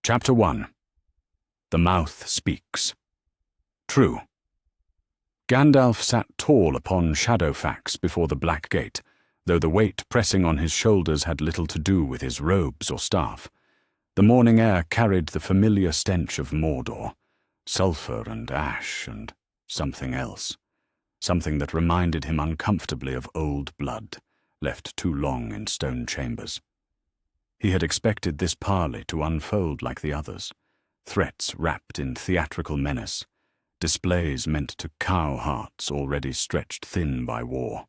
Chapter 1. The Mouth Speaks. True. Gandalf sat tall upon Shadowfax before the Black Gate, though the weight pressing on his shoulders had little to do with his robes or staff. The morning air carried the familiar stench of Mordor, sulphur and ash and something else, something that reminded him uncomfortably of old blood, left too long in stone chambers. He had expected this parley to unfold like the others, threats wrapped in theatrical menace, displays meant to cow hearts already stretched thin by war.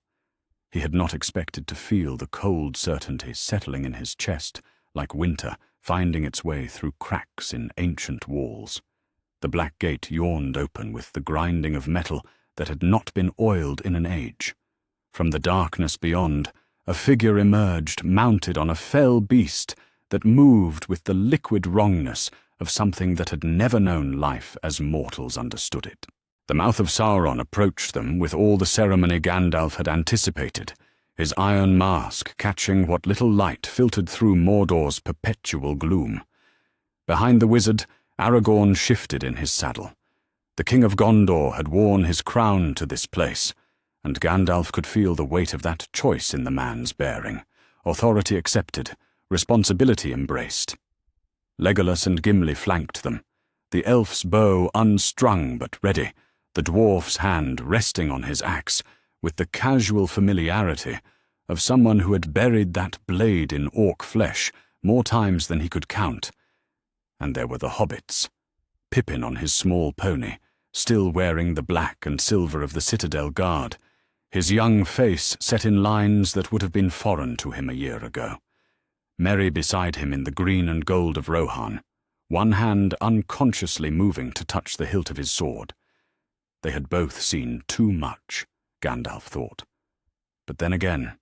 He had not expected to feel the cold certainty settling in his chest like winter finding its way through cracks in ancient walls. The Black Gate yawned open with the grinding of metal that had not been oiled in an age. From the darkness beyond, a figure emerged mounted on a fell beast that moved with the liquid wrongness of something that had never known life as mortals understood it. The mouth of Sauron approached them with all the ceremony Gandalf had anticipated, his iron mask catching what little light filtered through Mordor's perpetual gloom. Behind the wizard, Aragorn shifted in his saddle. The King of Gondor had worn his crown to this place, and Gandalf could feel the weight of that choice in the man's bearing, authority accepted, responsibility embraced. Legolas and Gimli flanked them, the elf's bow unstrung but ready, the dwarf's hand resting on his axe, with the casual familiarity of someone who had buried that blade in orc flesh more times than he could count. And there were the hobbits, Pippin on his small pony, still wearing the black and silver of the Citadel Guard, his young face set in lines that would have been foreign to him a year ago. Merry beside him in the green and gold of Rohan, one hand unconsciously moving to touch the hilt of his sword. They had both seen too much, Gandalf thought. But then again,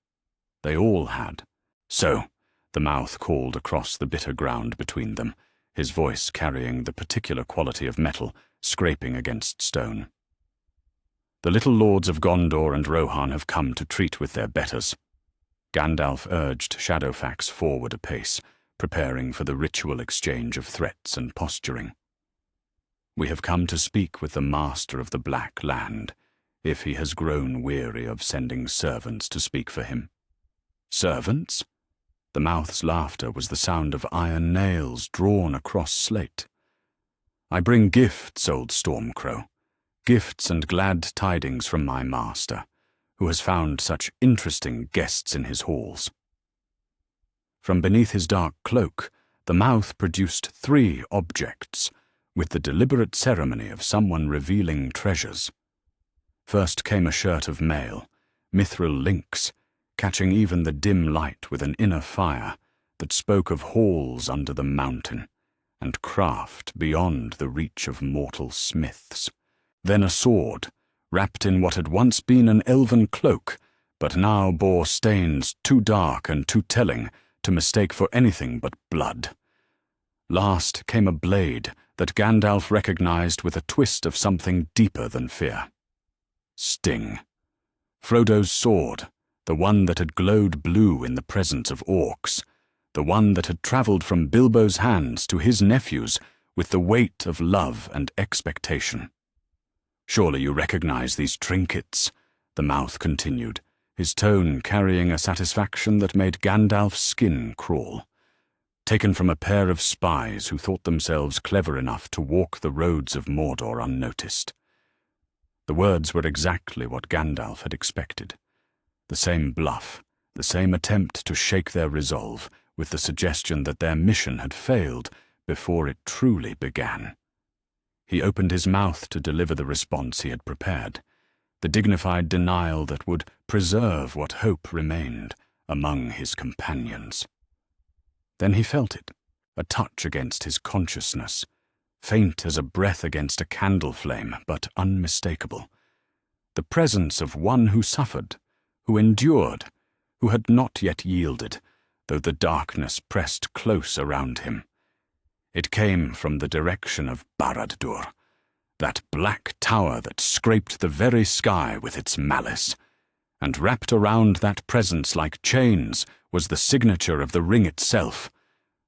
they all had. So, the mouth called across the bitter ground between them, his voice carrying the particular quality of metal scraping against stone. The little lords of Gondor and Rohan have come to treat with their betters. Gandalf urged Shadowfax forward a pace, preparing for the ritual exchange of threats and posturing. We have come to speak with the master of the Black Land, if he has grown weary of sending servants to speak for him. Servants? The mouth's laughter was the sound of iron nails drawn across slate. I bring gifts, old Stormcrow. Gifts and glad tidings from my master, who has found such interesting guests in his halls. From beneath his dark cloak, the mouth produced 3 objects, with the deliberate ceremony of someone revealing treasures. First came a shirt of mail, mithril links, catching even the dim light with an inner fire that spoke of halls under the mountain, and craft beyond the reach of mortal smiths. Then a sword, wrapped in what had once been an elven cloak, but now bore stains too dark and too telling to mistake for anything but blood. Last came a blade that Gandalf recognized with a twist of something deeper than fear. Sting. Frodo's sword, the one that had glowed blue in the presence of orcs, the one that had travelled from Bilbo's hands to his nephew's with the weight of love and expectation. Surely you recognize these trinkets, the mouth continued, his tone carrying a satisfaction that made Gandalf's skin crawl. Taken from a pair of spies who thought themselves clever enough to walk the roads of Mordor unnoticed. The words were exactly what Gandalf had expected. The same bluff, the same attempt to shake their resolve, with the suggestion that their mission had failed before it truly began. He opened his mouth to deliver the response he had prepared, the dignified denial that would preserve what hope remained among his companions. Then he felt it, a touch against his consciousness, faint as a breath against a candle flame, but unmistakable. The presence of one who suffered, who endured, who had not yet yielded, though the darkness pressed close around him. It came from the direction of Barad-dûr, that black tower that scraped the very sky with its malice, and wrapped around that presence like chains was the signature of the ring itself,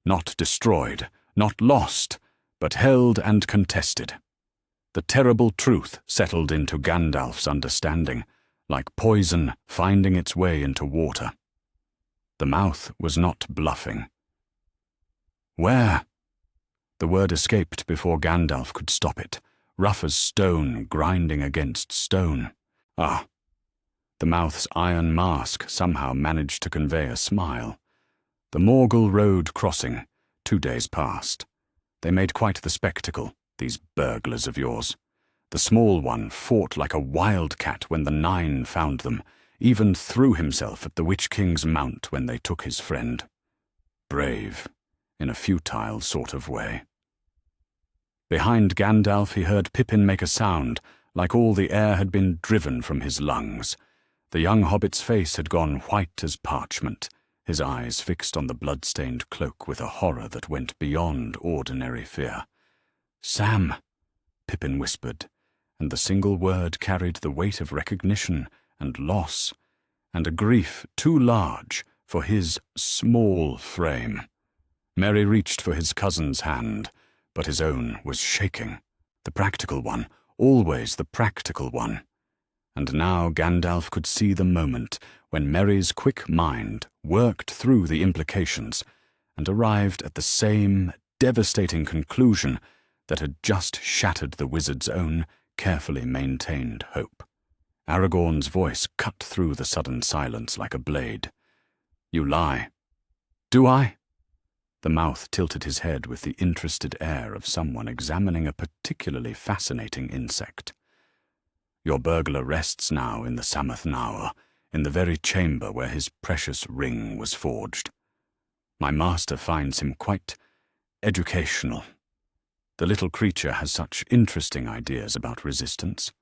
not destroyed, Not lost, but held and contested. The terrible truth settled into Gandalf's understanding, like poison finding its way into water. The mouth was not bluffing. "Where?" The word escaped before Gandalf could stop it, rough as stone grinding against stone. Ah! The mouth's iron mask somehow managed to convey a smile. The Morgul Road crossing, 2 days past. They made quite the spectacle, these burglars of yours. The small one fought like a wildcat when the 9 found them, even threw himself at the Witch King's mount when they took his friend. Brave, in a futile sort of way. Behind Gandalf he heard Pippin make a sound, like all the air had been driven from his lungs. The young hobbit's face had gone white as parchment, his eyes fixed on the blood-stained cloak with a horror that went beyond ordinary fear. "Sam," Pippin whispered, and the single word carried the weight of recognition and loss, and a grief too large for his small frame. Merry reached for his cousin's hand, but his own was shaking. The practical one, always the practical one. And now Gandalf could see the moment when Merry's quick mind worked through the implications and arrived at the same devastating conclusion that had just shattered the wizard's own carefully maintained hope. Aragorn's voice cut through the sudden silence like a blade. "You lie." "Do I?" The mouth tilted his head with the interested air of someone examining a particularly fascinating insect. "Your burglar rests now in the Samath Naur, in the very chamber where his precious ring was forged. My master finds him quite educational. The little creature has such interesting ideas about resistance."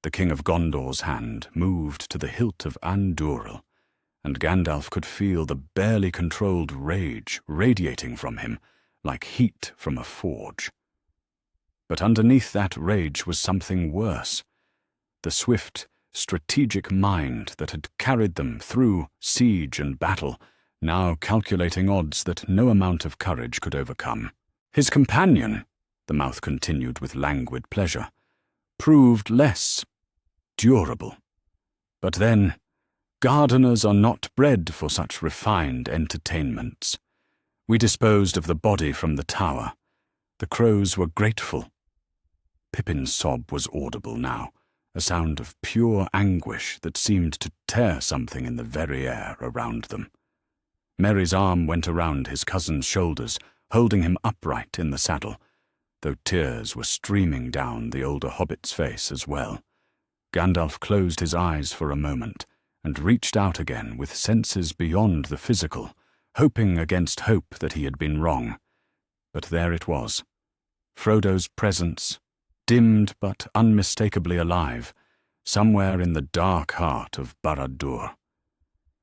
The King of Gondor's hand moved to the hilt of Andúril, and Gandalf could feel the barely controlled rage radiating from him like heat from a forge. But underneath that rage was something worse. The swift, strategic mind that had carried them through siege and battle, now calculating odds that no amount of courage could overcome. His companion, the mouth continued with languid pleasure, proved less durable. But then, gardeners are not bred for such refined entertainments. We disposed of the body from the tower. The crows were grateful. Pippin's sob was audible now, a sound of pure anguish that seemed to tear something in the very air around them. Merry's arm went around his cousin's shoulders, holding him upright in the saddle, though tears were streaming down the older hobbit's face as well. Gandalf closed his eyes for a moment and reached out again with senses beyond the physical, hoping against hope that he had been wrong. But there it was, Frodo's presence, dimmed but unmistakably alive, somewhere in the dark heart of Barad-dûr.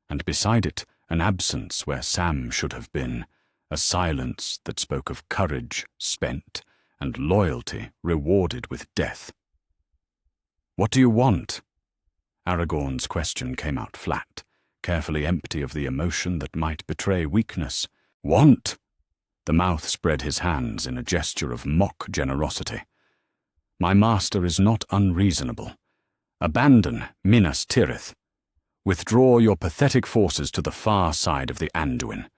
And beside it, an absence where Sam should have been, a silence that spoke of courage spent and loyalty rewarded with death. "What do you want?" Aragorn's question came out flat, carefully empty of the emotion that might betray weakness. "Want?" The mouth spread his hands in a gesture of mock generosity. "My master is not unreasonable. Abandon Minas Tirith. Withdraw your pathetic forces to the far side of the Anduin.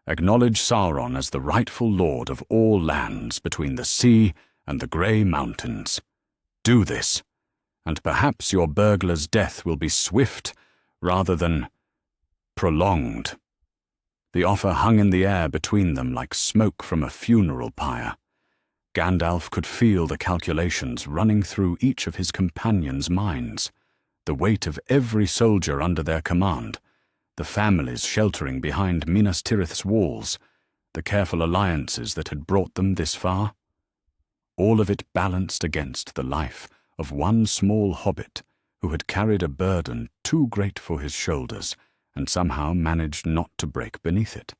Acknowledge Sauron as the rightful lord of all lands between the sea and the grey mountains. Do this, and perhaps your burglar's death will be swift rather than prolonged." The offer hung in the air between them like smoke from a funeral pyre. Gandalf could feel the calculations running through each of his companions' minds, the weight of every soldier under their command, the families sheltering behind Minas Tirith's walls, the careful alliances that had brought them this far. All of it balanced against the life of one small hobbit who had carried a burden too great for his shoulders and somehow managed not to break beneath it.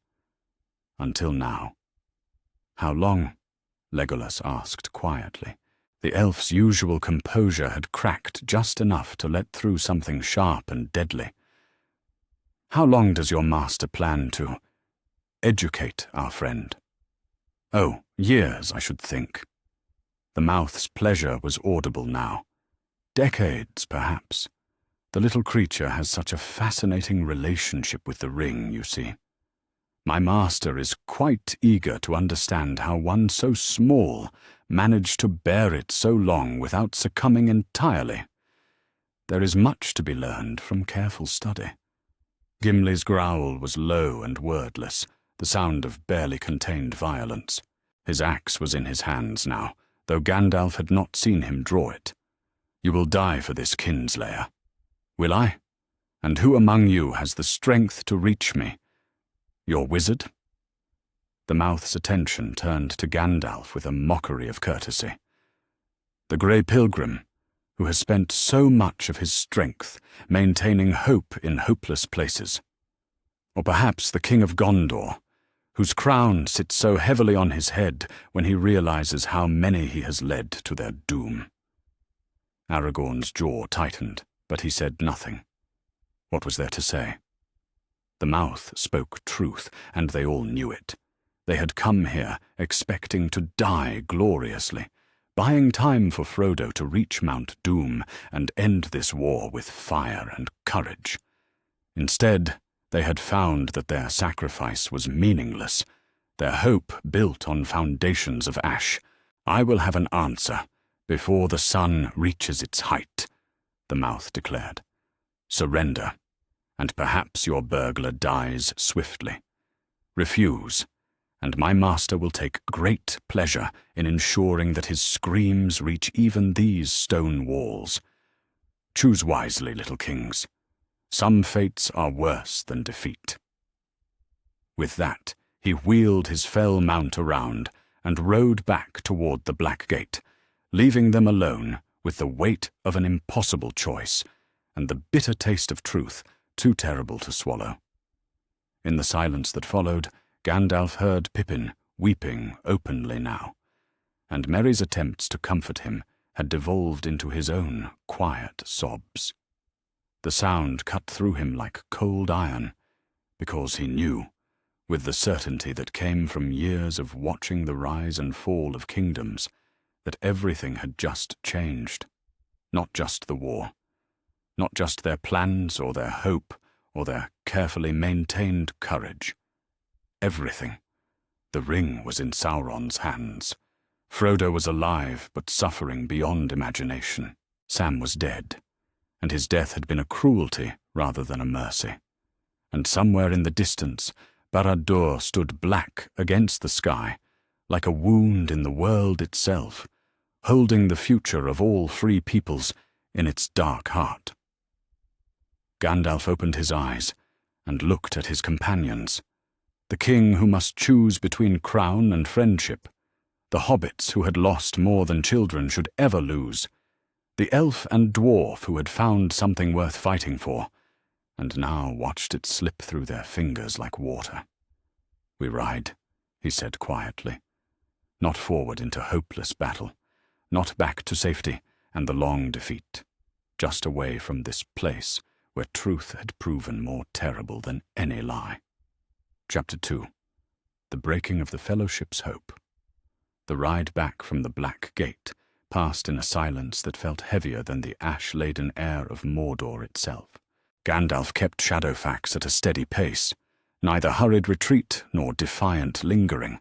Until now. "How long?" Legolas asked quietly. The elf's usual composure had cracked just enough to let through something sharp and deadly. "How long does your master plan to educate our friend?" Oh, years, I should think. The mouth's pleasure was audible now. Decades, perhaps. The little creature has such a fascinating relationship with the ring, you see. My master is quite eager to understand how one so small managed to bear it so long without succumbing entirely. There is much to be learned from careful study. Gimli's growl was low and wordless, the sound of barely contained violence. His axe was in his hands now, though Gandalf had not seen him draw it. You will die for this, kinslayer. Will I? And who among you has the strength to reach me? Your wizard? The mouth's attention turned to Gandalf with a mockery of courtesy. The Grey Pilgrim, who has spent so much of his strength maintaining hope in hopeless places. Or perhaps the King of Gondor, whose crown sits so heavily on his head when he realizes how many he has led to their doom. Aragorn's jaw tightened, but he said nothing. What was there to say? The mouth spoke truth, and they all knew it. They had come here expecting to die gloriously, buying time for Frodo to reach Mount Doom and end this war with fire and courage. Instead, they had found that their sacrifice was meaningless, their hope built on foundations of ash. I will have an answer before the sun reaches its height, the mouth declared. Surrender, and perhaps your burglar dies swiftly. Refuse, and my master will take great pleasure in ensuring that his screams reach even these stone walls. Choose wisely, little kings. Some fates are worse than defeat. With that, he wheeled his fell mount around and rode back toward the Black Gate, leaving them alone with the weight of an impossible choice and the bitter taste of truth too terrible to swallow. In the silence that followed, Gandalf heard Pippin weeping openly now, and Merry's attempts to comfort him had devolved into his own quiet sobs. The sound cut through him like cold iron, because he knew, with the certainty that came from years of watching the rise and fall of kingdoms, that everything had just changed. Not just the war, not just their plans or their hope or their carefully maintained courage. Everything. The ring was in Sauron's hands. Frodo was alive but suffering beyond imagination. Sam was dead, and his death had been a cruelty rather than a mercy. And somewhere in the distance, Barad-dûr stood black against the sky, like a wound in the world itself, holding the future of all free peoples in its dark heart. Gandalf opened his eyes and looked at his companions, the king who must choose between crown and friendship, the hobbits who had lost more than children should ever lose, the elf and dwarf who had found something worth fighting for, and now watched it slip through their fingers like water. We ride, he said quietly, not forward into hopeless battle, not back to safety and the long defeat, just away from this place where truth had proven more terrible than any lie. Chapter 2. The Breaking of the Fellowship's Hope. The ride back from the Black Gate passed in a silence that felt heavier than the ash-laden air of Mordor itself. Gandalf kept Shadowfax at a steady pace, neither hurried retreat nor defiant lingering,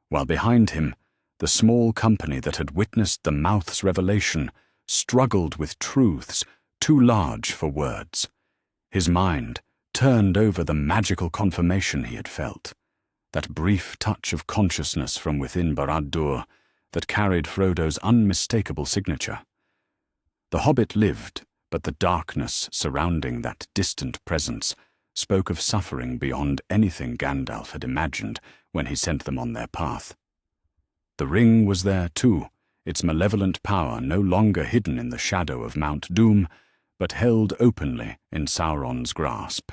while behind him, the small company that had witnessed the mouth's revelation struggled with truths too large for words. His mind turned over the magical confirmation he had felt, that brief touch of consciousness from within Barad-dûr that carried Frodo's unmistakable signature. The hobbit lived, but the darkness surrounding that distant presence spoke of suffering beyond anything Gandalf had imagined when he sent them on their path. The ring was there too, its malevolent power no longer hidden in the shadow of Mount Doom, but held openly in Sauron's grasp,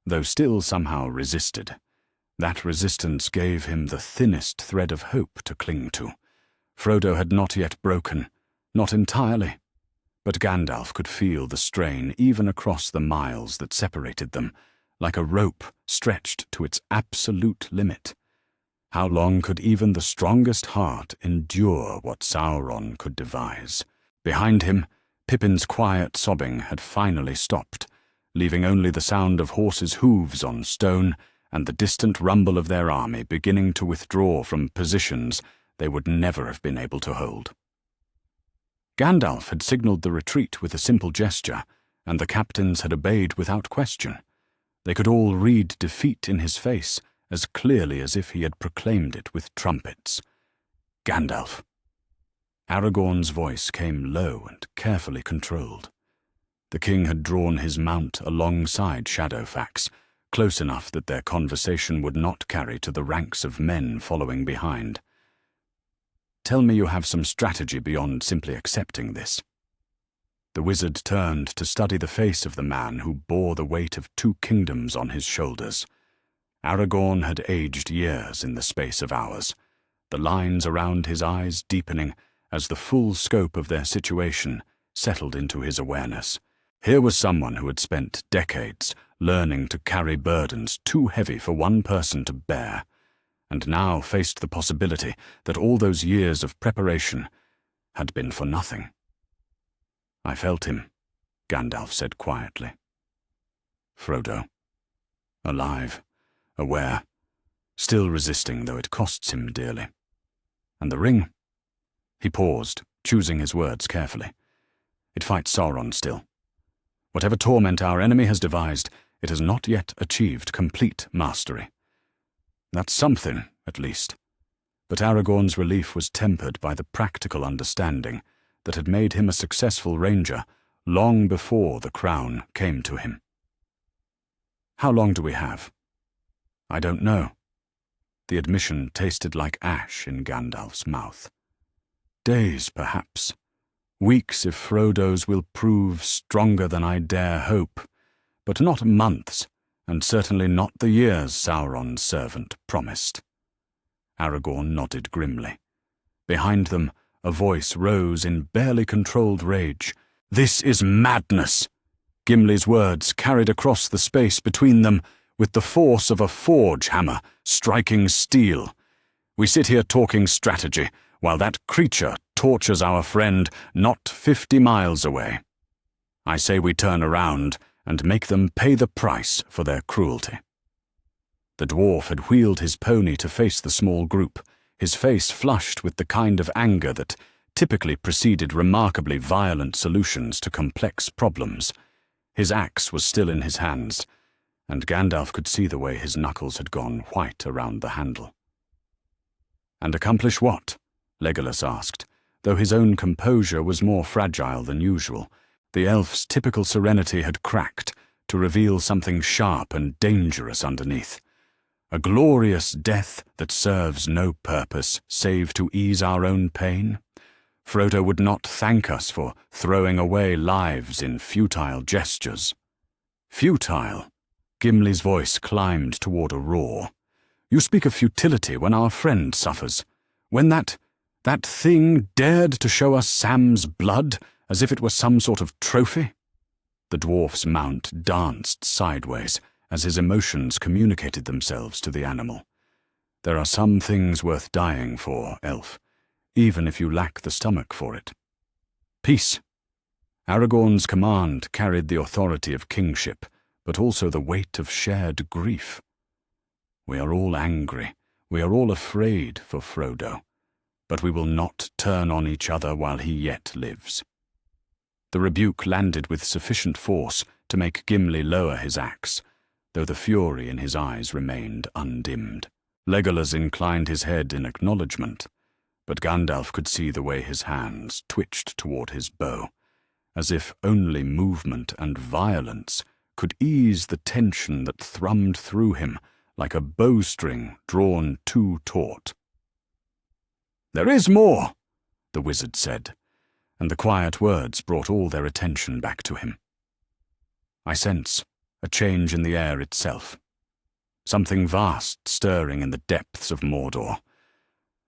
though still somehow resisted. That resistance gave him the thinnest thread of hope to cling to. Frodo had not yet broken, not entirely, but Gandalf could feel the strain even across the miles that separated them, like a rope stretched to its absolute limit. How long could even the strongest heart endure what Sauron could devise? Behind him, Pippin's quiet sobbing had finally stopped, leaving only the sound of horses' hooves on stone and the distant rumble of their army beginning to withdraw from positions they would never have been able to hold. Gandalf had signalled the retreat with a simple gesture, and the captains had obeyed without question. They could all read defeat in his face as clearly as if he had proclaimed it with trumpets. Gandalf. Aragorn's voice came low and carefully controlled. The king had drawn his mount alongside Shadowfax, close enough that their conversation would not carry to the ranks of men following behind. Tell me you have some strategy beyond simply accepting this. The wizard turned to study the face of the man who bore the weight of 2 kingdoms on his shoulders. Aragorn had aged years in the space of hours, the lines around his eyes deepening as the full scope of their situation settled into his awareness. Here was someone who had spent decades learning to carry burdens too heavy for one person to bear, and now faced the possibility that all those years of preparation had been for nothing. I felt him, Gandalf said quietly. Frodo. Alive, aware, still resisting though it costs him dearly. And the ring? He paused, choosing his words carefully. It fights Sauron still. Whatever torment our enemy has devised, it has not yet achieved complete mastery. That's something, at least. But Aragorn's relief was tempered by the practical understanding that had made him a successful ranger long before the crown came to him. How long do we have? I don't know. The admission tasted like ash in Gandalf's mouth. Days, perhaps. Weeks if Frodo's will prove stronger than I dare hope, but not months, and certainly not the years Sauron's servant promised. Aragorn nodded grimly. Behind them, a voice rose in barely controlled rage. This is madness! Gimli's words carried across the space between them with the force of a forge hammer striking steel. We sit here talking strategy, while that creature tortures our friend not 50 miles away. I say we turn around and make them pay the price for their cruelty. The dwarf had wheeled his pony to face the small group, his face flushed with the kind of anger that typically preceded remarkably violent solutions to complex problems. His axe was still in his hands, and Gandalf could see the way his knuckles had gone white around the handle. And accomplish what? Legolas asked, though his own composure was more fragile than usual. The elf's typical serenity had cracked to reveal something sharp and dangerous underneath. A glorious death that serves no purpose save to ease our own pain? Frodo would not thank us for throwing away lives in futile gestures. Futile? Gimli's voice climbed toward a roar. You speak of futility when our friend suffers. When that thing dared to show us Sam's blood as if it were some sort of trophy? The dwarf's mount danced sideways as his emotions communicated themselves to the animal. There are some things worth dying for, elf, even if you lack the stomach for it. Peace. Aragorn's command carried the authority of kingship, but also the weight of shared grief. We are all angry, we are all afraid for Frodo, but we will not turn on each other while he yet lives. The rebuke landed with sufficient force to make Gimli lower his axe, though the fury in his eyes remained undimmed. Legolas inclined his head in acknowledgement, but Gandalf could see the way his hands twitched toward his bow, as if only movement and violence could ease the tension that thrummed through him like a bowstring drawn too taut. "There is more," the wizard said, and the quiet words brought all their attention back to him. I sense a change in the air itself, something vast stirring in the depths of Mordor.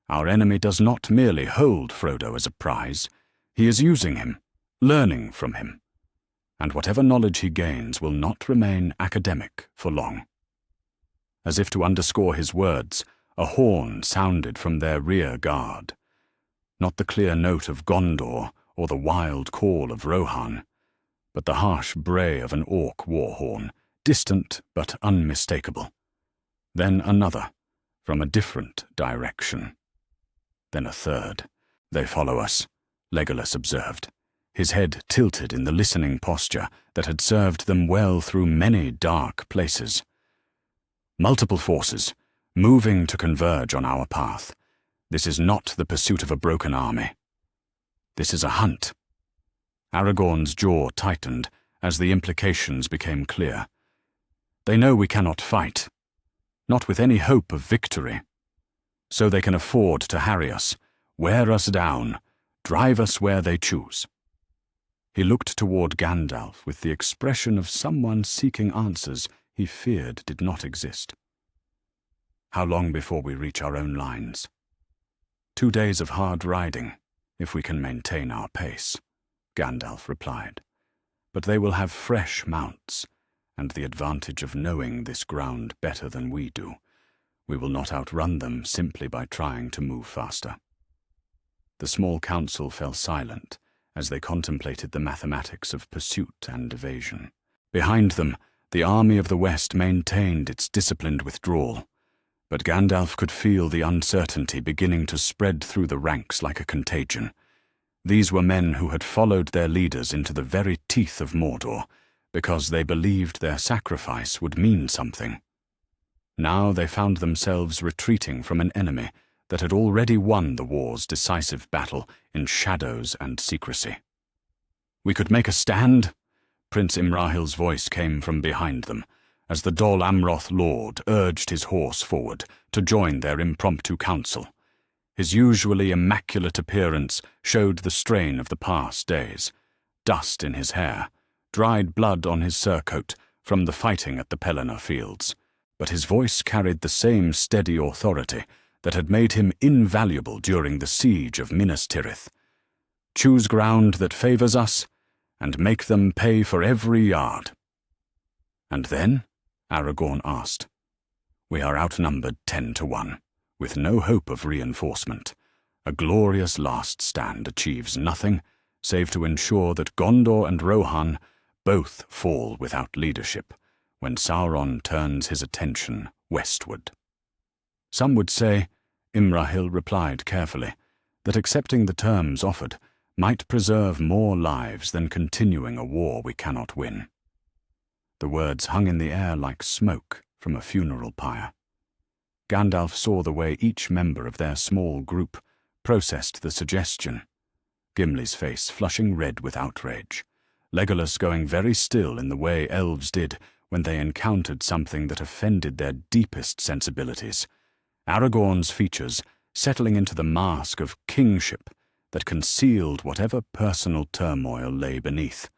Our enemy does not merely hold Frodo as a prize, he is using him, learning from him, and whatever knowledge he gains will not remain academic for long. As if to underscore his words, A horn sounded from their rear guard. Not the clear note of Gondor or the wild call of Rohan, but the harsh bray of an orc war horn, distant but unmistakable. Then another, from a different direction. Then a third. "They follow us," Legolas observed, his head tilted in the listening posture that had served them well through many dark places. "Multiple forces, moving to converge on our path. This is not the pursuit of a broken army. This is a hunt." Aragorn's jaw tightened as the implications became clear. "They know we cannot fight, not with any hope of victory. So they can afford to harry us, wear us down, drive us where they choose." He looked toward Gandalf with the expression of someone seeking answers he feared did not exist. "How long before we reach our own lines?" 2 days of hard riding, if we can maintain our pace," Gandalf replied. "But they will have fresh mounts, and the advantage of knowing this ground better than we do. We will not outrun them simply by trying to move faster." The small council fell silent as they contemplated the mathematics of pursuit and evasion. Behind them, the army of the West maintained its disciplined withdrawal, but Gandalf could feel the uncertainty beginning to spread through the ranks like a contagion. These were men who had followed their leaders into the very teeth of Mordor, because they believed their sacrifice would mean something. Now they found themselves retreating from an enemy that had already won the war's decisive battle in shadows and secrecy. "We could make a stand?" Prince Imrahil's voice came from behind them, as the Dol Amroth Lord urged his horse forward to join their impromptu council. His usually immaculate appearance showed the strain of the past days, dust in his hair, dried blood on his surcoat from the fighting at the Pelennor fields, but his voice carried the same steady authority that had made him invaluable during the siege of Minas Tirith. "Choose ground that favors us, and make them pay for every yard." "And then?" Aragorn asked. "We are outnumbered 10-1, with no hope of reinforcement. A glorious last stand achieves nothing save to ensure that Gondor and Rohan both fall without leadership when Sauron turns his attention westward." "Some would say," Imrahil replied carefully, "that accepting the terms offered might preserve more lives than continuing a war we cannot win." The words hung in the air like smoke from a funeral pyre. Gandalf saw the way each member of their small group processed the suggestion. Gimli's face flushing red with outrage, Legolas going very still in the way elves did when they encountered something that offended their deepest sensibilities, Aragorn's features settling into the mask of kingship that concealed whatever personal turmoil lay beneath.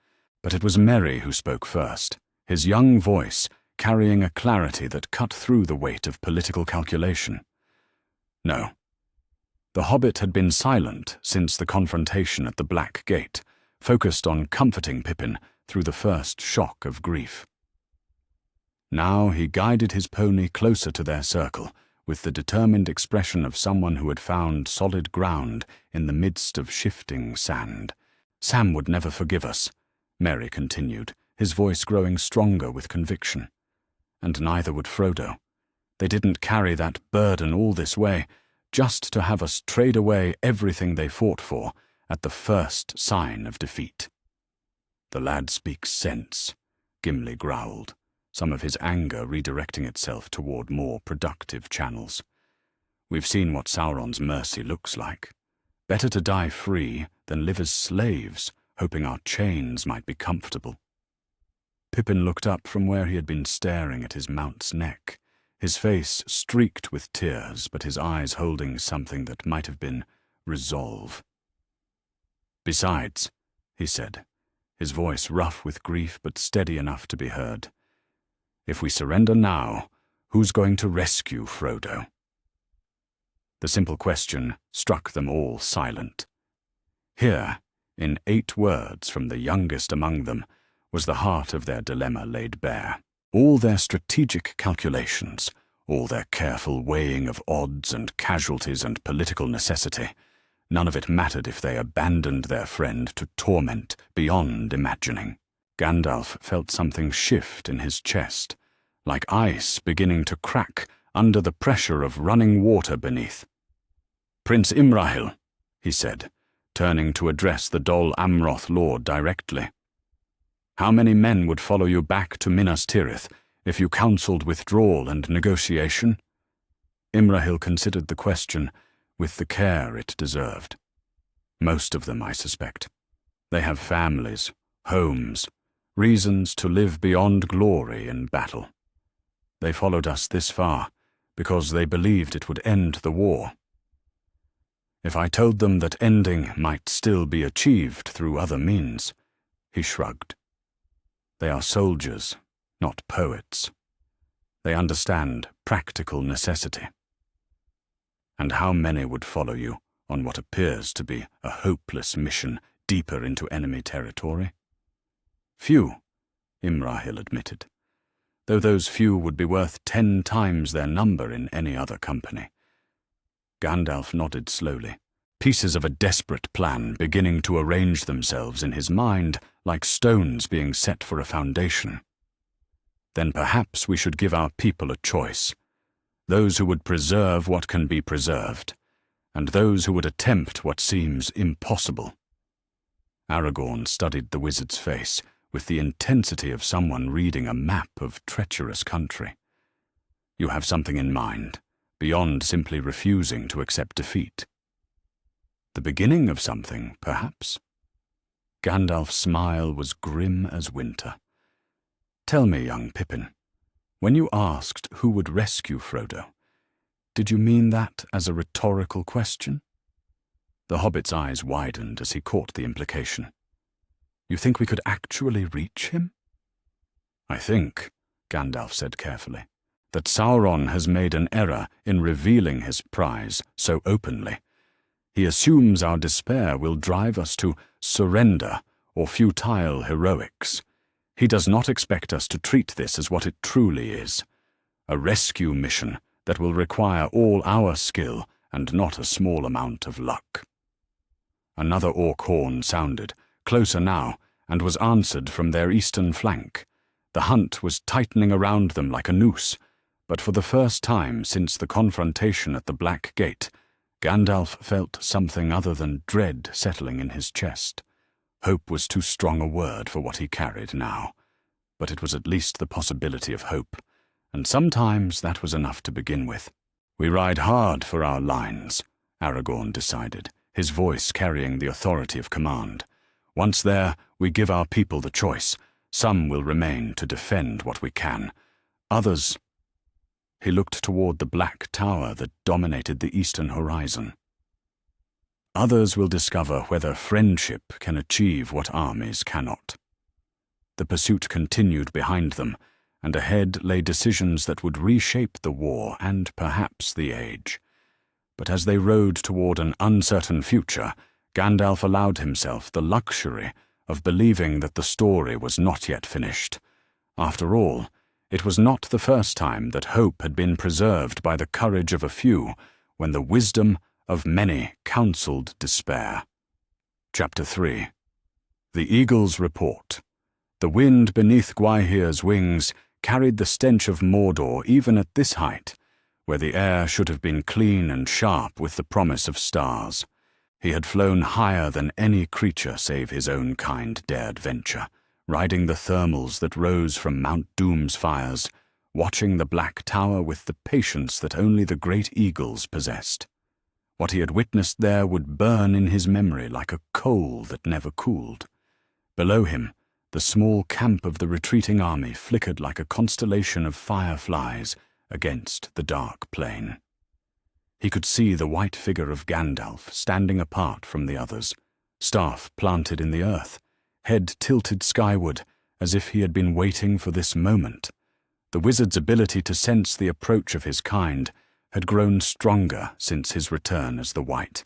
But it was Merry who spoke first, his young voice carrying a clarity that cut through the weight of political calculation. "No." The hobbit had been silent since the confrontation at the Black Gate, focused on comforting Pippin through the first shock of grief. Now he guided his pony closer to their circle, with the determined expression of someone who had found solid ground in the midst of shifting sand. "Sam would never forgive us," Merry continued, his voice growing stronger with conviction. "And neither would Frodo. They didn't carry that burden all this way, just to have us trade away everything they fought for at the first sign of defeat." "The lad speaks sense," Gimli growled, some of his anger redirecting itself toward more productive channels. "We've seen what Sauron's mercy looks like. Better to die free than live as slaves, hoping our chains might be comfortable." Pippin looked up from where he had been staring at his mount's neck, his face streaked with tears, but his eyes holding something that might have been resolve. "Besides," he said, his voice rough with grief but steady enough to be heard, "if we surrender now, who's going to rescue Frodo?" The simple question struck them all silent. Here, in 8 words from the youngest among them, was the heart of their dilemma laid bare. All their strategic calculations, All their careful weighing of odds and casualties and political necessity. None of it mattered if they abandoned their friend to torment beyond imagining. Gandalf felt something shift in his chest, like ice beginning to crack under the pressure of running water beneath. "Prince Imrahil," he said, turning to address the Dol Amroth Lord directly. "How many men would follow you back to Minas Tirith if you counselled withdrawal and negotiation?" Imrahil considered the question with the care it deserved. "Most of them, I suspect. They have families, homes, reasons to live beyond glory in battle. They followed us this far because they believed it would end the war. If I told them that ending might still be achieved through other means," he shrugged. "They are soldiers, not poets. They understand practical necessity. And how many would follow you on what appears to be a hopeless mission deeper into enemy territory?" "Few," Imrahil admitted, "though those few would be worth 10 times their number in any other company." Gandalf nodded slowly, pieces of a desperate plan beginning to arrange themselves in his mind like stones being set for a foundation. "Then perhaps we should give our people a choice. Those who would preserve what can be preserved, and those who would attempt what seems impossible." Aragorn studied the wizard's face with the intensity of someone reading a map of treacherous country. "You have something in mind, beyond simply refusing to accept defeat." "The beginning of something, perhaps?" Gandalf's smile was grim as winter. "Tell me, young Pippin, when you asked who would rescue Frodo, did you mean that as a rhetorical question?" The hobbit's eyes widened as he caught the implication. "You think we could actually reach him?" "I think," Gandalf said carefully, "that Sauron has made an error in revealing his prize so openly. He assumes our despair will drive us to surrender or futile heroics. He does not expect us to treat this as what it truly is, a rescue mission that will require all our skill and not a small amount of luck." Another orc horn sounded, closer now, and was answered from their eastern flank. The hunt was tightening around them like a noose, but for the first time since the confrontation at the Black Gate, Gandalf felt something other than dread settling in his chest. Hope was too strong a word for what he carried now, but it was at least the possibility of hope, and sometimes that was enough to begin with. "We ride hard for our lines," Aragorn decided, his voice carrying the authority of command. "Once there, we give our people the choice. Some will remain to defend what we can. Others—" He looked toward the black tower that dominated the eastern horizon. "Others will discover whether friendship can achieve what armies cannot." The pursuit continued behind them, and ahead lay decisions that would reshape the war and perhaps the age. But as they rode toward an uncertain future, Gandalf allowed himself the luxury of believing that the story was not yet finished. After all, it was not the first time that hope had been preserved by the courage of a few when the wisdom of many counseled despair. Chapter 3. The Eagle's Report. The wind beneath Gwaihir's wings carried the stench of Mordor even at this height, where the air should have been clean and sharp with the promise of stars. He had flown higher than any creature save his own kind dared venture, riding the thermals that rose from Mount Doom's fires, watching the Black Tower with the patience that only the great eagles possessed. What he had witnessed there would burn in his memory like a coal that never cooled. Below him, the small camp of the retreating army flickered like a constellation of fireflies against the dark plain. He could see the white figure of Gandalf standing apart from the others, staff planted in the earth, head tilted skyward as if he had been waiting for this moment. The wizard's ability to sense the approach of his kind had grown stronger since his return as the White,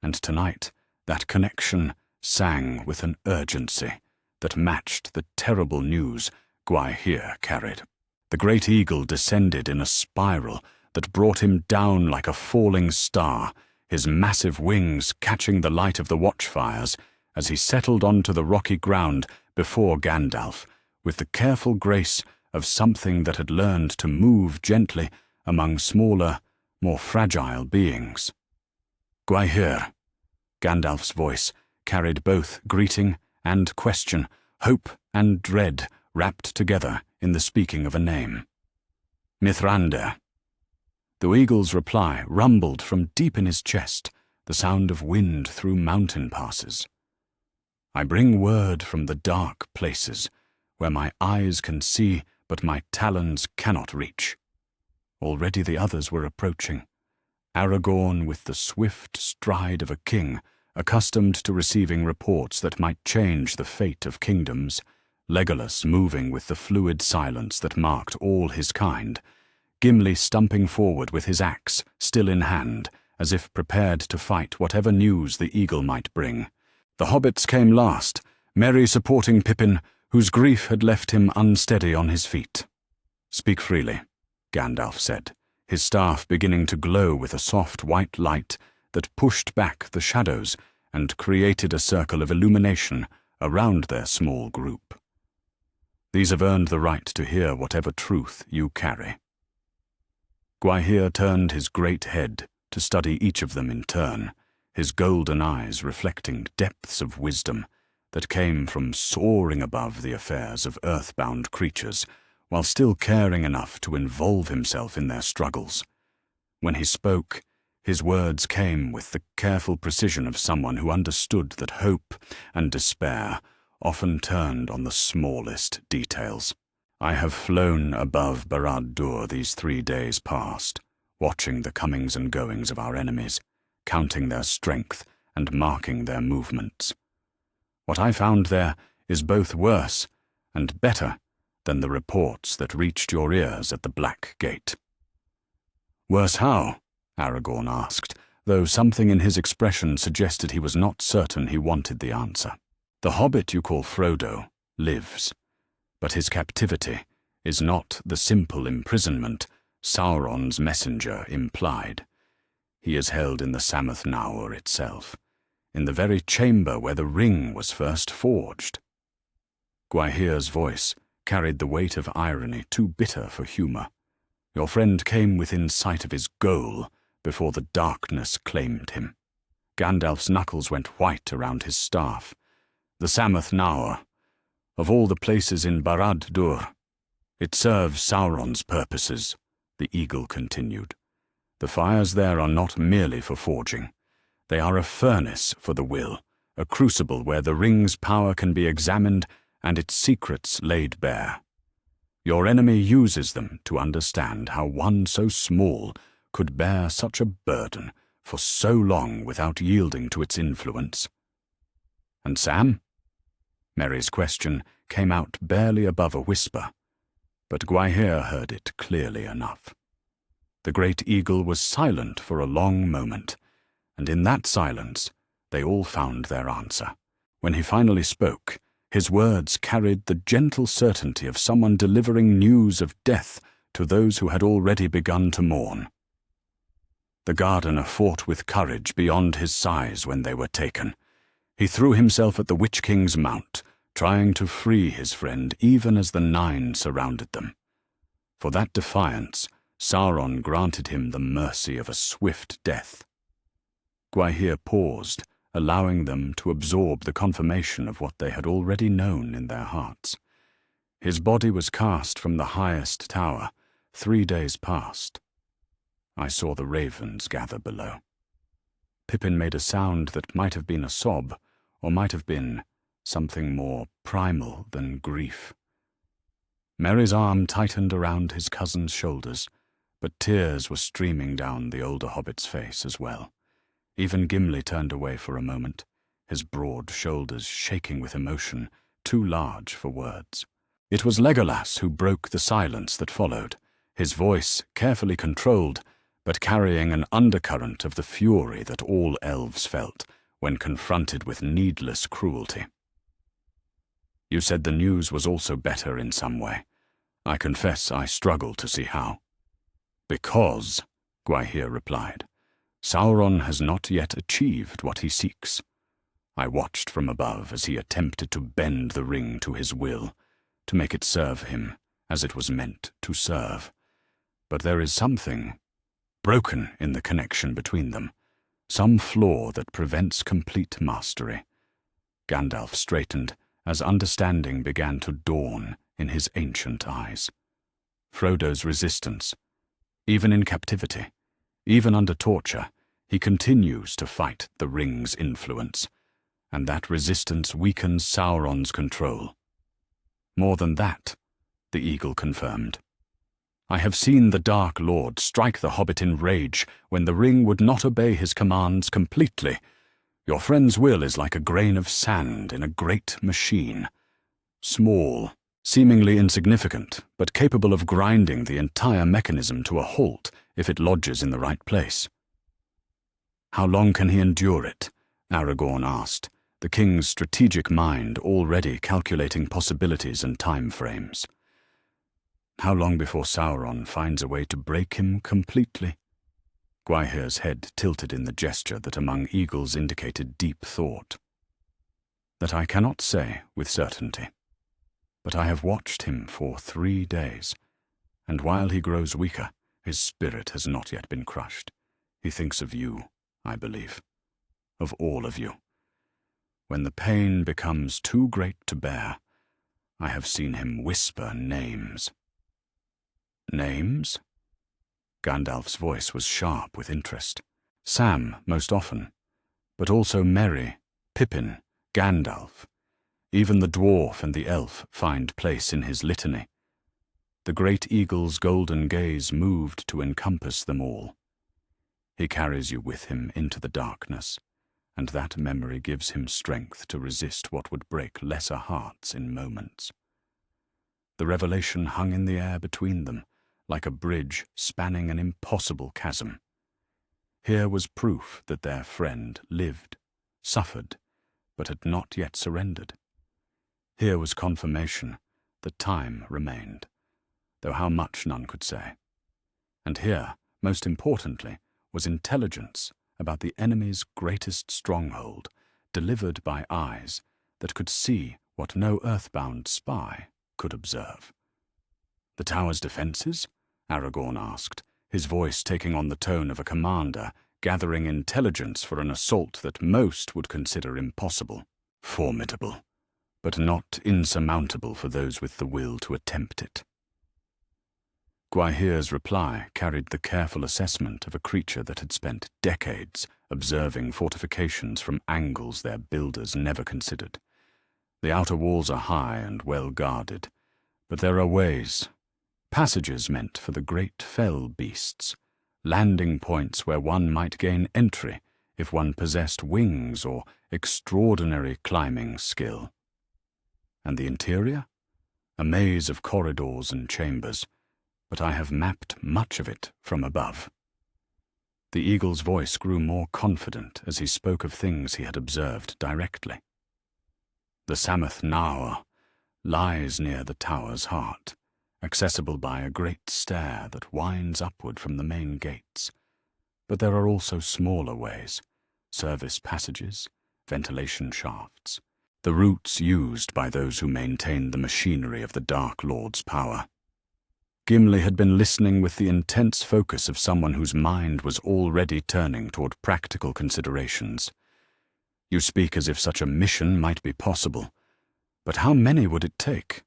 and tonight that connection sang with an urgency that matched the terrible news Gwaihir carried. The great eagle descended in a spiral that brought him down like a falling star, his massive wings catching the light of the watchfires as he settled onto the rocky ground before Gandalf, with the careful grace of something that had learned to move gently among smaller, more fragile beings. Gwaihir. Gandalf's voice carried both greeting and question, hope and dread wrapped together in the speaking of a name. Mithrandir. The eagle's reply rumbled from deep in his chest, the sound of wind through mountain passes. I bring word from the dark places, where my eyes can see but my talons cannot reach. Already the others were approaching. Aragorn with the swift stride of a king, accustomed to receiving reports that might change the fate of kingdoms, Legolas moving with the fluid silence that marked all his kind, Gimli stumping forward with his axe still in hand, as if prepared to fight whatever news the eagle might bring. The hobbits came last, Merry supporting Pippin, whose grief had left him unsteady on his feet. "Speak freely," Gandalf said, his staff beginning to glow with a soft white light that pushed back the shadows and created a circle of illumination around their small group. "These have earned the right to hear whatever truth you carry." Gwaihir turned his great head to study each of them in turn, his golden eyes reflecting depths of wisdom that came from soaring above the affairs of earthbound creatures, while still caring enough to involve himself in their struggles. When he spoke, his words came with the careful precision of someone who understood that hope and despair often turned on the smallest details. "I have flown above Barad-dûr these 3 days past, watching the comings and goings of our enemies, counting their strength and marking their movements. What I found there is both worse and better than the reports that reached your ears at the Black Gate." "Worse how?" Aragorn asked, though something in his expression suggested he was not certain he wanted the answer. "The hobbit you call Frodo lives, but his captivity is not the simple imprisonment Sauron's messenger implied. He is held in the Sammath Naur itself, in the very chamber where the ring was first forged." Gwaihir's voice carried the weight of irony too bitter for humor. "Your friend came within sight of his goal before the darkness claimed him." Gandalf's knuckles went white around his staff. "The Sammath Naur, of all the places in Barad-dûr, it serves Sauron's purposes," the eagle continued. "The fires there are not merely for forging. They are a furnace for the will, a crucible where the ring's power can be examined and its secrets laid bare. Your enemy uses them to understand how one so small could bear such a burden for so long without yielding to its influence." "And Sam?" Merry's question came out barely above a whisper, but Gwaihir heard it clearly enough. The great eagle was silent for a long moment, and in that silence they all found their answer. When he finally spoke, his words carried the gentle certainty of someone delivering news of death to those who had already begun to mourn. "The gardener fought with courage beyond his size when they were taken. He threw himself at the Witch King's mount, trying to free his friend even as the Nine surrounded them. For that defiance, Sauron granted him the mercy of a swift death." Gwaihir paused, allowing them to absorb the confirmation of what they had already known in their hearts. "His body was cast from the highest tower 3 days past. I saw the ravens gather below." Pippin made a sound that might have been a sob, or might have been something more primal than grief. Merry's arm tightened around his cousin's shoulders, but tears were streaming down the older hobbit's face as well. Even Gimli turned away for a moment, his broad shoulders shaking with emotion too large for words. It was Legolas who broke the silence that followed, his voice carefully controlled, but carrying an undercurrent of the fury that all elves felt when confronted with needless cruelty. "You said the news was also better in some way. I confess I struggle to see how. Because, Gwaihir replied, Sauron has not yet achieved what he seeks. I watched from above as he attempted to bend the ring to his will, to make it serve him as it was meant to serve. But there is something broken in the connection between them, some flaw that prevents complete mastery. Gandalf straightened as understanding began to dawn in his ancient eyes. Frodo's resistance, even in captivity, even under torture, he continues to fight the ring's influence, and that resistance weakens Sauron's control. More than that, the eagle confirmed. I have seen the Dark Lord strike the hobbit in rage when the ring would not obey his commands completely. Your friend's will is like a grain of sand in a great machine. Small, seemingly insignificant, but capable of grinding the entire mechanism to a halt if it lodges in the right place. How long can he endure it? Aragorn asked, the king's strategic mind already calculating possibilities and time frames. How long before Sauron finds a way to break him completely? Gwaihir's head tilted in the gesture that among eagles indicated deep thought. That I cannot say with certainty. But I have watched him for 3 days, and while he grows weaker, his spirit has not yet been crushed. He thinks of you, I believe. Of all of you. When the pain becomes too great to bear, I have seen him whisper names. Names? Gandalf's voice was sharp with interest. Sam, most often, but also Merry, Pippin, Gandalf. Even the dwarf and the elf find place in his litany. The great eagle's golden gaze moved to encompass them all. He carries you with him into the darkness, and that memory gives him strength to resist what would break lesser hearts in moments. The revelation hung in the air between them, like a bridge spanning an impossible chasm. Here was proof that their friend lived, suffered, but had not yet surrendered. Here was confirmation that time remained, though how much none could say. And here, most importantly, was intelligence about the enemy's greatest stronghold, delivered by eyes that could see what no earthbound spy could observe. The tower's defenses? Aragorn asked, his voice taking on the tone of a commander gathering intelligence for an assault that most would consider impossible. Formidable, but not insurmountable for those with the will to attempt it. Gwaihir's reply carried the careful assessment of a creature that had spent decades observing fortifications from angles their builders never considered. The outer walls are high and well guarded, but there are ways, passages meant for the great fell beasts, landing points where one might gain entry if one possessed wings or extraordinary climbing skill. And the interior? A maze of corridors and chambers, but I have mapped much of it from above. The eagle's voice grew more confident as he spoke of things he had observed directly. The Sammath Naur lies near the tower's heart, accessible by a great stair that winds upward from the main gates. But there are also smaller ways, service passages, ventilation shafts, the routes used by those who maintain the machinery of the Dark Lord's power. Gimli had been listening with the intense focus of someone whose mind was already turning toward practical considerations. You speak as if such a mission might be possible, but how many would it take?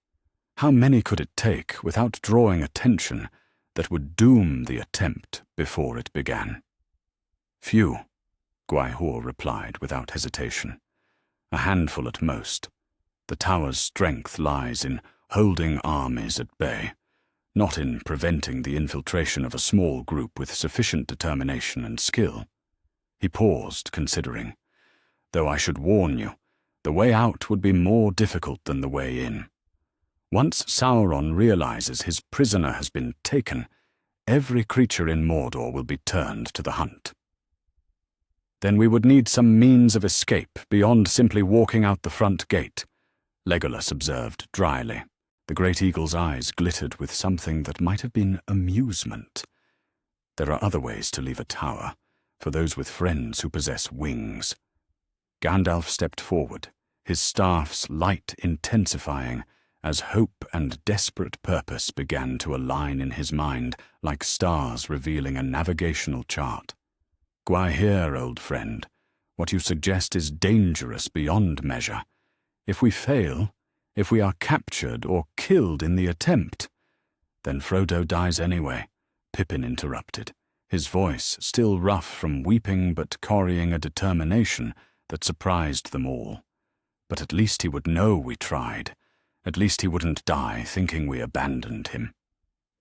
How many could it take without drawing attention that would doom the attempt before it began? Few, Gwaihir replied without hesitation. A handful at most. The tower's strength lies in holding armies at bay, not in preventing the infiltration of a small group with sufficient determination and skill. He paused, considering. Though I should warn you, the way out would be more difficult than the way in. Once Sauron realizes his prisoner has been taken, every creature in Mordor will be turned to the hunt. Then we would need some means of escape beyond simply walking out the front gate, Legolas observed dryly. The great eagle's eyes glittered with something that might have been amusement. There are other ways to leave a tower, for those with friends who possess wings. Gandalf stepped forward, his staff's light intensifying as hope and desperate purpose began to align in his mind like stars revealing a navigational chart. "Gwaihir, old friend, what you suggest is dangerous beyond measure. If we fail, if we are captured or killed in the attempt—" "Then Frodo dies anyway," Pippin interrupted, his voice still rough from weeping but carrying a determination that surprised them all. "But at least he would know we tried. At least he wouldn't die thinking we abandoned him."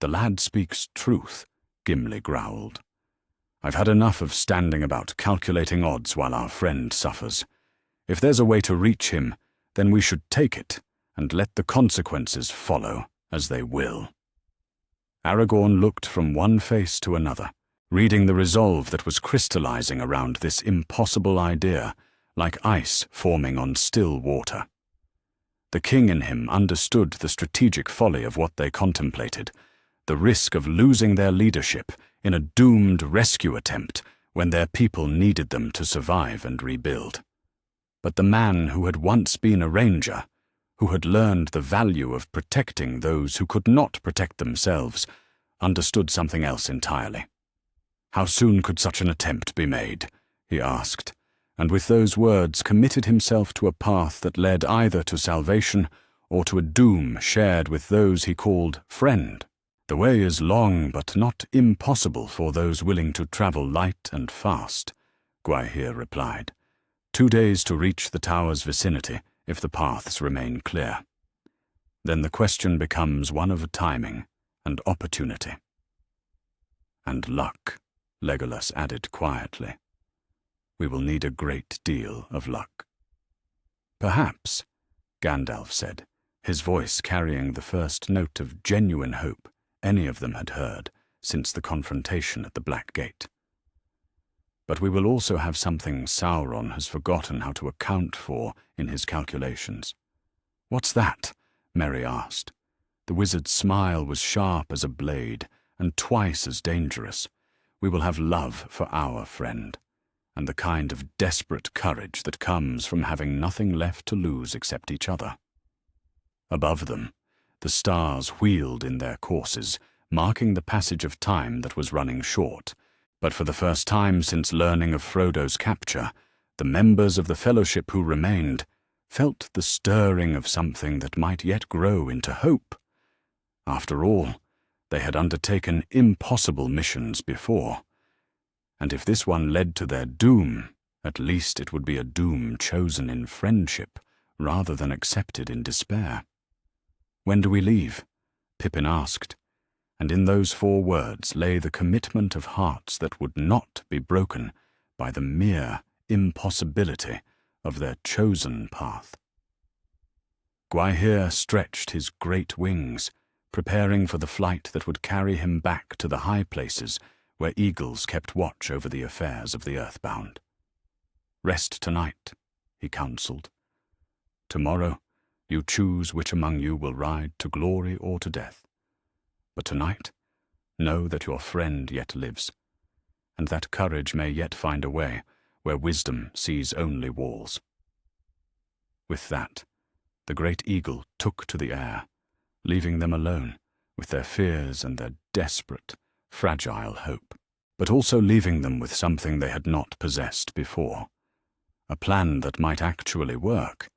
"The lad speaks truth," Gimli growled. "I've had enough of standing about calculating odds while our friend suffers. If there's a way to reach him, then we should take it, and let the consequences follow as they will." Aragorn looked from one face to another, reading the resolve that was crystallizing around this impossible idea, like ice forming on still water. The king in him understood the strategic folly of what they contemplated, the risk of losing their leadership in a doomed rescue attempt when their people needed them to survive and rebuild. But the man who had once been a ranger, who had learned the value of protecting those who could not protect themselves, understood something else entirely. "How soon could such an attempt be made?" he asked, and with those words committed himself to a path that led either to salvation or to a doom shared with those he called friend. "The way is long but not impossible for those willing to travel light and fast," Gwaihir replied. 2 days to reach the tower's vicinity if the paths remain clear. Then the question becomes one of timing and opportunity. "And luck," Legolas added quietly. "We will need a great deal of luck." "Perhaps," Gandalf said, his voice carrying the first note of genuine hope any of them had heard since the confrontation at the Black Gate. "But we will also have something Sauron has forgotten how to account for in his calculations." "What's that?" Merry asked. The wizard's smile was sharp as a blade and twice as dangerous. "We will have love for our friend, and the kind of desperate courage that comes from having nothing left to lose except each other." Above them, the stars wheeled in their courses, marking the passage of time that was running short. But for the first time since learning of Frodo's capture, the members of the Fellowship who remained felt the stirring of something that might yet grow into hope. After all, they had undertaken impossible missions before, and if this one led to their doom, at least it would be a doom chosen in friendship rather than accepted in despair. "When do we leave?" Pippin asked, and in those 4 words lay the commitment of hearts that would not be broken by the mere impossibility of their chosen path. Gwaihir stretched his great wings, preparing for the flight that would carry him back to the high places where eagles kept watch over the affairs of the earthbound. "Rest tonight," he counseled. "Tomorrow, you choose which among you will ride to glory or to death. But tonight, know that your friend yet lives, and that courage may yet find a way where wisdom sees only walls." With that, the great eagle took to the air, leaving them alone with their fears and their desperate, fragile hope, but also leaving them with something they had not possessed before, a plan that might actually work,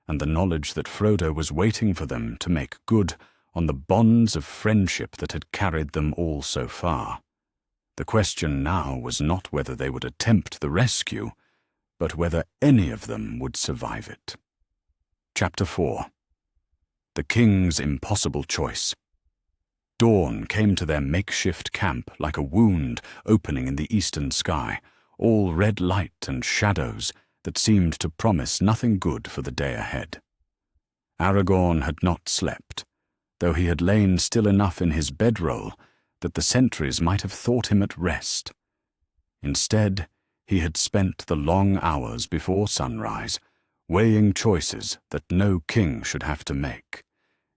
and the knowledge that Frodo was waiting for them to make good on the bonds of friendship that had carried them all so far. The question now was not whether they would attempt the rescue, but whether any of them would survive it. Chapter 4. The King's Impossible Choice. Dawn came to their makeshift camp like a wound opening in the eastern sky, all red light and shadows that seemed to promise nothing good for the day ahead. Aragorn had not slept, though he had lain still enough in his bedroll that the sentries might have thought him at rest. Instead, he had spent the long hours before sunrise weighing choices that no king should have to make,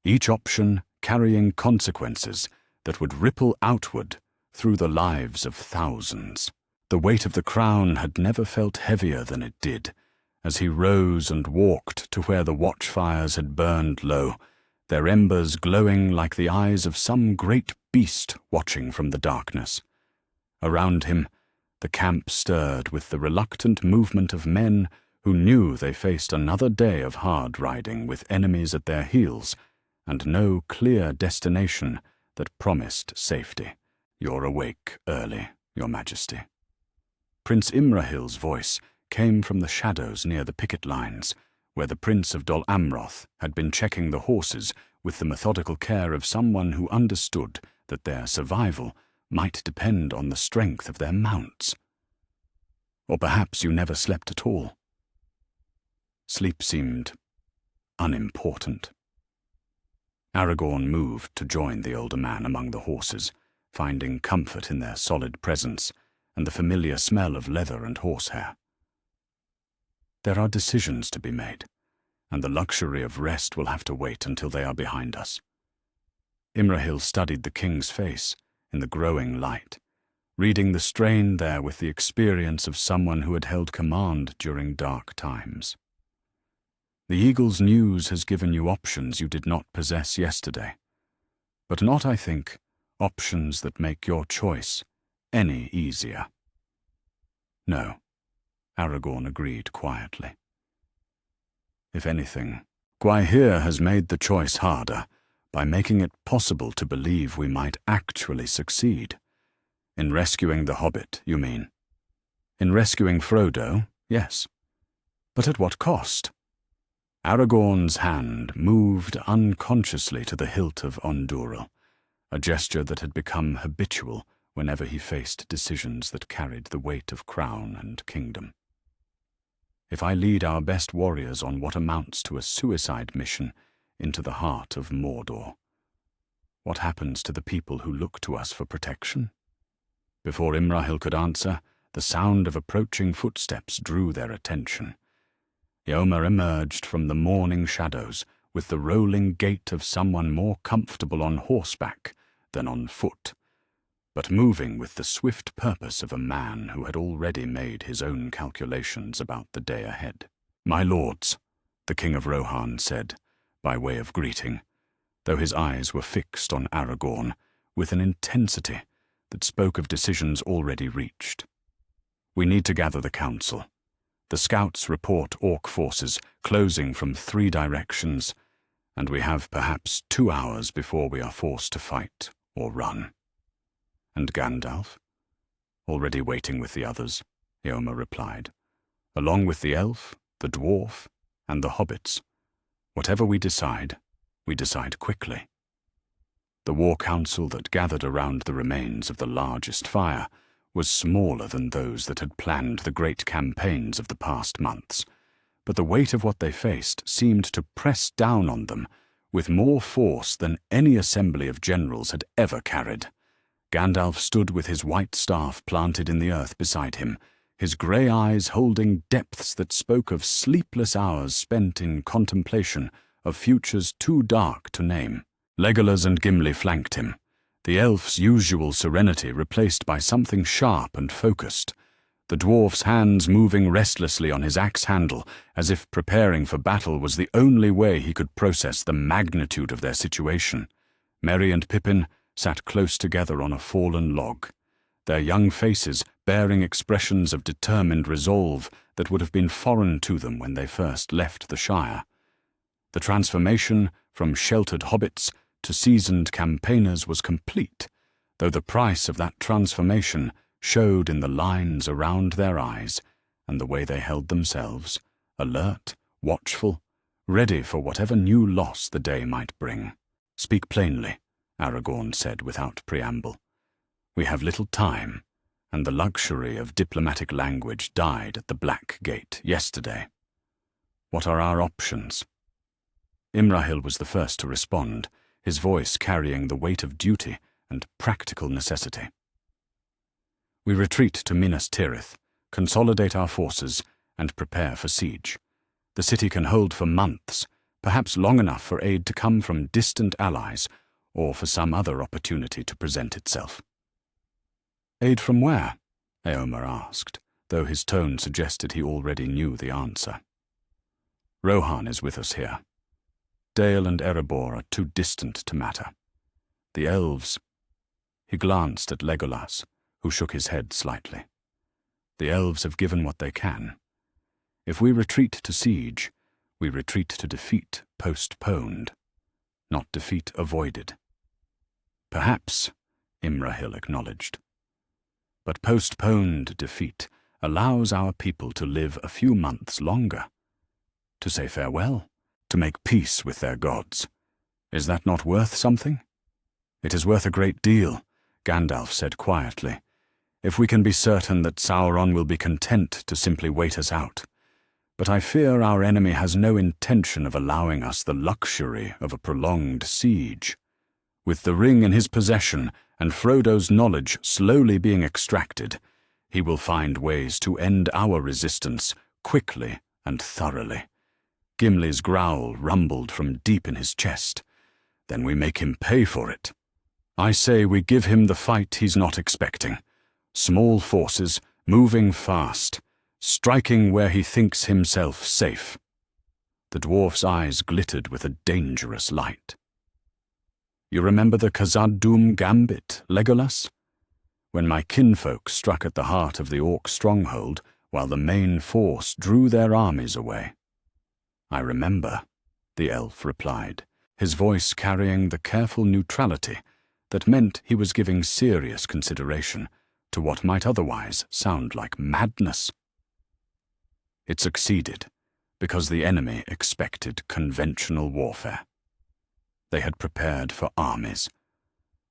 each option carrying consequences that would ripple outward through the lives of thousands. The weight of the crown had never felt heavier than it did, as he rose and walked to where the watchfires had burned low, their embers glowing like the eyes of some great beast watching from the darkness. Around him, the camp stirred with the reluctant movement of men who knew they faced another day of hard riding with enemies at their heels and no clear destination that promised safety. "You're awake early, Your Majesty." Prince Imrahil's voice came from the shadows near the picket lines, where the Prince of Dol Amroth had been checking the horses with the methodical care of someone who understood that their survival might depend on the strength of their mounts. Or perhaps you never slept at all. Sleep seemed unimportant. Aragorn moved to join the older man among the horses, finding comfort in their solid presence and the familiar smell of leather and horsehair. There are decisions to be made, and the luxury of rest will have to wait until they are behind us. Imrahil studied the king's face in the growing light, reading the strain there with the experience of someone who had held command during dark times. "The Eagle's news has given you options you did not possess yesterday, but not, I think, options that make your choice any easier." "No," Aragorn agreed quietly. "If anything, Gwaihir has made the choice harder by making it possible to believe we might actually succeed. In rescuing the Hobbit, you mean? In rescuing Frodo, yes. But at what cost?" Aragorn's hand moved unconsciously to the hilt of Onduril, a gesture that had become habitual whenever he faced decisions that carried the weight of crown and kingdom. "If I lead our best warriors on what amounts to a suicide mission into the heart of Mordor, what happens to the people who look to us for protection?" Before Imrahil could answer, the sound of approaching footsteps drew their attention. Eomer emerged from the morning shadows with the rolling gait of someone more comfortable on horseback than on foot, but moving with the swift purpose of a man who had already made his own calculations about the day ahead. "My lords," the King of Rohan said, by way of greeting, though his eyes were fixed on Aragorn with an intensity that spoke of decisions already reached. "We need to gather the council. The scouts report orc forces closing from 3 directions, and we have perhaps 2 hours before we are forced to fight or run." "And Gandalf?" "Already waiting with the others," Eomer replied. "Along with the elf, the dwarf, and the hobbits. Whatever we decide quickly." The war council that gathered around the remains of the largest fire was smaller than those that had planned the great campaigns of the past months, but the weight of what they faced seemed to press down on them with more force than any assembly of generals had ever carried. Gandalf stood with his white staff planted in the earth beside him, his grey eyes holding depths that spoke of sleepless hours spent in contemplation of futures too dark to name. Legolas and Gimli flanked him, the elf's usual serenity replaced by something sharp and focused, the dwarf's hands moving restlessly on his axe handle as if preparing for battle was the only way he could process the magnitude of their situation. Merry and Pippin sat close together on a fallen log, their young faces bearing expressions of determined resolve that would have been foreign to them when they first left the Shire. The transformation from sheltered hobbits to seasoned campaigners was complete, though the price of that transformation showed in the lines around their eyes and the way they held themselves, alert, watchful, ready for whatever new loss the day might bring. "Speak plainly," Aragorn said without preamble. "We have little time, and the luxury of diplomatic language died at the Black Gate yesterday. What are our options?" Imrahil was the first to respond, his voice carrying the weight of duty and practical necessity. "We retreat to Minas Tirith, consolidate our forces, and prepare for siege. The city can hold for months, perhaps long enough for aid to come from distant allies, or for some other opportunity to present itself. "Aid from where?" Eomer asked, though his tone suggested he already knew the answer. "Rohan is with us here. Dale and Erebor are too distant to matter. The elves—" He glanced at Legolas, who shook his head slightly. "The elves have given what they can. If we retreat to siege, we retreat to defeat postponed, not defeat avoided." "Perhaps," Imrahil acknowledged. "But postponed defeat allows our people to live a few months longer, to say farewell, to make peace with their gods. Is that not worth something?" "It is worth a great deal," Gandalf said quietly, "if we can be certain that Sauron will be content to simply wait us out. But I fear our enemy has no intention of allowing us the luxury of a prolonged siege. With the ring in his possession and Frodo's knowledge slowly being extracted, he will find ways to end our resistance quickly and thoroughly." Gimli's growl rumbled from deep in his chest. "Then we make him pay for it. I say we give him the fight he's not expecting. Small forces, moving fast, striking where he thinks himself safe." The dwarf's eyes glittered with a dangerous light. "You remember the Khazad-dûm gambit, Legolas? When my kinfolk struck at the heart of the orc stronghold while the main force drew their armies away." "I remember," the elf replied, his voice carrying the careful neutrality that meant he was giving serious consideration to what might otherwise sound like madness. "It succeeded because the enemy expected conventional warfare. They had prepared for armies,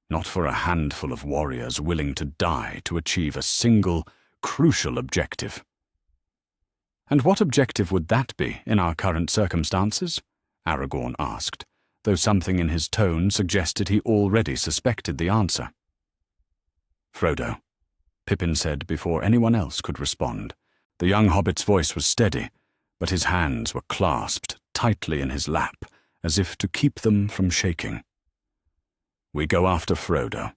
not for a handful of warriors willing to die to achieve a single, crucial objective." "And what objective would that be in our current circumstances?" Aragorn asked, though something in his tone suggested he already suspected the answer. "Frodo," Pippin said before anyone else could respond. The young hobbit's voice was steady, but his hands were clasped tightly in his lap, as if to keep them from shaking. "We go after Frodo.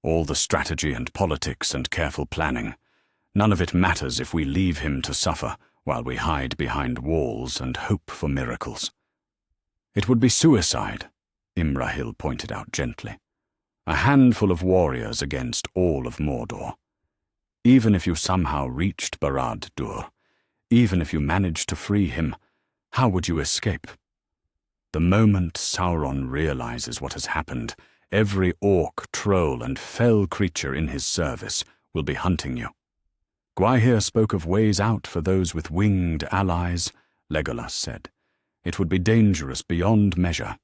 All the strategy and politics and careful planning. None of it matters if we leave him to suffer while we hide behind walls and hope for miracles." "It would be suicide," Imrahil pointed out gently. "A handful of warriors against all of Mordor. Even if you somehow reached Barad-dûr, even if you managed to free him, how would you escape? The moment Sauron realizes what has happened, every orc, troll, and fell creature in his service will be hunting you." "Gwaihir spoke of ways out for those with winged allies," Legolas said. "It would be dangerous beyond measure,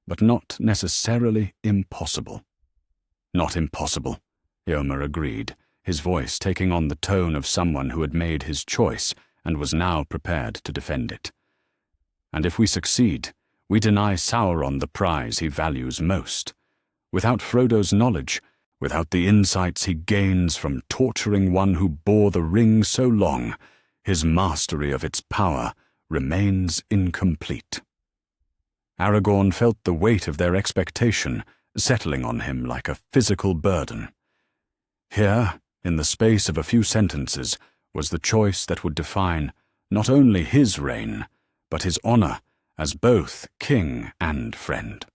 but not necessarily impossible." "Not impossible," Eomer agreed, his voice taking on the tone of someone who had made his choice and was now prepared to defend it. "And if we succeed, we deny Sauron the prize he values most. Without Frodo's knowledge, without the insights he gains from torturing one who bore the ring so long, his mastery of its power remains incomplete." Aragorn felt the weight of their expectation settling on him like a physical burden. Here, in the space of a few sentences, was the choice that would define not only his reign, but his honor as both king and friend.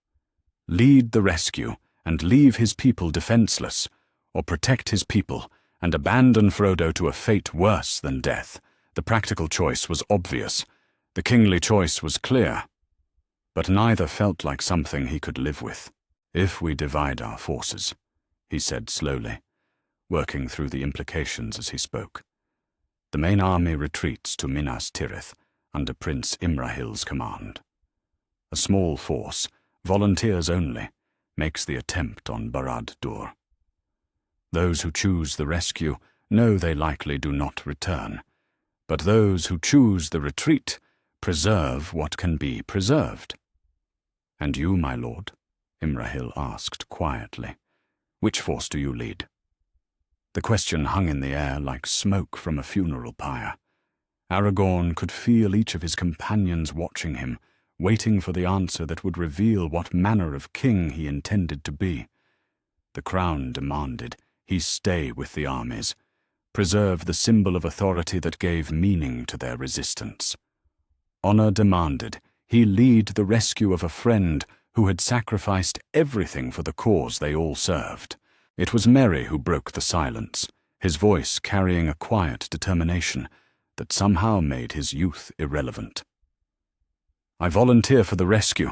Lead the rescue and leave his people defenseless, or protect his people and abandon Frodo to a fate worse than death. The practical choice was obvious. The kingly choice was clear. But neither felt like something he could live with. "If we divide our forces," he said slowly, working through the implications as he spoke. "The main army retreats to Minas Tirith under Prince Imrahil's command. A small force, volunteers only, makes the attempt on Barad-dûr. Those who choose the rescue know they likely do not return, but those who choose the retreat preserve what can be preserved." "And you, my lord?" Imrahil asked quietly. "Which force do you lead?" The question hung in the air like smoke from a funeral pyre. Aragorn could feel each of his companions watching him, waiting for the answer that would reveal what manner of king he intended to be. The crown demanded he stay with the armies, preserve the symbol of authority that gave meaning to their resistance. Honor demanded he lead the rescue of a friend who had sacrificed everything for the cause they all served. It was Merry who broke the silence, his voice carrying a quiet determination that somehow made his youth irrelevant. "I volunteer for the rescue."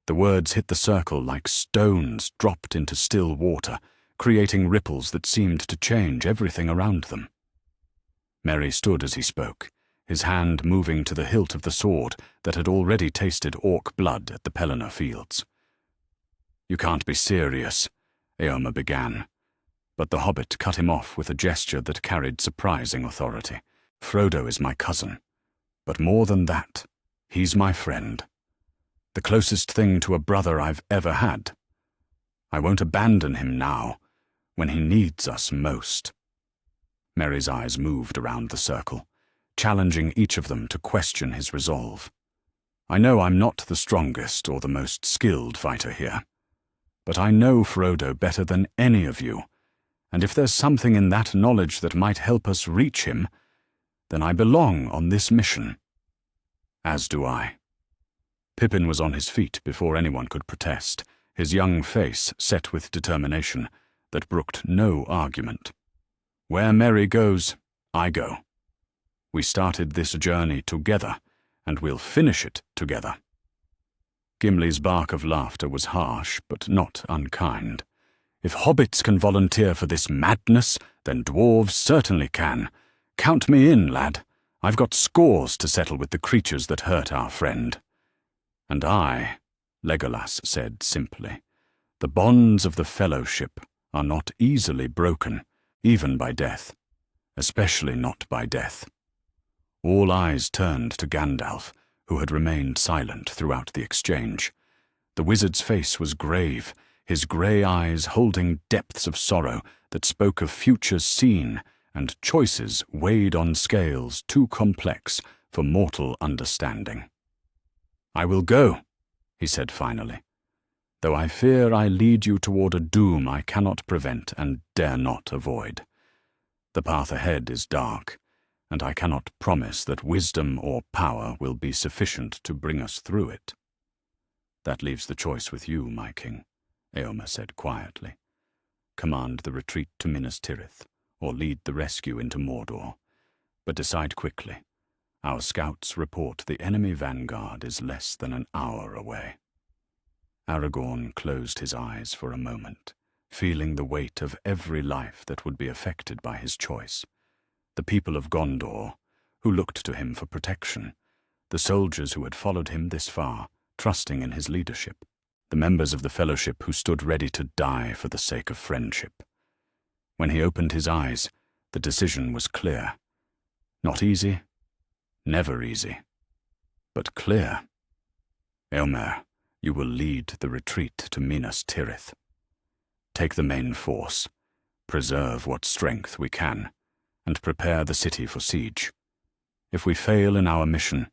The words hit the circle like stones dropped into still water, creating ripples that seemed to change everything around them. Merry stood as he spoke, his hand moving to the hilt of the sword that had already tasted orc blood at the Pelennor fields. "You can't be serious," Eomer began, but the hobbit cut him off with a gesture that carried surprising authority. "Frodo is my cousin, but more than that, he's my friend. The closest thing to a brother I've ever had. I won't abandon him now, when he needs us most." Merry's eyes moved around the circle, challenging each of them to question his resolve. "I know I'm not the strongest or the most skilled fighter here, but I know Frodo better than any of you, and if there's something in that knowledge that might help us reach him, then I belong on this mission." "As do I." Pippin was on his feet before anyone could protest, his young face set with determination that brooked no argument. "Where Merry goes, I go. We started this journey together, and we'll finish it together." Gimli's bark of laughter was harsh, but not unkind. "If hobbits can volunteer for this madness, then dwarves certainly can. Count me in, lad. I've got scores to settle with the creatures that hurt our friend." "And I," Legolas said simply, "the bonds of the fellowship are not easily broken, even by death, especially not by death." All eyes turned to Gandalf, who had remained silent throughout the exchange. The wizard's face was grave, his grey eyes holding depths of sorrow that spoke of futures seen and choices weighed on scales too complex for mortal understanding. "I will go," he said finally, "though I fear I lead you toward a doom I cannot prevent and dare not avoid. The path ahead is dark, and I cannot promise that wisdom or power will be sufficient to bring us through it." "That leaves the choice with you, my king," Eomer said quietly. "Command the retreat to Minas Tirith, or lead the rescue into Mordor. But decide quickly. Our scouts report the enemy vanguard is less than an hour away." Aragorn closed his eyes for a moment, feeling the weight of every life that would be affected by his choice. The people of Gondor, who looked to him for protection, the soldiers who had followed him this far, trusting in his leadership, the members of the fellowship who stood ready to die for the sake of friendship. When he opened his eyes, the decision was clear. Not easy, never easy, but clear. "Eomer, you will lead the retreat to Minas Tirith. Take the main force, preserve what strength we can, and prepare the city for siege. If we fail in our mission,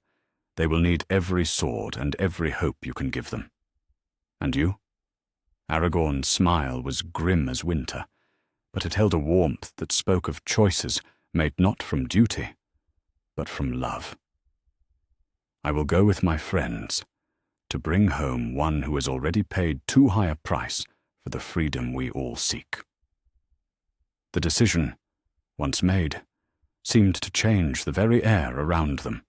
they will need every sword and every hope you can give them. And you?" Aragorn's smile was grim as winter, but it held a warmth that spoke of choices made not from duty, but from love. "I will go with my friends to bring home one who has already paid too high a price for the freedom we all seek." The decision, once made, seemed to change the very air around them.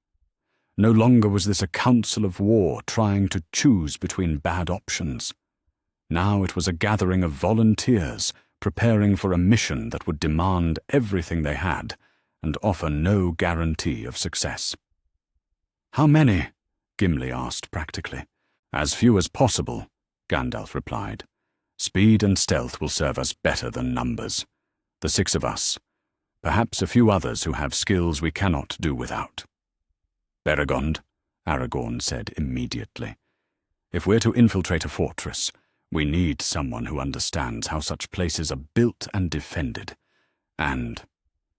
No longer was this a council of war trying to choose between bad options. Now it was a gathering of volunteers preparing for a mission that would demand everything they had and offer no guarantee of success. "How many?" Gimli asked practically. "As few as possible," Gandalf replied. "Speed and stealth will serve us better than numbers. The 6 of us. Perhaps a few others who have skills we cannot do without." "Beregond," Aragorn said immediately. "If we're to infiltrate a fortress, we need someone who understands how such places are built and defended. And,"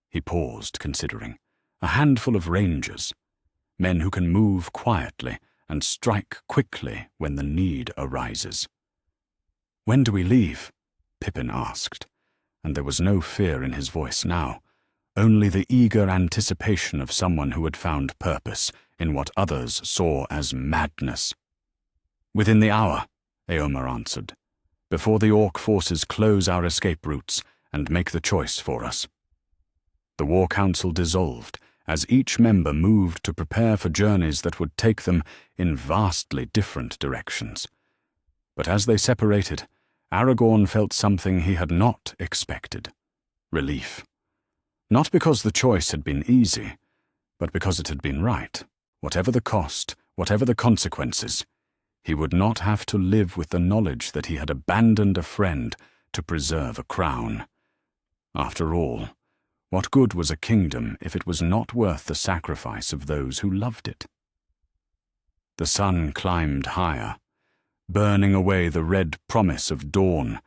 he paused considering, "a handful of rangers, men who can move quietly and strike quickly when the need arises. "When do we leave?" Pippin asked, and there was no fear in his voice now, only the eager anticipation of someone who had found purpose in what others saw as madness. "Within the hour," Eomer answered, "before the Orc forces close our escape routes and make the choice for us." The War Council dissolved as each member moved to prepare for journeys that would take them in vastly different directions. But as they separated, Aragorn felt something he had not expected: relief. Not because the choice had been easy, but because it had been right. Whatever the cost, whatever the consequences, he would not have to live with the knowledge that he had abandoned a friend to preserve a crown. After all, what good was a kingdom if it was not worth the sacrifice of those who loved it? The sun climbed higher, burning away the red promise of dawn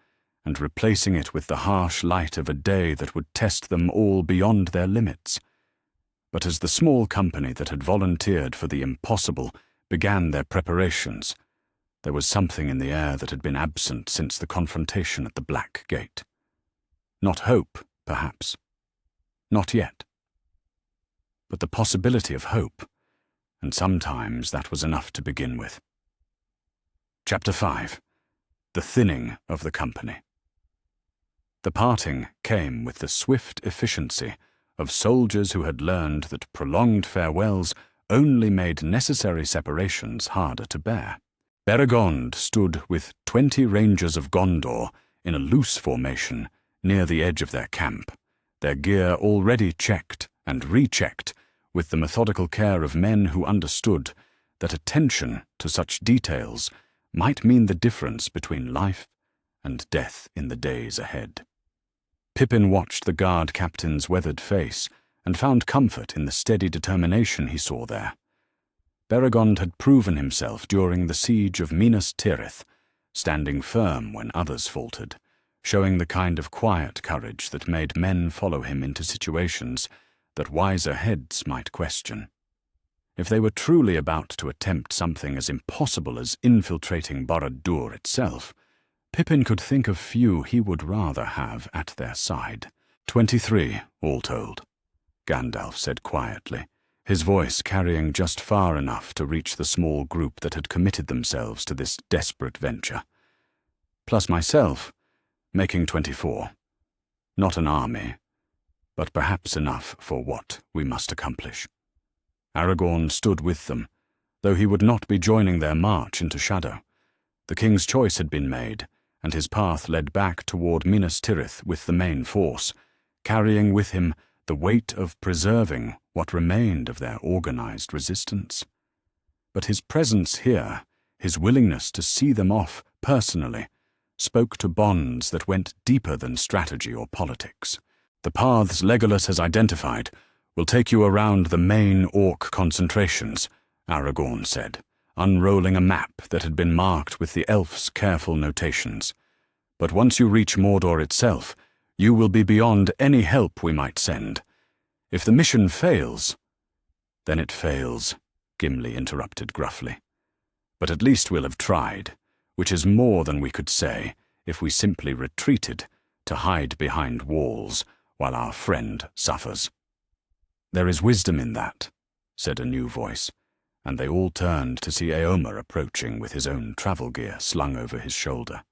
and replacing it with the harsh light of a day that would test them all beyond their limits. But as the small company that had volunteered for the impossible began their preparations, there was something in the air that had been absent since the confrontation at the Black Gate. Not hope, perhaps. Not yet. But the possibility of hope, and sometimes that was enough to begin with. Chapter 5. The Thinning of the Company. The parting came with the swift efficiency of soldiers who had learned that prolonged farewells only made necessary separations harder to bear. Beregond stood with 20 rangers of Gondor in a loose formation near the edge of their camp, their gear already checked and rechecked with the methodical care of men who understood that attention to such details might mean the difference between life and death in the days ahead. Pippin watched the guard captain's weathered face and found comfort in the steady determination he saw there. Beregond had proven himself during the siege of Minas Tirith, standing firm when others faltered, showing the kind of quiet courage that made men follow him into situations that wiser heads might question. If they were truly about to attempt something as impossible as infiltrating Barad-dûr itself, Pippin could think of few he would rather have at their side. 23, all told, Gandalf said quietly, his voice carrying just far enough to reach the small group that had committed themselves to this desperate venture. Plus myself, making 24. Not an army, but perhaps enough for what we must accomplish. Aragorn stood with them, though he would not be joining their march into shadow. The king's choice had been made, and his path led back toward Minas Tirith with the main force, carrying with him the weight of preserving what remained of their organized resistance. But his presence here, his willingness to see them off personally, spoke to bonds that went deeper than strategy or politics. The paths Legolas has identified will take you around the main Orc concentrations, Aragorn said, unrolling a map that had been marked with the elf's careful notations. But once you reach Mordor itself, you will be beyond any help we might send. If the mission fails— Then it fails, Gimli interrupted gruffly. But at least we'll have tried, which is more than we could say if we simply retreated to hide behind walls while our friend suffers. There is wisdom in that, said a new voice, and they all turned to see Eomer approaching with his own travel gear slung over his shoulder.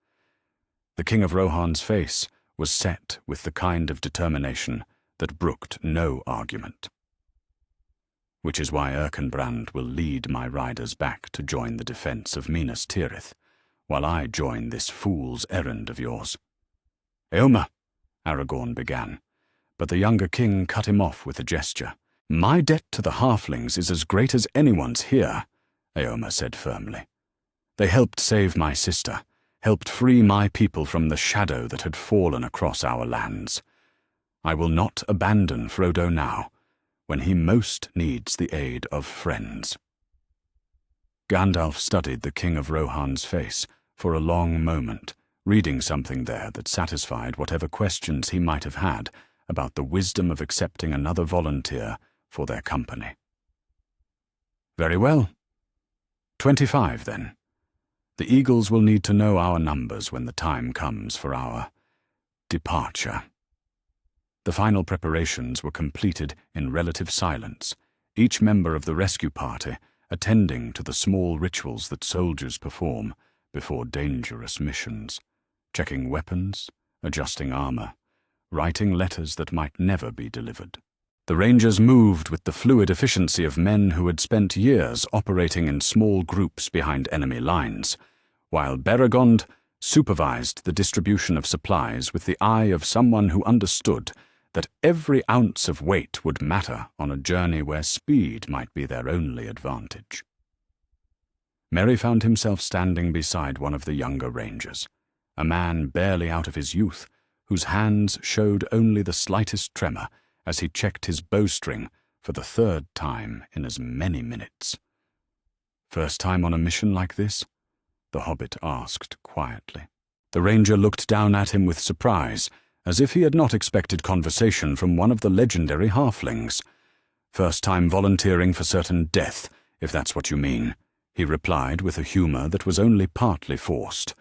The King of Rohan's face was set with the kind of determination that brooked no argument. Which is why Erkenbrand will lead my riders back to join the defense of Minas Tirith, while I join this fool's errand of yours. Eomer, Aragorn began, but the younger king cut him off with a gesture. My debt to the halflings is as great as anyone's here, Eomer said firmly. They helped save my sister, helped free my people from the shadow that had fallen across our lands. I will not abandon Frodo now, when he most needs the aid of friends. Gandalf studied the King of Rohan's face for a long moment, reading something there that satisfied whatever questions he might have had about the wisdom of accepting another volunteer for their company. Very well. 25, then. The eagles will need to know our numbers when the time comes for our departure. The final preparations were completed in relative silence, each member of the rescue party attending to the small rituals that soldiers perform before dangerous missions, checking weapons, adjusting armor, writing letters that might never be delivered. The Rangers moved with the fluid efficiency of men who had spent years operating in small groups behind enemy lines, while Beregond supervised the distribution of supplies with the eye of someone who understood that every ounce of weight would matter on a journey where speed might be their only advantage. Merry found himself standing beside one of the younger Rangers, a man barely out of his youth, whose hands showed only the slightest tremor as he checked his bowstring for the third time in as many minutes. "First time on a mission like this?" the hobbit asked quietly. The ranger looked down at him with surprise, as if he had not expected conversation from one of the legendary halflings. "First time volunteering for certain death, if that's what you mean," he replied with a humor that was only partly forced.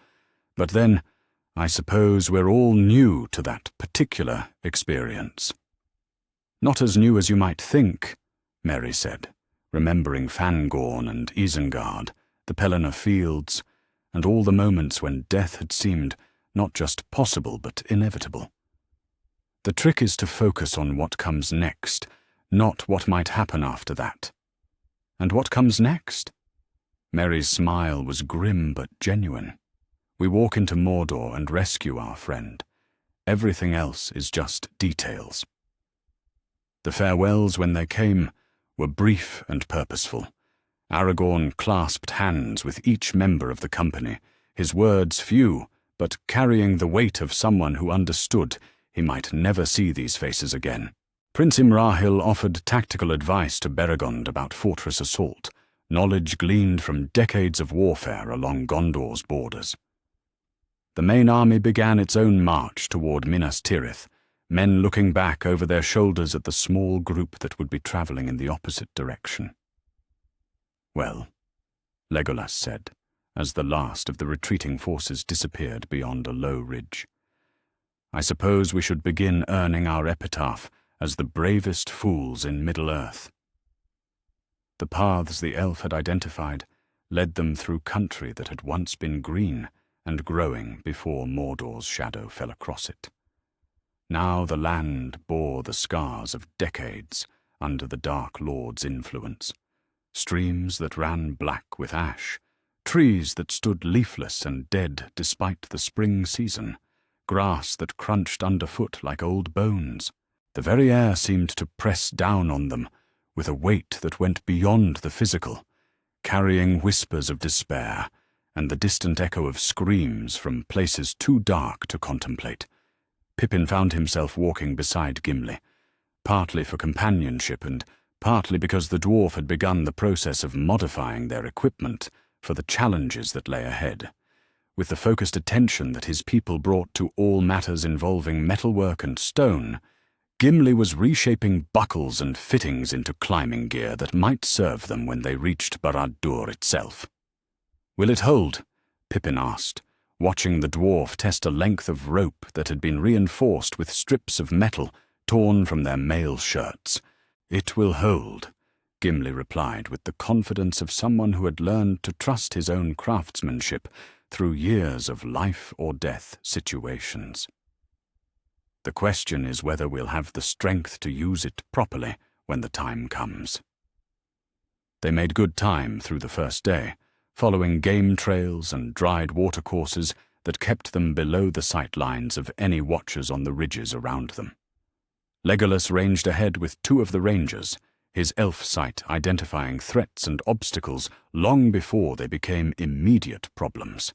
"But then, I suppose we're all new to that particular experience." "Not as new as you might think," Merry said, remembering Fangorn and Isengard, the Pelennor fields, and all the moments when death had seemed not just possible but inevitable. "The trick is to focus on what comes next, not what might happen after that." "And what comes next?" Merry's smile was grim but genuine. "We walk into Mordor and rescue our friend. Everything else is just details." The farewells, when they came, were brief and purposeful. Aragorn clasped hands with each member of the company, his words few, but carrying the weight of someone who understood he might never see these faces again. Prince Imrahil offered tactical advice to Beregond about fortress assault, knowledge gleaned from decades of warfare along Gondor's borders. The main army began its own march toward Minas Tirith, men looking back over their shoulders at the small group that would be traveling in the opposite direction. "Well," Legolas said, as the last of the retreating forces disappeared beyond a low ridge, "I suppose we should begin earning our epitaph as the bravest fools in Middle-earth." The paths the elf had identified led them through country that had once been green and growing before Mordor's shadow fell across it. Now the land bore the scars of decades under the Dark Lord's influence. Streams that ran black with ash, trees that stood leafless and dead despite the spring season, grass that crunched underfoot like old bones. The very air seemed to press down on them with a weight that went beyond the physical, carrying whispers of despair and the distant echo of screams from places too dark to contemplate. Pippin found himself walking beside Gimli, partly for companionship and partly because the dwarf had begun the process of modifying their equipment for the challenges that lay ahead. With the focused attention that his people brought to all matters involving metalwork and stone, Gimli was reshaping buckles and fittings into climbing gear that might serve them when they reached Barad-dûr itself. "Will it hold?" Pippin asked, watching the dwarf test a length of rope that had been reinforced with strips of metal torn from their mail shirts. "It will hold," Gimli replied with the confidence of someone who had learned to trust his own craftsmanship through years of life-or-death situations. "The question is whether we'll have the strength to use it properly when the time comes." They made good time through the first day, following game trails and dried watercourses that kept them below the sight lines of any watchers on the ridges around them. Legolas ranged ahead with two of the rangers, his elf sight identifying threats and obstacles long before they became immediate problems.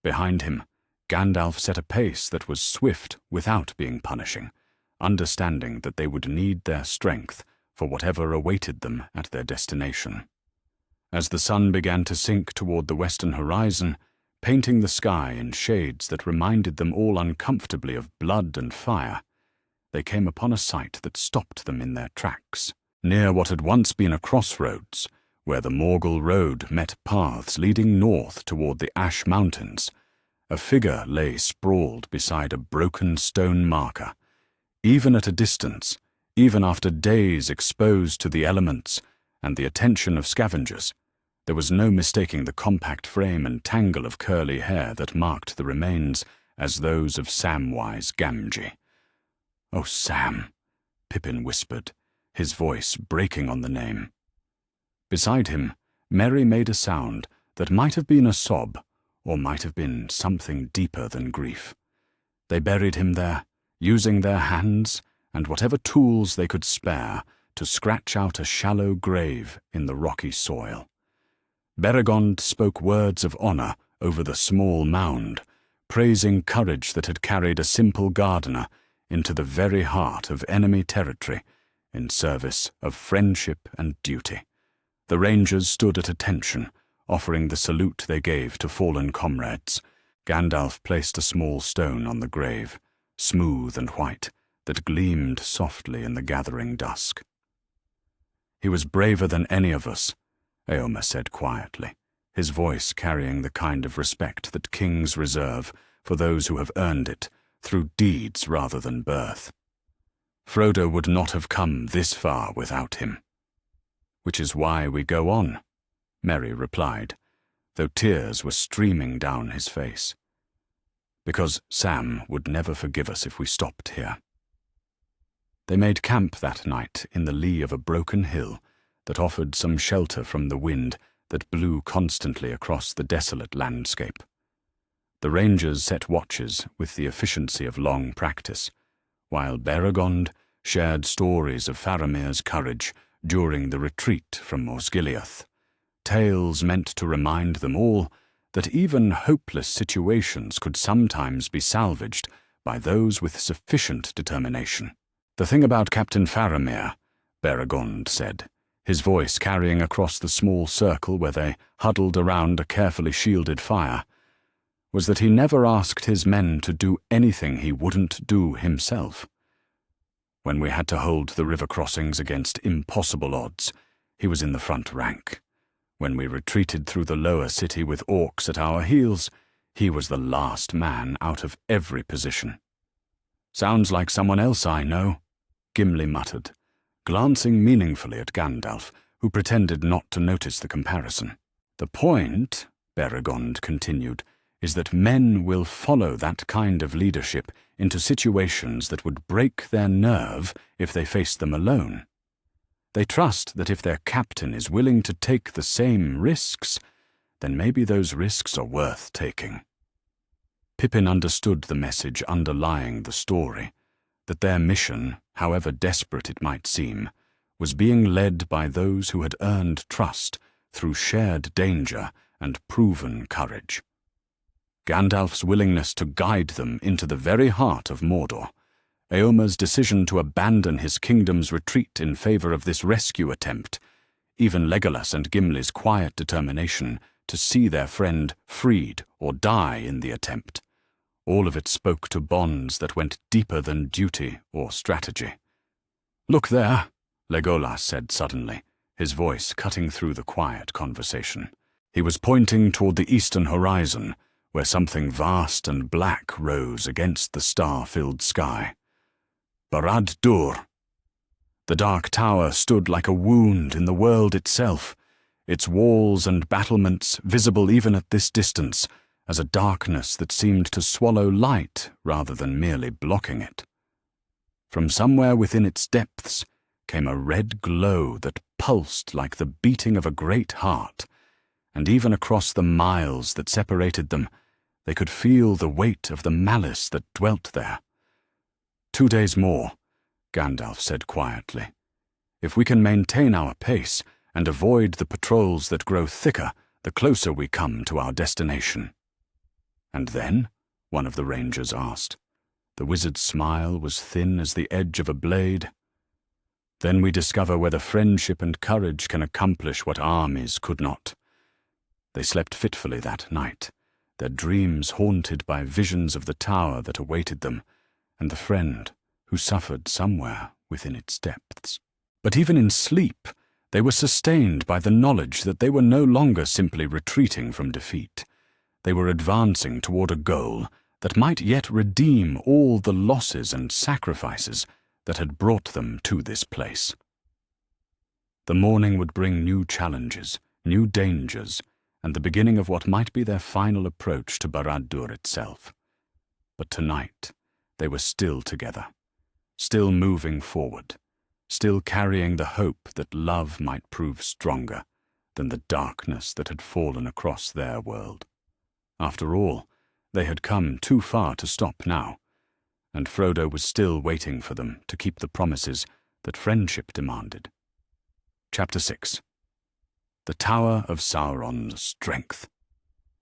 Behind him, Gandalf set a pace that was swift without being punishing, understanding that they would need their strength for whatever awaited them at their destination. As the sun began to sink toward the western horizon, painting the sky in shades that reminded them all uncomfortably of blood and fire, they came upon a sight that stopped them in their tracks. Near what had once been a crossroads, where the Morgul road met paths leading north toward the Ash Mountains, a figure lay sprawled beside a broken stone marker. Even at a distance, even after days exposed to the elements and the attention of scavengers, there was no mistaking the compact frame and tangle of curly hair that marked the remains as those of Samwise Gamgee. "Oh, Sam," Pippin whispered, his voice breaking on the name. Beside him, Merry made a sound that might have been a sob, or might have been something deeper than grief. They buried him there, using their hands and whatever tools they could spare to scratch out a shallow grave in the rocky soil. Beregond spoke words of honor over the small mound, praising courage that had carried a simple gardener into the very heart of enemy territory in service of friendship and duty. The rangers stood at attention, offering the salute they gave to fallen comrades. Gandalf placed a small stone on the grave, smooth and white, that gleamed softly in the gathering dusk. "He was braver than any of us," Éomer said quietly, his voice carrying the kind of respect that kings reserve for those who have earned it through deeds rather than birth. "Frodo would not have come this far without him." "Which is why we go on," Merry replied, though tears were streaming down his face. "Because Sam would never forgive us if we stopped here." They made camp that night in the lee of a broken hill that offered some shelter from the wind that blew constantly across the desolate landscape. The rangers set watches with the efficiency of long practice, while Beregond shared stories of Faramir's courage during the retreat from Osgiliath, tales meant to remind them all that even hopeless situations could sometimes be salvaged by those with sufficient determination. "The thing about Captain Faramir," Beregond said, his voice carrying across the small circle where they huddled around a carefully shielded fire, was that he never asked his men to do anything he wouldn't do himself. When we had to hold the river crossings against impossible odds, he was in the front rank. When we retreated through the lower city with orcs at our heels, he was the last man out of every position. "Sounds like someone else I know," Gimli muttered, glancing meaningfully at Gandalf, who pretended not to notice the comparison. "The point," Beregond continued, "is that men will follow that kind of leadership into situations that would break their nerve if they faced them alone. They trust that if their captain is willing to take the same risks, then maybe those risks are worth taking." Pippin understood the message underlying the story, that their mission, however desperate it might seem, was being led by those who had earned trust through shared danger and proven courage. Gandalf's willingness to guide them into the very heart of Mordor, Éomer's decision to abandon his kingdom's retreat in favor of this rescue attempt, even Legolas and Gimli's quiet determination to see their friend freed or die in the attempt. All of it spoke to bonds that went deeper than duty or strategy. "Look there," Legolas said suddenly, his voice cutting through the quiet conversation. He was pointing toward the eastern horizon, where something vast and black rose against the star-filled sky. Barad-dûr. The dark tower stood like a wound in the world itself, its walls and battlements visible even at this distance, as a darkness that seemed to swallow light rather than merely blocking it. From somewhere within its depths came a red glow that pulsed like the beating of a great heart, and even across the miles that separated them, they could feel the weight of the malice that dwelt there. 2 days more, Gandalf said quietly. If we can maintain our pace and avoid the patrols that grow thicker, the closer we come to our destination. And then? One of the rangers asked. The wizard's smile was thin as the edge of a blade. Then we discover whether friendship and courage can accomplish what armies could not. They slept fitfully that night, their dreams haunted by visions of the tower that awaited them, and the friend who suffered somewhere within its depths. But even in sleep, They were sustained by the knowledge that they were no longer simply retreating from defeat. They were advancing toward a goal that might yet redeem all the losses and sacrifices that had brought them to this place. The morning would bring new challenges, new dangers, and the beginning of what might be their final approach to Barad-dûr itself. But tonight, they were still together, still moving forward, still carrying the hope that love might prove stronger than the darkness that had fallen across their world. After all, they had come too far to stop now, and Frodo was still waiting for them to keep the promises that friendship demanded. Chapter 6. The Tower of Sauron's Strength.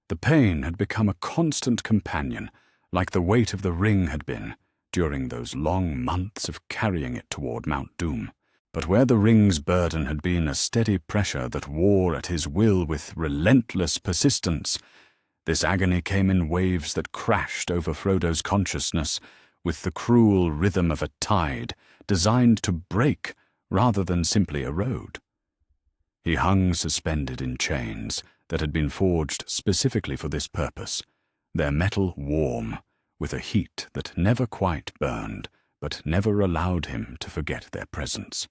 The pain had become a constant companion, like the weight of the ring had been during those long months of carrying it toward Mount Doom. But where the ring's burden had been a steady pressure that wore at his will with relentless persistence, this agony came in waves that crashed over Frodo's consciousness with the cruel rhythm of a tide designed to break rather than simply erode. He hung suspended in chains that had been forged specifically for this purpose, their metal warm, with a heat that never quite burned, but never allowed him to forget their presence.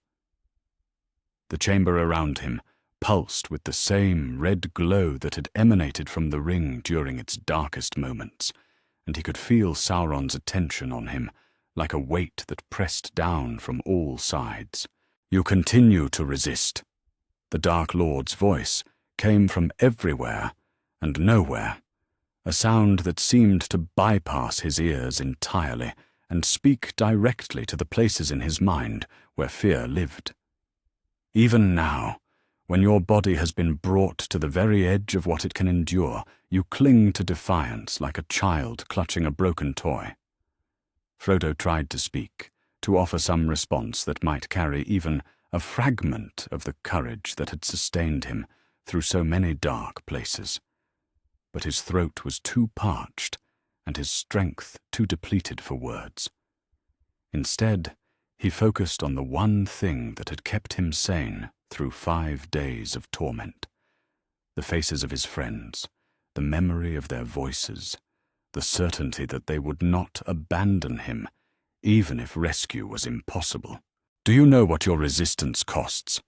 The chamber around him pulsed with the same red glow that had emanated from the ring during its darkest moments, and he could feel Sauron's attention on him like a weight that pressed down from all sides. "You continue to resist." The Dark Lord's voice came from everywhere and nowhere, a sound that seemed to bypass his ears entirely and speak directly to the places in his mind where fear lived. Even now, when your body has been brought to the very edge of what it can endure, you cling to defiance like a child clutching a broken toy. Frodo tried to speak, to offer some response that might carry even a fragment of the courage that had sustained him through so many dark places. But his throat was too parched, and his strength too depleted for words. Instead, he focused on the one thing that had kept him sane through 5 days of torment. The faces of his friends, the memory of their voices, the certainty that they would not abandon him, even if rescue was impossible. "Do you know what your resistance costs?"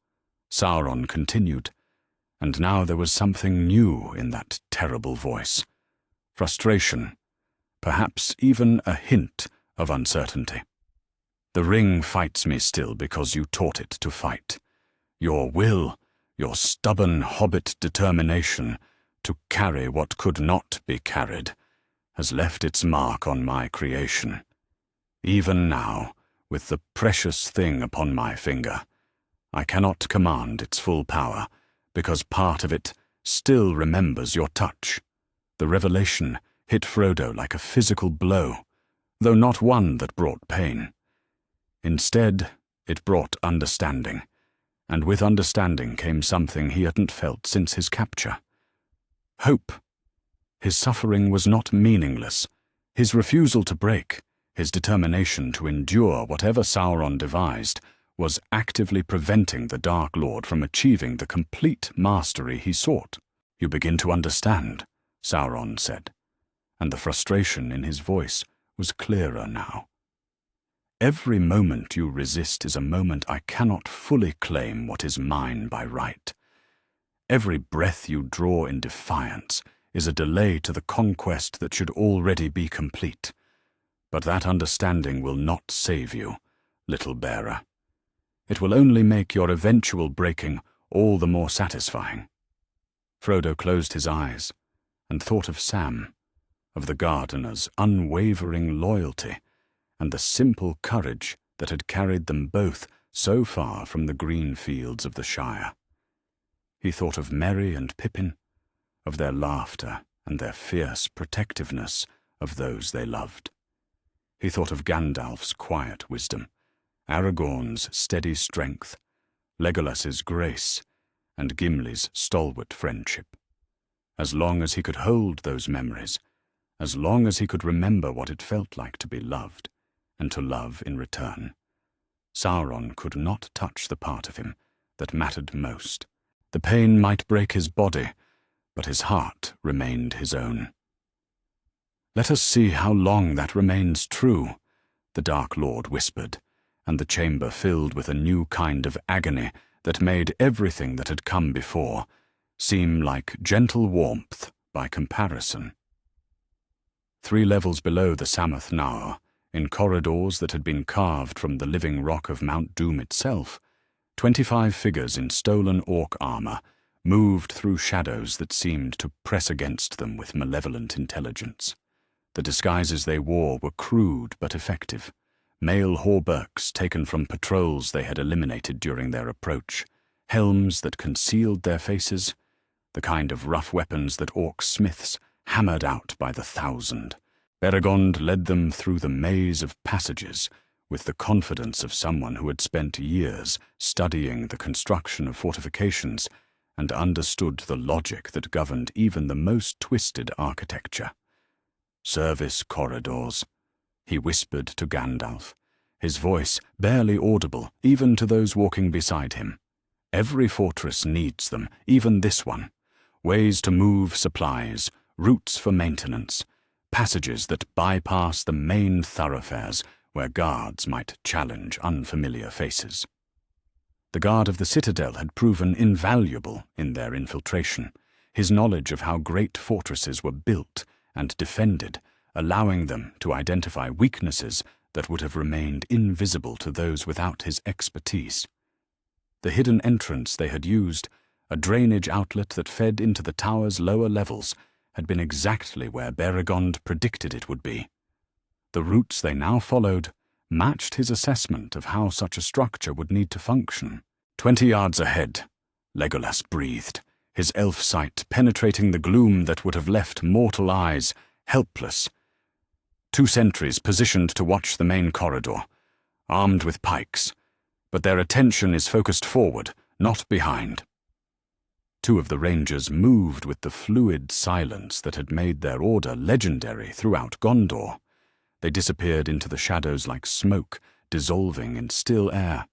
Sauron continued, and now there was something new in that terrible voice. Frustration, perhaps even a hint of uncertainty. "The ring fights me still because you taught it to fight. Your will, your stubborn hobbit determination to carry what could not be carried, has left its mark on my creation. Even now, with the precious thing upon my finger, I cannot command its full power, because part of it still remembers your touch." The revelation hit Frodo like a physical blow, though not one that brought pain. Instead, it brought understanding, and with understanding came something he hadn't felt since his capture. Hope. His suffering was not meaningless. His refusal to break, his determination to endure whatever Sauron devised, was actively preventing the Dark Lord from achieving the complete mastery he sought. "You begin to understand," Sauron said, and the frustration in his voice was clearer now. "Every moment you resist is a moment I cannot fully claim what is mine by right. Every breath you draw in defiance is a delay to the conquest that should already be complete. But that understanding will not save you, little bearer. It will only make your eventual breaking all the more satisfying." Frodo closed his eyes and thought of Sam, of the gardener's unwavering loyalty, and the simple courage that had carried them both so far from the green fields of the Shire. He thought of Merry and Pippin, of their laughter and their fierce protectiveness of those they loved. He thought of Gandalf's quiet wisdom, Aragorn's steady strength, Legolas's grace, and Gimli's stalwart friendship. As long as he could hold those memories, as long as he could remember what it felt like to be loved, and to love in return, Sauron could not touch the part of him that mattered most. The pain might break his body, but his heart remained his own. "Let us see how long that remains true," the Dark Lord whispered, and the chamber filled with a new kind of agony that made everything that had come before seem like gentle warmth by comparison. 3 levels below the Samath Naur, in corridors that had been carved from the living rock of Mount Doom itself, 25 figures in stolen orc armor moved through shadows that seemed to press against them with malevolent intelligence. The disguises they wore were crude but effective, mail hauberks taken from patrols they had eliminated during their approach, helms that concealed their faces, the kind of rough weapons that orc smiths hammered out by the thousand. Beregond led them through the maze of passages with the confidence of someone who had spent years studying the construction of fortifications and understood the logic that governed even the most twisted architecture. "Service corridors," he whispered to Gandalf, his voice barely audible even to those walking beside him. "Every fortress needs them, even this one. Ways to move supplies, routes for maintenance, passages that bypass the main thoroughfares where guards might challenge unfamiliar faces." The guard of the Citadel had proven invaluable in their infiltration, his knowledge of how great fortresses were built and defended, allowing them to identify weaknesses that would have remained invisible to those without his expertise. The hidden entrance they had used, a drainage outlet that fed into the tower's lower levels, had been exactly where Beregond predicted it would be. The routes they now followed matched his assessment of how such a structure would need to function. 20 yards ahead, Legolas breathed, his elf sight penetrating the gloom that would have left mortal eyes helpless. 2 sentries positioned to watch the main corridor, armed with pikes, but their attention is focused forward, not behind. 2 of the rangers moved with the fluid silence that had made their order legendary throughout Gondor. They disappeared into the shadows like smoke, dissolving in still air,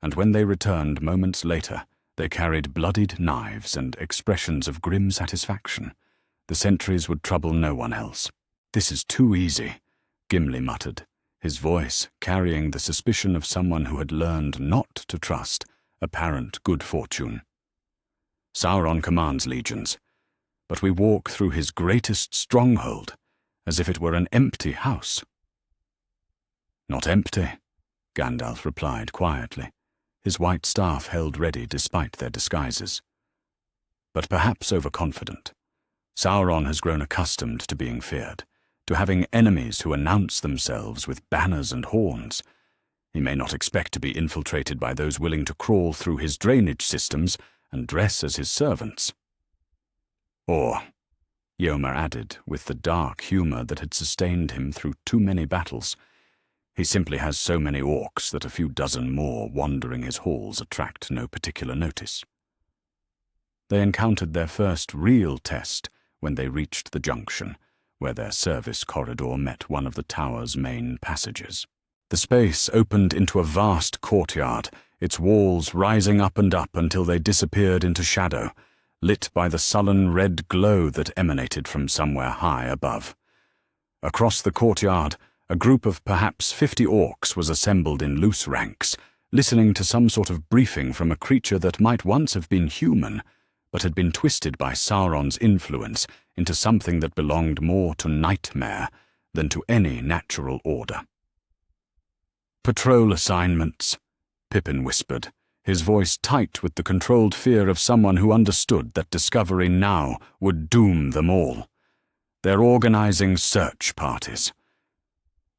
and when they returned moments later, they carried bloodied knives and expressions of grim satisfaction. The sentries would trouble no one else. "This is too easy," Gimli muttered, his voice carrying the suspicion of someone who had learned not to trust apparent good fortune. "Sauron commands legions, but we walk through his greatest stronghold as if it were an empty house." "Not empty," Gandalf replied quietly, his white staff held ready despite their disguises. "But perhaps overconfident. Sauron has grown accustomed to being feared, to having enemies who announce themselves with banners and horns. He may not expect to be infiltrated by those willing to crawl through his drainage systems and dress as his servants." "Or," Yomer added, with the dark humor that had sustained him through too many battles, "he simply has so many orcs that a few dozen more wandering his halls attract no particular notice." They encountered their first real test when they reached the junction, where their service corridor met one of the tower's main passages. The space opened into a vast courtyard, its walls rising up and up until they disappeared into shadow, lit by the sullen red glow that emanated from somewhere high above. Across the courtyard, a group of perhaps 50 orcs was assembled in loose ranks, listening to some sort of briefing from a creature that might once have been human, but had been twisted by Sauron's influence into something that belonged more to nightmare than to any natural order. "Patrol assignments," Pippin whispered, his voice tight with the controlled fear of someone who understood that discovery now would doom them all. "They're organizing search parties."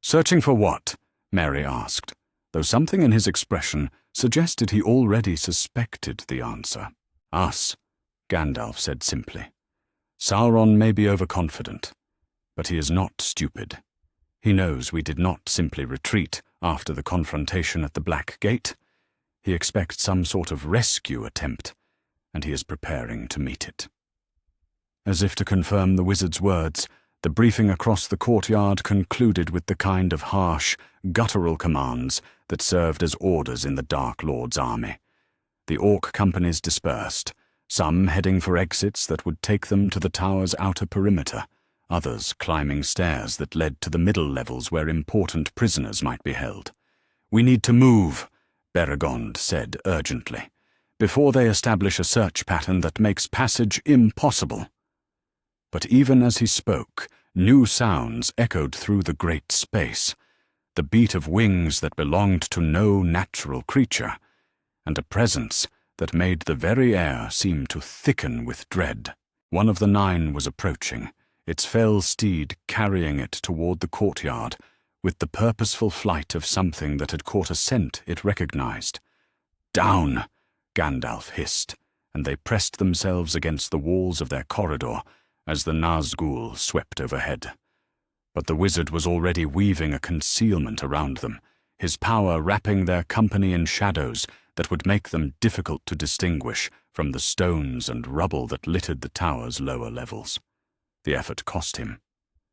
"Searching for what?" Merry asked, though something in his expression suggested he already suspected the answer. "Us," Gandalf said simply. "Sauron may be overconfident, but he is not stupid. He knows we did not simply retreat after the confrontation at the Black Gate. He expects some sort of rescue attempt, and he is preparing to meet it." As if to confirm the wizard's words, the briefing across the courtyard concluded with the kind of harsh, guttural commands that served as orders in the Dark Lord's army. The orc companies dispersed, some heading for exits that would take them to the tower's outer perimeter, others climbing stairs that led to the middle levels where important prisoners might be held. "We need to move," Beregond said urgently, "before they establish a search pattern that makes passage impossible." But even as he spoke, new sounds echoed through the great space, the beat of wings that belonged to no natural creature, and a presence that made the very air seem to thicken with dread. One of the 9 was approaching, its fell steed carrying it toward the courtyard, with the purposeful flight of something that had caught a scent it recognized. "Down!" Gandalf hissed, and they pressed themselves against the walls of their corridor as the Nazgul swept overhead. But the wizard was already weaving a concealment around them, his power wrapping their company in shadows that would make them difficult to distinguish from the stones and rubble that littered the tower's lower levels. The effort cost him.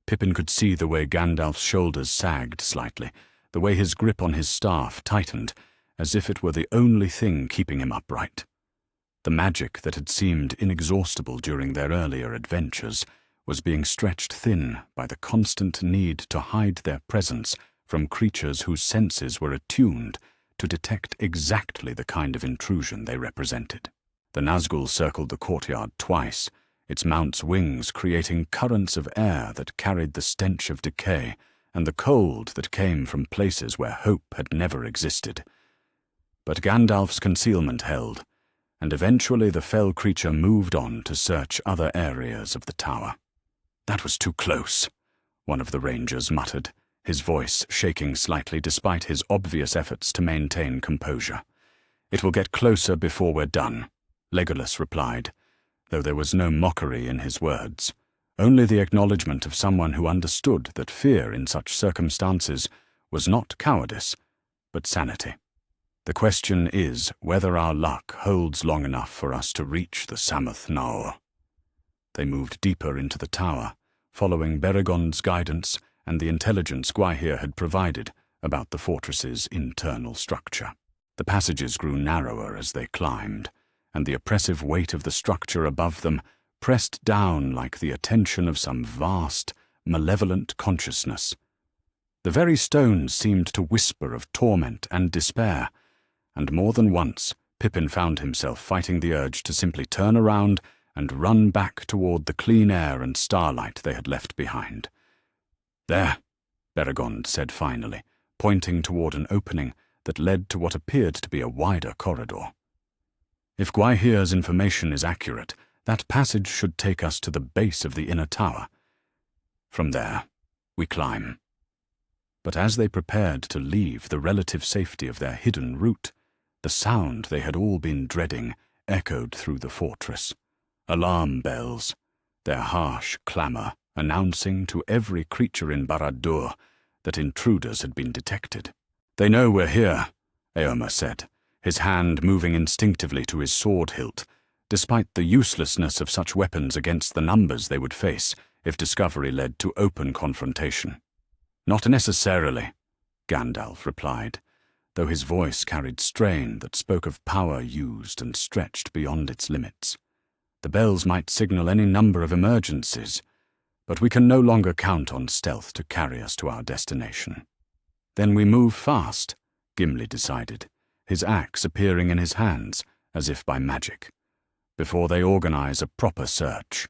Pippin could see the way Gandalf's shoulders sagged slightly, the way his grip on his staff tightened, as if it were the only thing keeping him upright. The magic that had seemed inexhaustible during their earlier adventures was being stretched thin by the constant need to hide their presence from creatures whose senses were attuned to detect exactly the kind of intrusion they represented. The Nazgul circled the courtyard twice, its mount's wings creating currents of air that carried the stench of decay and the cold that came from places where hope had never existed. But Gandalf's concealment held, and eventually the fell creature moved on to search other areas of the tower. "That was too close," one of the rangers muttered, his voice shaking slightly despite his obvious efforts to maintain composure. "It will get closer before we're done," Legolas replied, though there was no mockery in his words, only the acknowledgement of someone who understood that fear in such circumstances was not cowardice, but sanity. "The question is whether our luck holds long enough for us to reach the Sammath Naur." They moved deeper into the tower, following Beregond's guidance and the intelligence Gwaihir had provided about the fortress's internal structure. The passages grew narrower as they climbed, and the oppressive weight of the structure above them pressed down like the attention of some vast, malevolent consciousness. The very stones seemed to whisper of torment and despair, and more than once Pippin found himself fighting the urge to simply turn around and run back toward the clean air and starlight they had left behind. "There," Beregond said finally, pointing toward an opening that led to what appeared to be a wider corridor. "If Gwaihir's information is accurate, that passage should take us to the base of the inner tower. From there, we climb." But as they prepared to leave the relative safety of their hidden route, the sound they had all been dreading echoed through the fortress. Alarm bells, their harsh clamor announcing to every creature in Barad-dûr that intruders had been detected. "They know we're here," Éomer said, his hand moving instinctively to his sword hilt, despite the uselessness of such weapons against the numbers they would face if discovery led to open confrontation. "Not necessarily," Gandalf replied, though his voice carried strain that spoke of power used and stretched beyond its limits. "The bells might signal any number of emergencies, but we can no longer count on stealth to carry us to our destination." "Then we move fast," Gimli decided, his axe appearing in his hands as if by magic, "before they organize a proper search."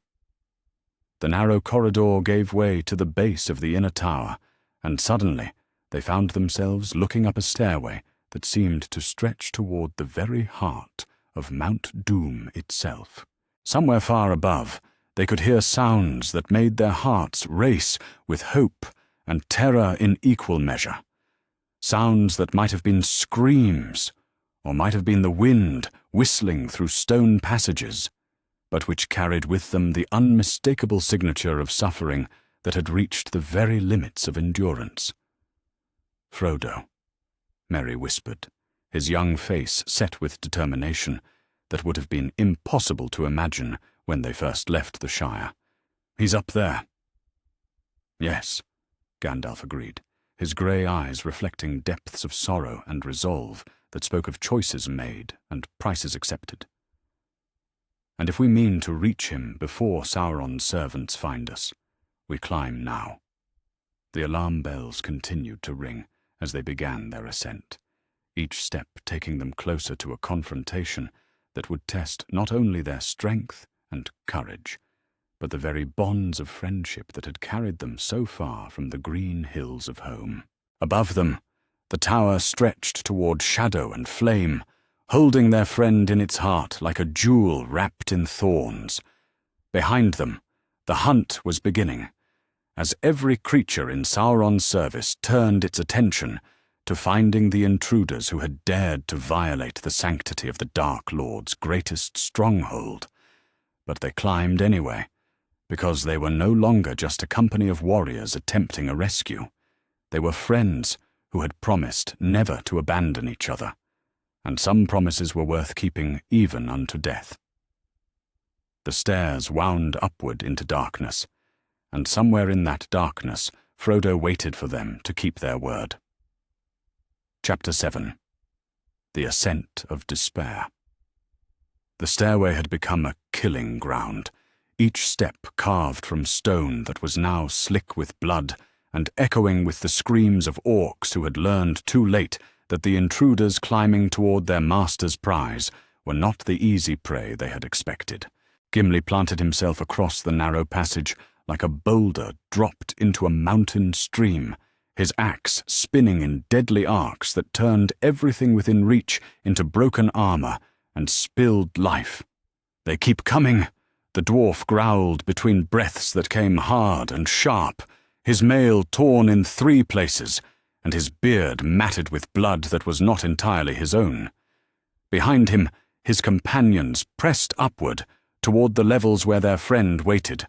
The narrow corridor gave way to the base of the inner tower, and suddenly they found themselves looking up a stairway that seemed to stretch toward the very heart of Mount Doom itself. Somewhere far above, they could hear sounds that made their hearts race with hope and terror in equal measure. Sounds that might have been screams, or might have been the wind whistling through stone passages, but which carried with them the unmistakable signature of suffering that had reached the very limits of endurance. "Frodo," Merry whispered, his young face set with determination that would have been impossible to imagine when they first left the Shire. "He's up there." "Yes," Gandalf agreed, his grey eyes reflecting depths of sorrow and resolve that spoke of choices made and prices accepted. And if we mean to reach him before Sauron's servants find us, we climb now. The alarm bells continued to ring as they began their ascent, each step taking them closer to a confrontation that would test not only their strength and courage, but the very bonds of friendship that had carried them so far from the green hills of home. Above them, the tower stretched toward shadow and flame, holding their friend in its heart like a jewel wrapped in thorns. Behind them, the hunt was beginning, as every creature in Sauron's service turned its attention to finding the intruders who had dared to violate the sanctity of the Dark Lord's greatest stronghold. But they climbed anyway, because they were no longer just a company of warriors attempting a rescue. They were friends who had promised never to abandon each other, and some promises were worth keeping even unto death. The stairs wound upward into darkness, and somewhere in that darkness Frodo waited for them to keep their word. Chapter 7. The Ascent of Despair. The stairway had become a killing ground, each step carved from stone that was now slick with blood and echoing with the screams of orcs who had learned too late that the intruders climbing toward their master's prize were not the easy prey they had expected. Gimli planted himself across the narrow passage like a boulder dropped into a mountain stream, his axe spinning in deadly arcs that turned everything within reach into broken armor and spilled life. "They keep coming," the dwarf growled between breaths that came hard and sharp, his mail torn in 3 places, and his beard matted with blood that was not entirely his own. Behind him, his companions pressed upward toward the levels where their friend waited,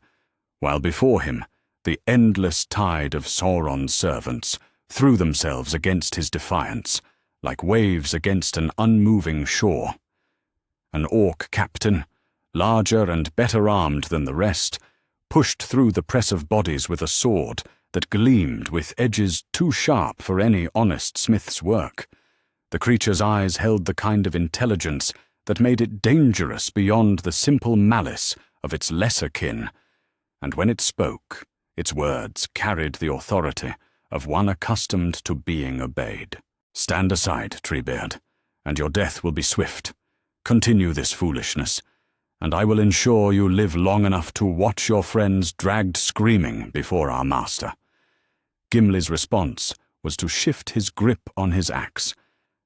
while before him, the endless tide of Sauron's servants threw themselves against his defiance, like waves against an unmoving shore. An orc captain, larger and better armed than the rest, pushed through the press of bodies with a sword that gleamed with edges too sharp for any honest smith's work. The creature's eyes held the kind of intelligence that made it dangerous beyond the simple malice of its lesser kin, and when it spoke, its words carried the authority of one accustomed to being obeyed. "Stand aside, Treebeard, and your death will be swift. Continue this foolishness, and I will ensure you live long enough to watch your friends dragged screaming before our master." Gimli's response was to shift his grip on his axe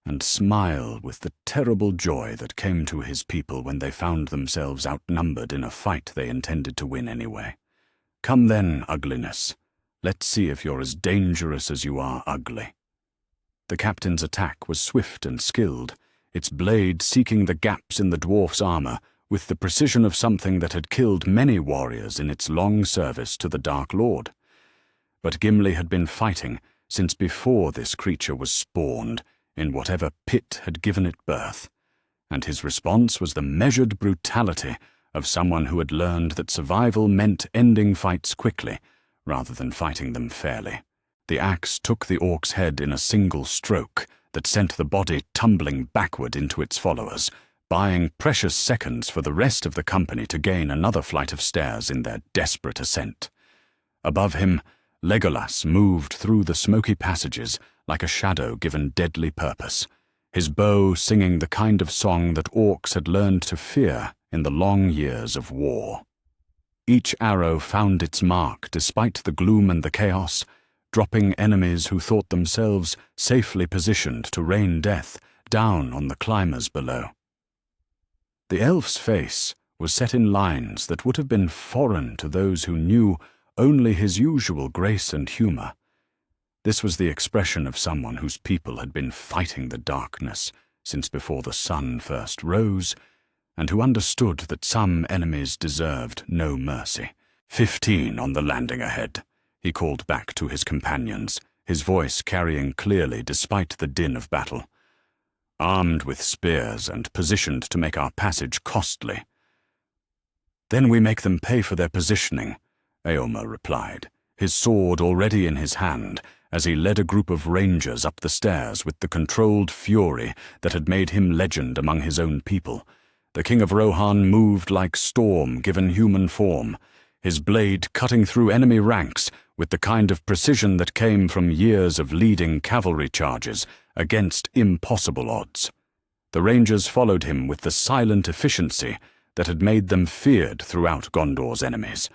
and smile with the terrible joy that came to his people when they found themselves outnumbered in a fight they intended to win anyway. "Come then, ugliness. Let's see if you're as dangerous as you are ugly." The captain's attack was swift and skilled, its blade seeking the gaps in the dwarf's armor with the precision of something that had killed many warriors in its long service to the Dark Lord. But Gimli had been fighting since before this creature was spawned in whatever pit had given it birth, and his response was the measured brutality of someone who had learned that survival meant ending fights quickly rather than fighting them fairly. The axe took the orc's head in a single stroke that sent the body tumbling backward into its followers, buying precious seconds for the rest of the company to gain another flight of stairs in their desperate ascent. Above him, Legolas moved through the smoky passages like a shadow given deadly purpose, his bow singing the kind of song that orcs had learned to fear in the long years of war. Each arrow found its mark despite the gloom and the chaos, dropping enemies who thought themselves safely positioned to rain death down on the climbers below. The elf's face was set in lines that would have been foreign to those who knew only his usual grace and humor. This was the expression of someone whose people had been fighting the darkness since before the sun first rose, and who understood that some enemies deserved no mercy. 15 on the landing ahead," he called back to his companions, his voice carrying clearly despite the din of battle. "Armed with spears and positioned to make our passage costly." "Then we make them pay for their positioning," Eomer replied, his sword already in his hand as he led a group of rangers up the stairs with the controlled fury that had made him legend among his own people. The King of Rohan moved like storm given human form, his blade cutting through enemy ranks with the kind of precision that came from years of leading cavalry charges against impossible odds. The rangers followed him with the silent efficiency that had made them feared throughout Gondor's enemies,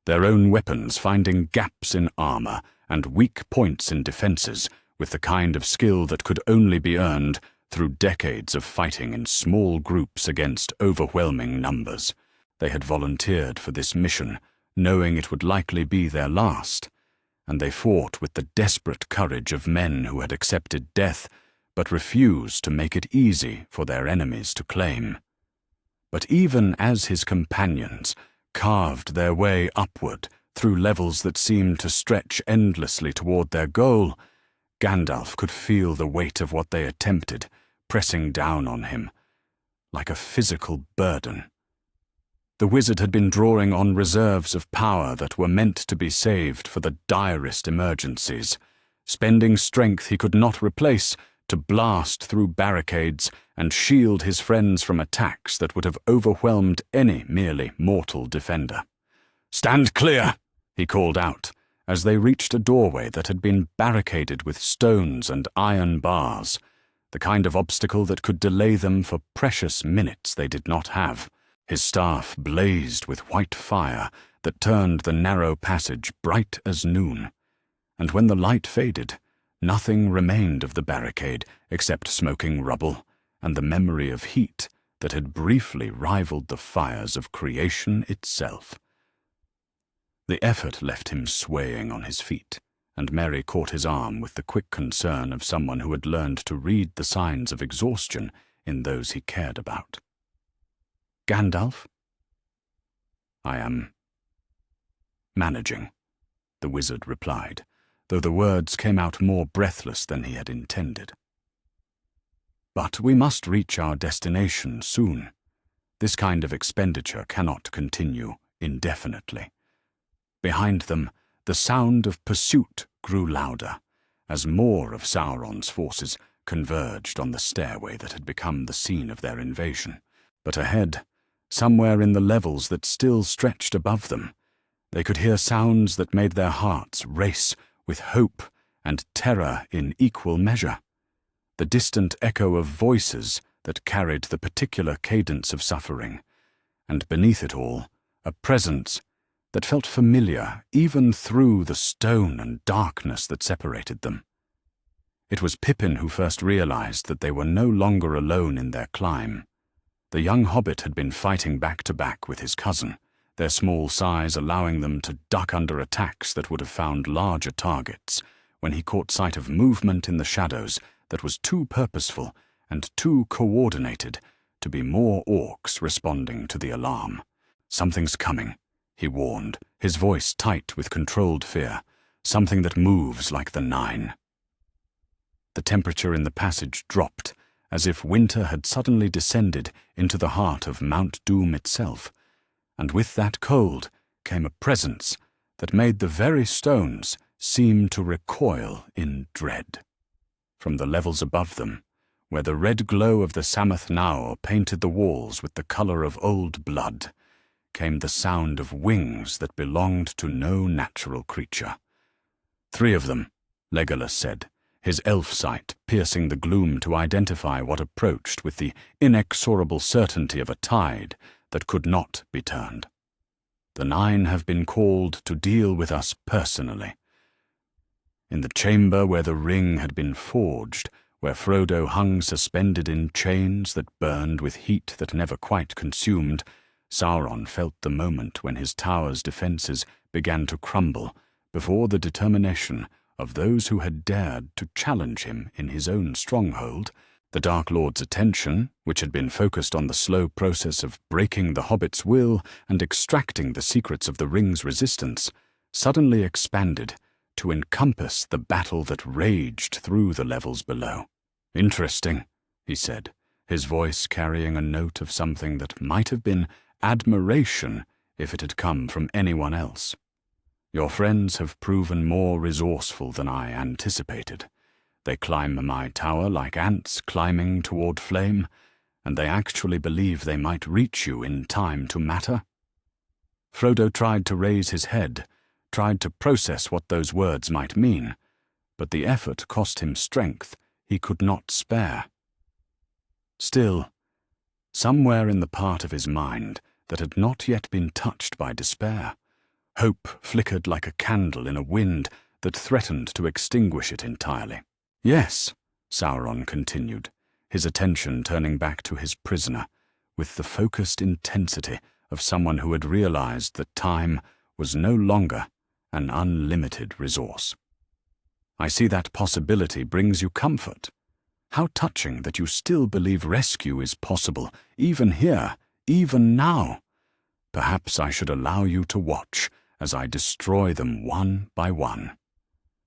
their own weapons finding gaps in armor and weak points in defenses with the kind of skill that could only be earned through decades of fighting in small groups against overwhelming numbers. They had volunteered for this mission, knowing it would likely be their last, and they fought with the desperate courage of men who had accepted death but refused to make it easy for their enemies to claim. But even as his companions carved their way upward through levels that seemed to stretch endlessly toward their goal, Gandalf could feel the weight of what they attempted pressing down on him, like a physical burden. The wizard had been drawing on reserves of power that were meant to be saved for the direst emergencies, spending strength he could not replace to blast through barricades and shield his friends from attacks that would have overwhelmed any merely mortal defender. "Stand clear!" he called out, as they reached a doorway that had been barricaded with stones and iron bars, the kind of obstacle that could delay them for precious minutes they did not have. His staff blazed with white fire that turned the narrow passage bright as noon, and when the light faded, nothing remained of the barricade except smoking rubble and the memory of heat that had briefly rivaled the fires of creation itself. The effort left him swaying on his feet, and Merry caught his arm with the quick concern of someone who had learned to read the signs of exhaustion in those he cared about. "Gandalf?" "I am managing," the wizard replied, though the words came out more breathless than he had intended. "But we must reach our destination soon. This kind of expenditure cannot continue indefinitely." Behind them, the sound of pursuit grew louder, as more of Sauron's forces converged on the stairway that had become the scene of their invasion. But ahead, somewhere in the levels that still stretched above them, they could hear sounds that made their hearts race with hope and terror in equal measure. The distant echo of voices that carried the particular cadence of suffering, and beneath it all, a presence that felt familiar even through the stone and darkness that separated them. It was Pippin who first realized that they were no longer alone in their climb. The young hobbit had been fighting back to back with his cousin, their small size allowing them to duck under attacks that would have found larger targets, when he caught sight of movement in the shadows that was too purposeful and too coordinated to be more orcs responding to the alarm. "Something's coming," he warned, his voice tight with controlled fear, "something that moves like the Nine." The temperature in the passage dropped, as if winter had suddenly descended into the heart of Mount Doom itself, and with that cold came a presence that made the very stones seem to recoil in dread. From the levels above them, where the red glow of the Samath Naur painted the walls with the color of old blood, came the sound of wings that belonged to no natural creature. "3 of them," Legolas said, his elf sight piercing the gloom to identify what approached with the inexorable certainty of a tide that could not be turned. "The 9 have been called to deal with us personally. In the chamber where the ring had been forged, where Frodo hung suspended in chains that burned with heat that never quite consumed, Sauron felt the moment when his tower's defenses began to crumble before the determination of those who had dared to challenge him in his own stronghold. The Dark Lord's attention, which had been focused on the slow process of breaking the hobbit's will and extracting the secrets of the ring's resistance, suddenly expanded to encompass the battle that raged through the levels below. "Interesting," he said, his voice carrying a note of something that might have been admiration if it had come from anyone else. Your friends have proven more resourceful than I anticipated. They climb my tower like ants climbing toward flame, and they actually believe they might reach you in time to matter." Frodo tried to raise his head, tried to process what those words might mean, but the effort cost him strength he could not spare. Still, somewhere in the part of his mind that had not yet been touched by despair, hope flickered like a candle in a wind that threatened to extinguish it entirely. "Yes," Sauron continued, his attention turning back to his prisoner, with the focused intensity of someone who had realized that time was no longer an unlimited resource. "I see that possibility brings you comfort. How touching that you still believe rescue is possible, even here, even now. Perhaps I should allow you to watch as I destroy them one by one.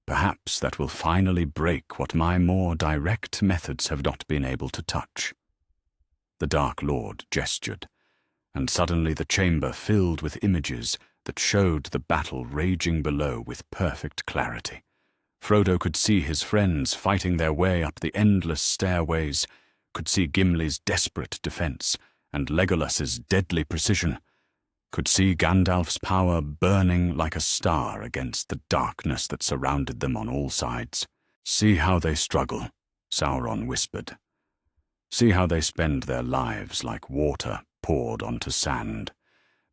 Perhaps that will finally break what my more direct methods have not been able to touch." The Dark Lord gestured, and suddenly the chamber filled with images that showed the battle raging below with perfect clarity. Frodo could see his friends fighting their way up the endless stairways, could see Gimli's desperate defense and Legolas's deadly precision, could see Gandalf's power burning like a star against the darkness that surrounded them on all sides. "See how they struggle," Sauron whispered. "See how they spend their lives like water poured onto sand,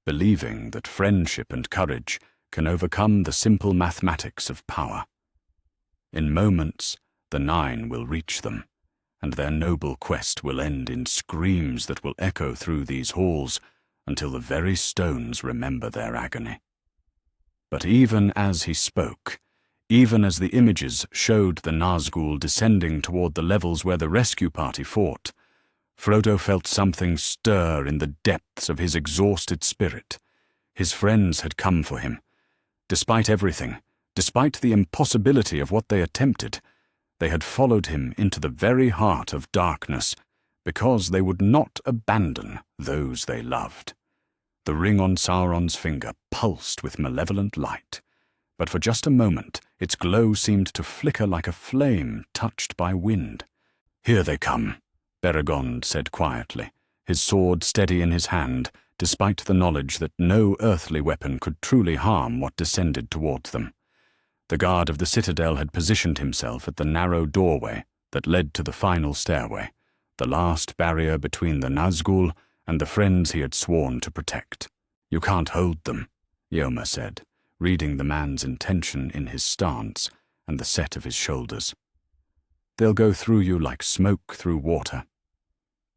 believing that friendship and courage can overcome the simple mathematics of power. In moments, the Nine will reach them, and their noble quest will end in screams that will echo through these halls until the very stones remember their agony." But even as he spoke, even as the images showed the Nazgul descending toward the levels where the rescue party fought, Frodo felt something stir in the depths of his exhausted spirit. His friends had come for him. Despite everything, despite the impossibility of what they attempted, they had followed him into the very heart of darkness because they would not abandon those they loved. The ring on Sauron's finger pulsed with malevolent light, but for just a moment its glow seemed to flicker like a flame touched by wind. "Here they come," Beregond said quietly, his sword steady in his hand, despite the knowledge that no earthly weapon could truly harm what descended towards them. The guard of the citadel had positioned himself at the narrow doorway that led to the final stairway, the last barrier between the Nazgul and the friends he had sworn to protect. "You can't hold them," Yoma said, reading the man's intention in his stance and the set of his shoulders. "They'll go through you like smoke through water."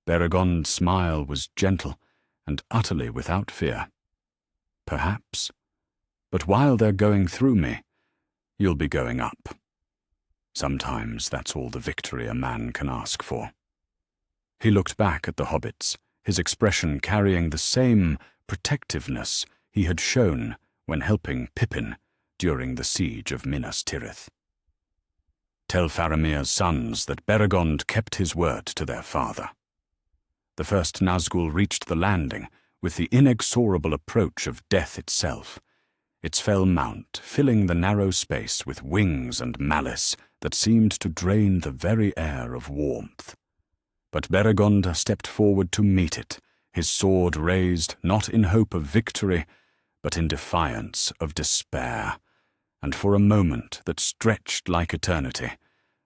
Beregond's smile was gentle and utterly without fear. "Perhaps. But while they're going through me, you'll be going up. Sometimes that's all the victory a man can ask for." He looked back at the hobbits, his expression carrying the same protectiveness he had shown when helping Pippin during the siege of Minas Tirith. "Tell Faramir's sons that Beregond kept his word to their father." The first Nazgul reached the landing with the inexorable approach of death itself, its fell mount filling the narrow space with wings and malice that seemed to drain the very air of warmth. But Beregond stepped forward to meet it, his sword raised not in hope of victory, but in defiance of despair, and for a moment that stretched like eternity,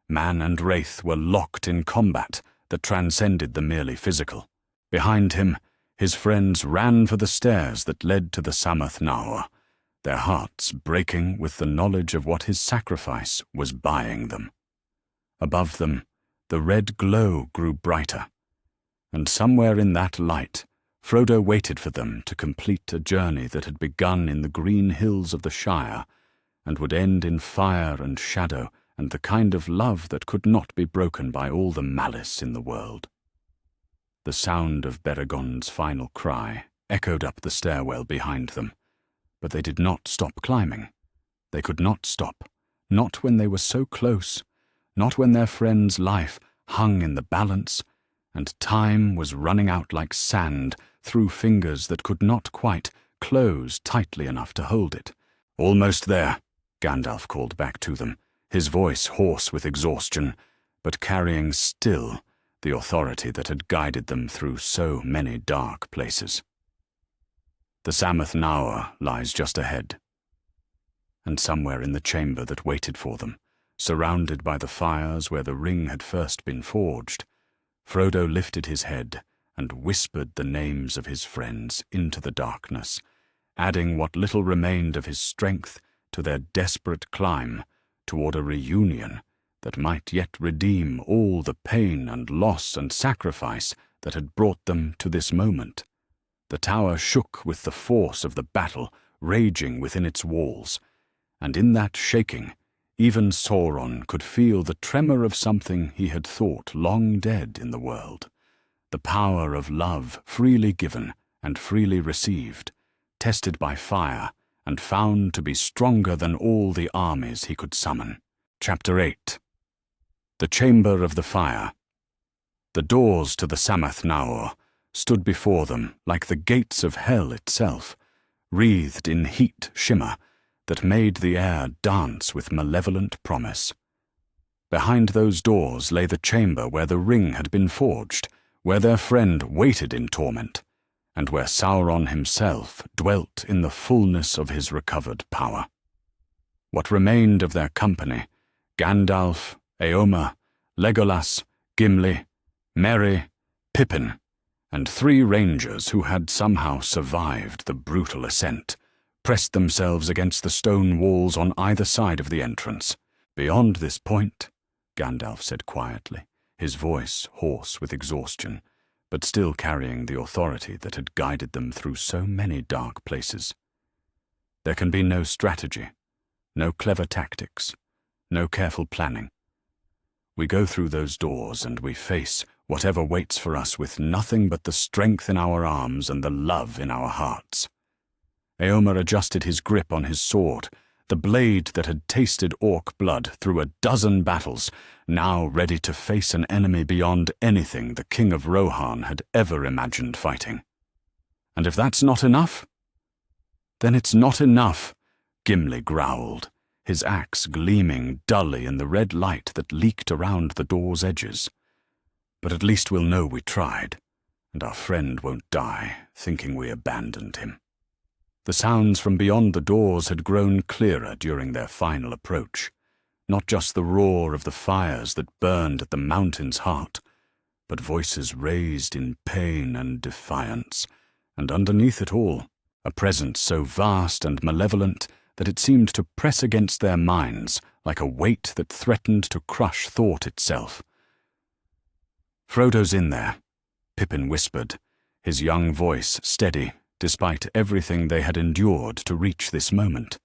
man and wraith were locked in combat that transcended the merely physical. Behind him, his friends ran for the stairs that led to the Samath Naur, their hearts breaking with the knowledge of what his sacrifice was buying them. Above them, the red glow grew brighter, and somewhere in that light, Frodo waited for them to complete a journey that had begun in the green hills of the Shire and would end in fire and shadow and the kind of love that could not be broken by all the malice in the world. The sound of Beregond's final cry echoed up the stairwell behind them, but they did not stop climbing. They could not stop, not when they were so close, not when their friend's life hung in the balance, and time was running out like sand through fingers that could not quite close tightly enough to hold it, "Almost there," Gandalf called back to them, his voice hoarse with exhaustion, but carrying still the authority that had guided them through so many dark places. "The Sammath Naur lies just ahead." And somewhere in the chamber that waited for them, surrounded by the fires where the ring had first been forged, Frodo lifted his head and whispered the names of his friends into the darkness, adding what little remained of his strength to their desperate climb toward a reunion that might yet redeem all the pain and loss and sacrifice that had brought them to this moment. The tower shook with the force of the battle raging within its walls, and in that shaking, even Sauron could feel the tremor of something he had thought long dead in the world, the power of love freely given and freely received, tested by fire and found to be stronger than all the armies he could summon. Chapter 8. The Chamber of the Fire. The doors to the Sammath Naur stood before them like the gates of hell itself, wreathed in heat shimmer that made the air dance with malevolent promise. Behind those doors lay the chamber where the ring had been forged, where their friend waited in torment, and where Sauron himself dwelt in the fullness of his recovered power. What remained of their company, Gandalf, Éomer, Legolas, Gimli, Merry, Pippin, and 3 rangers who had somehow survived the brutal ascent, pressed themselves against the stone walls on either side of the entrance. "Beyond this point," Gandalf said quietly, his voice hoarse with exhaustion, but still carrying the authority that had guided them through so many dark places, "there can be no strategy, no clever tactics, no careful planning. We go through those doors and we face whatever waits for us with nothing but the strength in our arms and the love in our hearts." Éomer adjusted his grip on his sword, the blade that had tasted orc blood through a dozen battles, now ready to face an enemy beyond anything the King of Rohan had ever imagined fighting. "And if that's not enough?" "Then it's not enough," Gimli growled, his axe gleaming dully in the red light that leaked around the door's edges. "But at least we'll know we tried, and our friend won't die thinking we abandoned him." The sounds from beyond the doors had grown clearer during their final approach, not just the roar of the fires that burned at the mountain's heart, but voices raised in pain and defiance, and underneath it all, a presence so vast and malevolent that it seemed to press against their minds like a weight that threatened to crush thought itself. "Frodo's in there," Pippin whispered, his young voice steady despite everything they had endured to reach this moment.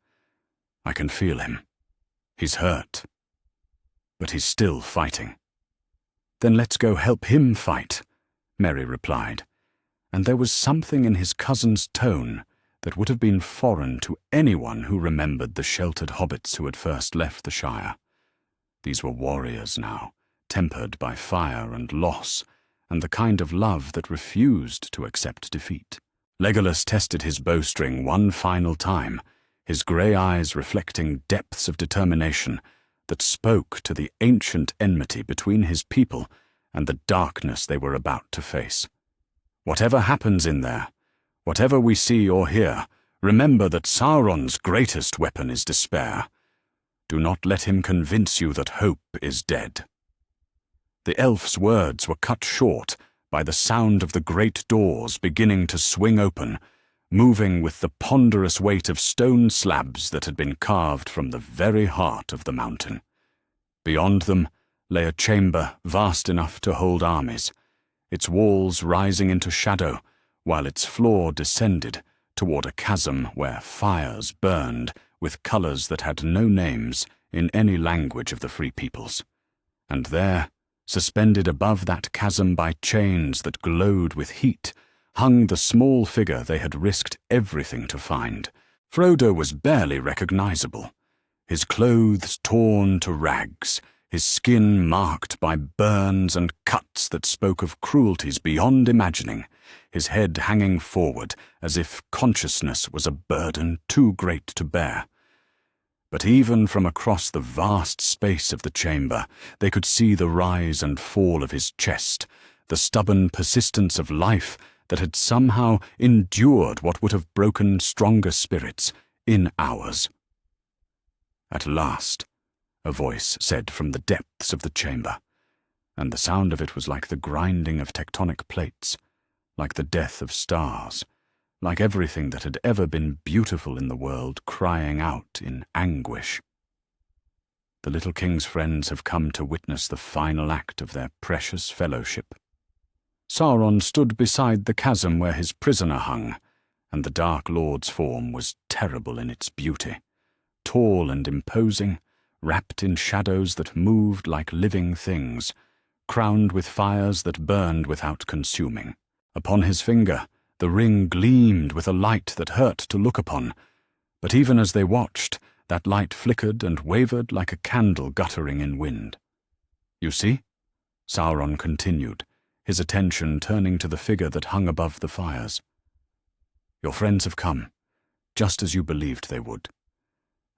"I can feel him. He's hurt, but he's still fighting." "Then let's go help him fight," Merry replied, and there was something in his cousin's tone that would have been foreign to anyone who remembered the sheltered hobbits who had first left the Shire. These were warriors now, tempered by fire and loss, and the kind of love that refused to accept defeat. Legolas tested his bowstring one final time, his grey eyes reflecting depths of determination that spoke to the ancient enmity between his people and the darkness they were about to face. "Whatever happens in there, whatever we see or hear, remember that Sauron's greatest weapon is despair. Do not let him convince you that hope is dead." The elf's words were cut short by the sound of the great doors beginning to swing open, moving with the ponderous weight of stone slabs that had been carved from the very heart of the mountain. Beyond them lay a chamber vast enough to hold armies, its walls rising into shadow, while its floor descended toward a chasm where fires burned with colors that had no names in any language of the Free Peoples. And there, suspended above that chasm by chains that glowed with heat, hung the small figure they had risked everything to find. Frodo was barely recognizable, his clothes torn to rags, his skin marked by burns and cuts that spoke of cruelties beyond imagining, his head hanging forward as if consciousness was a burden too great to bear, But even from across the vast space of the chamber, they could see the rise and fall of his chest, the stubborn persistence of life that had somehow endured what would have broken stronger spirits in hours. At last, a voice said from the depths of the chamber, and the sound of it was like the grinding of tectonic plates, like the death of stars, like everything that had ever been beautiful in the world crying out in anguish. The little king's friends have come to witness the final act of their precious fellowship. Sauron stood beside the chasm where his prisoner hung, and the Dark Lord's form was terrible in its beauty, tall and imposing, wrapped in shadows that moved like living things, crowned with fires that burned without consuming. Upon his finger, the ring gleamed with a light that hurt to look upon, but even as they watched, that light flickered and wavered like a candle guttering in wind. "You see?" Sauron continued, his attention turning to the figure that hung above the fires. "Your friends have come, just as you believed they would.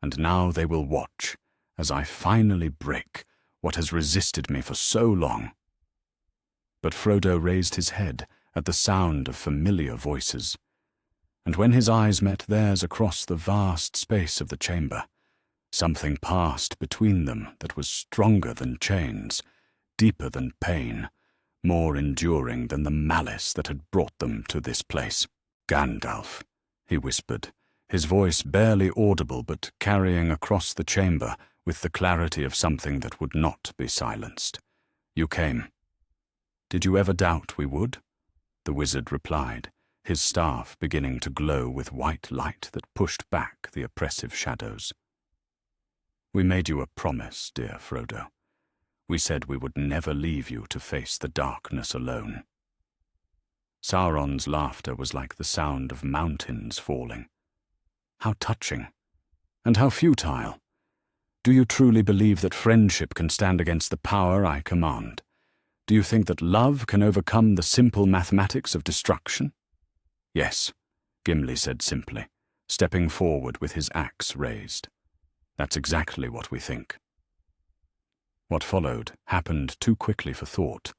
And now they will watch as I finally break what has resisted me for so long." But Frodo raised his head at the sound of familiar voices, and when his eyes met theirs across the vast space of the chamber, something passed between them that was stronger than chains, deeper than pain, more enduring than the malice that had brought them to this place. "Gandalf," he whispered, his voice barely audible but carrying across the chamber with the clarity of something that would not be silenced. "You came. Did you ever doubt we would?" The wizard replied, his staff beginning to glow with white light that pushed back the oppressive shadows. "We made you a promise, dear Frodo. We said we would never leave you to face the darkness alone." Sauron's laughter was like the sound of mountains falling. How touching, and how futile. Do you truly believe that friendship can stand against the power I command? Do you think that love can overcome the simple mathematics of destruction? "Yes," Gimli said simply, stepping forward with his axe raised. "That's exactly what we think." What followed happened too quickly for thought,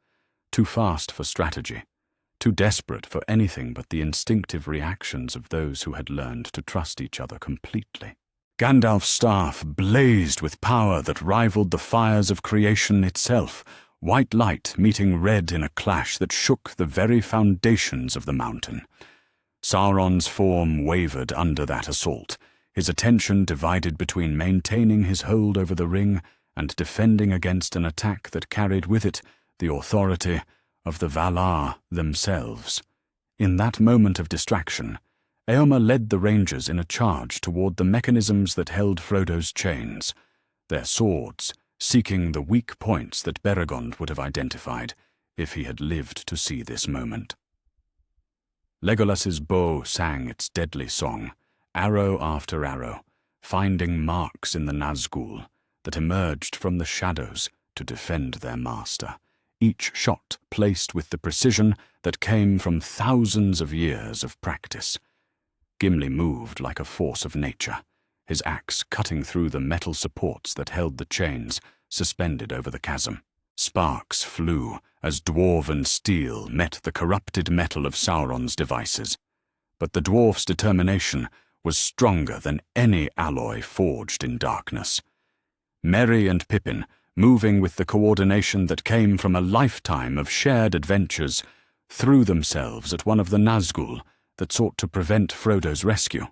too fast for strategy, too desperate for anything but the instinctive reactions of those who had learned to trust each other completely. Gandalf's staff blazed with power that rivaled the fires of creation itself, white light meeting red in a clash that shook the very foundations of the mountain. Sauron's form wavered under that assault, his attention divided between maintaining his hold over the ring and defending against an attack that carried with it the authority of the Valar themselves. In that moment of distraction, Éomer led the rangers in a charge toward the mechanisms that held Frodo's chains, their swords seeking the weak points that Beregond would have identified if he had lived to see this moment. Legolas's bow sang its deadly song, arrow after arrow, finding marks in the Nazgul that emerged from the shadows to defend their master, each shot placed with the precision that came from thousands of years of practice. Gimli moved like a force of nature, his axe cutting through the metal supports that held the chains suspended over the chasm. Sparks flew as dwarven steel met the corrupted metal of Sauron's devices, but the dwarf's determination was stronger than any alloy forged in darkness. Merry and Pippin, moving with the coordination that came from a lifetime of shared adventures, threw themselves at one of the Nazgul that sought to prevent Frodo's rescue.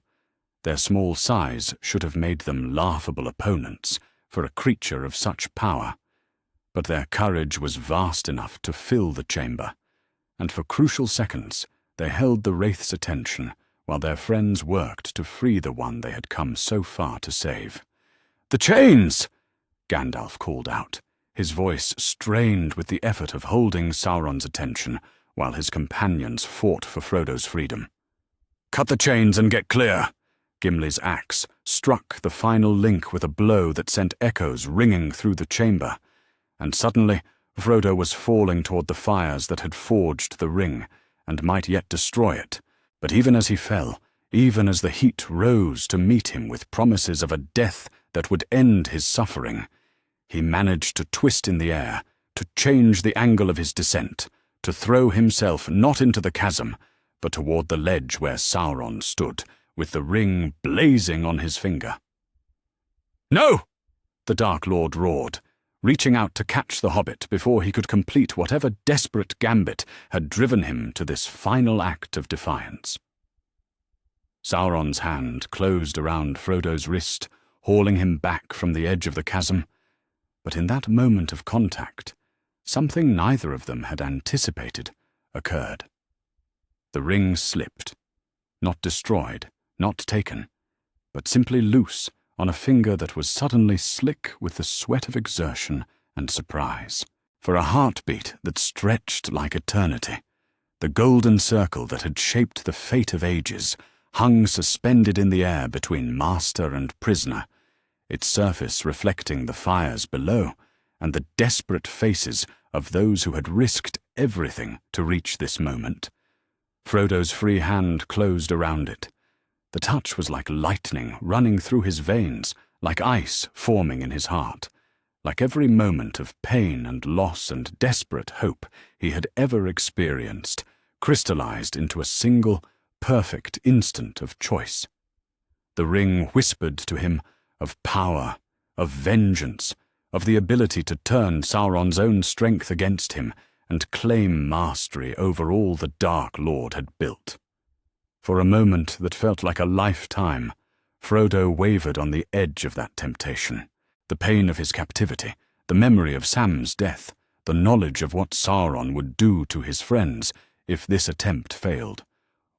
Their small size should have made them laughable opponents for a creature of such power, but their courage was vast enough to fill the chamber, and for crucial seconds they held the wraith's attention while their friends worked to free the one they had come so far to save. "The chains!" Gandalf called out, his voice strained with the effort of holding Sauron's attention while his companions fought for Frodo's freedom. "Cut the chains and get clear!" Gimli's axe struck the final link with a blow that sent echoes ringing through the chamber, and suddenly Frodo was falling toward the fires that had forged the ring and might yet destroy it. But even as he fell, even as the heat rose to meet him with promises of a death that would end his suffering, he managed to twist in the air, to change the angle of his descent, to throw himself not into the chasm, but toward the ledge where Sauron stood, with the ring blazing on his finger. "No!" the Dark Lord roared, reaching out to catch the hobbit before he could complete whatever desperate gambit had driven him to this final act of defiance. Sauron's hand closed around Frodo's wrist, hauling him back from the edge of the chasm, but in that moment of contact, something neither of them had anticipated occurred. The ring slipped, not destroyed, not taken, but simply loose on a finger that was suddenly slick with the sweat of exertion and surprise. For a heartbeat that stretched like eternity, the golden circle that had shaped the fate of ages hung suspended in the air between master and prisoner, its surface reflecting the fires below and the desperate faces of those who had risked everything to reach this moment. Frodo's free hand closed around it. The touch was like lightning running through his veins, like ice forming in his heart, like every moment of pain and loss and desperate hope he had ever experienced, crystallized into a single, perfect instant of choice. The ring whispered to him of power, of vengeance, of the ability to turn Sauron's own strength against him and claim mastery over all the Dark Lord had built. For a moment that felt like a lifetime, Frodo wavered on the edge of that temptation. The pain of his captivity, the memory of Sam's death, the knowledge of what Sauron would do to his friends if this attempt failed.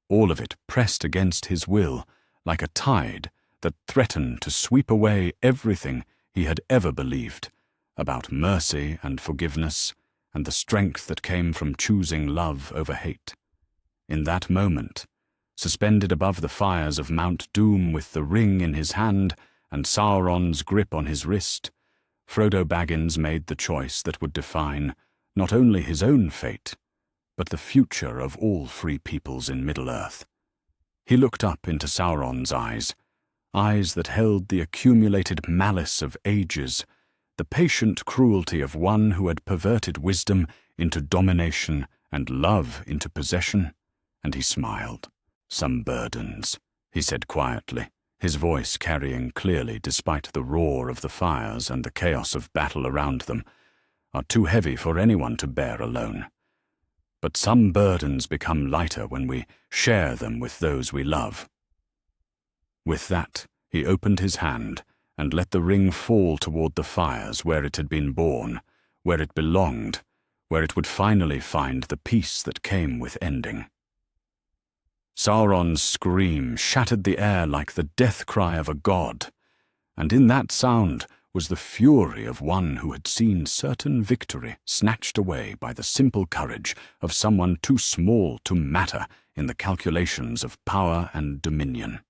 All of it pressed against his will like a tide that threatened to sweep away everything he had ever believed about mercy and forgiveness and the strength that came from choosing love over hate. In that moment, suspended above the fires of Mount Doom with the ring in his hand and Sauron's grip on his wrist, Frodo Baggins made the choice that would define not only his own fate, but the future of all free peoples in Middle-earth. He looked up into Sauron's eyes, eyes that held the accumulated malice of ages, the patient cruelty of one who had perverted wisdom into domination and love into possession, and he smiled. "Some burdens," he said quietly, his voice carrying clearly despite the roar of the fires and the chaos of battle around them, "are too heavy for anyone to bear alone. But some burdens become lighter when we share them with those we love." With that, he opened his hand and let the ring fall toward the fires where it had been born, where it belonged, where it would finally find the peace that came with ending. Sauron's scream shattered the air like the death cry of a god, and in that sound was the fury of one who had seen certain victory snatched away by the simple courage of someone too small to matter in the calculations of power and dominion.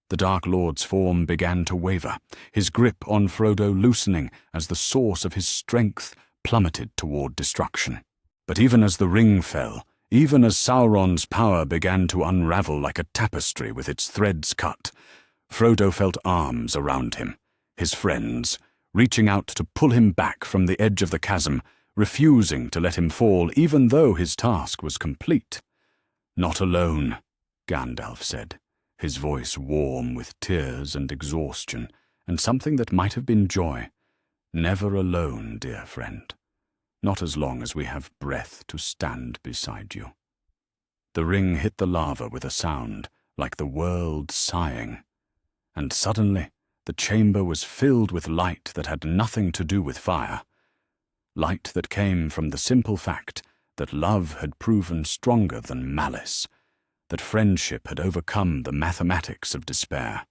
The Dark Lord's form began to waver, his grip on Frodo loosening as the source of his strength plummeted toward destruction. But even as the ring fell, even as Sauron's power began to unravel like a tapestry with its threads cut, Frodo felt arms around him, his friends, reaching out to pull him back from the edge of the chasm, refusing to let him fall even though his task was complete. "Not alone," Gandalf said, his voice warm with tears and exhaustion, and something that might have been joy. "Never alone, dear friend. Not as long as we have breath to stand beside you." The ring hit the lava with a sound like the world sighing, and suddenly the chamber was filled with light that had nothing to do with fire, light that came from the simple fact that love had proven stronger than malice, that friendship had overcome the mathematics of despair,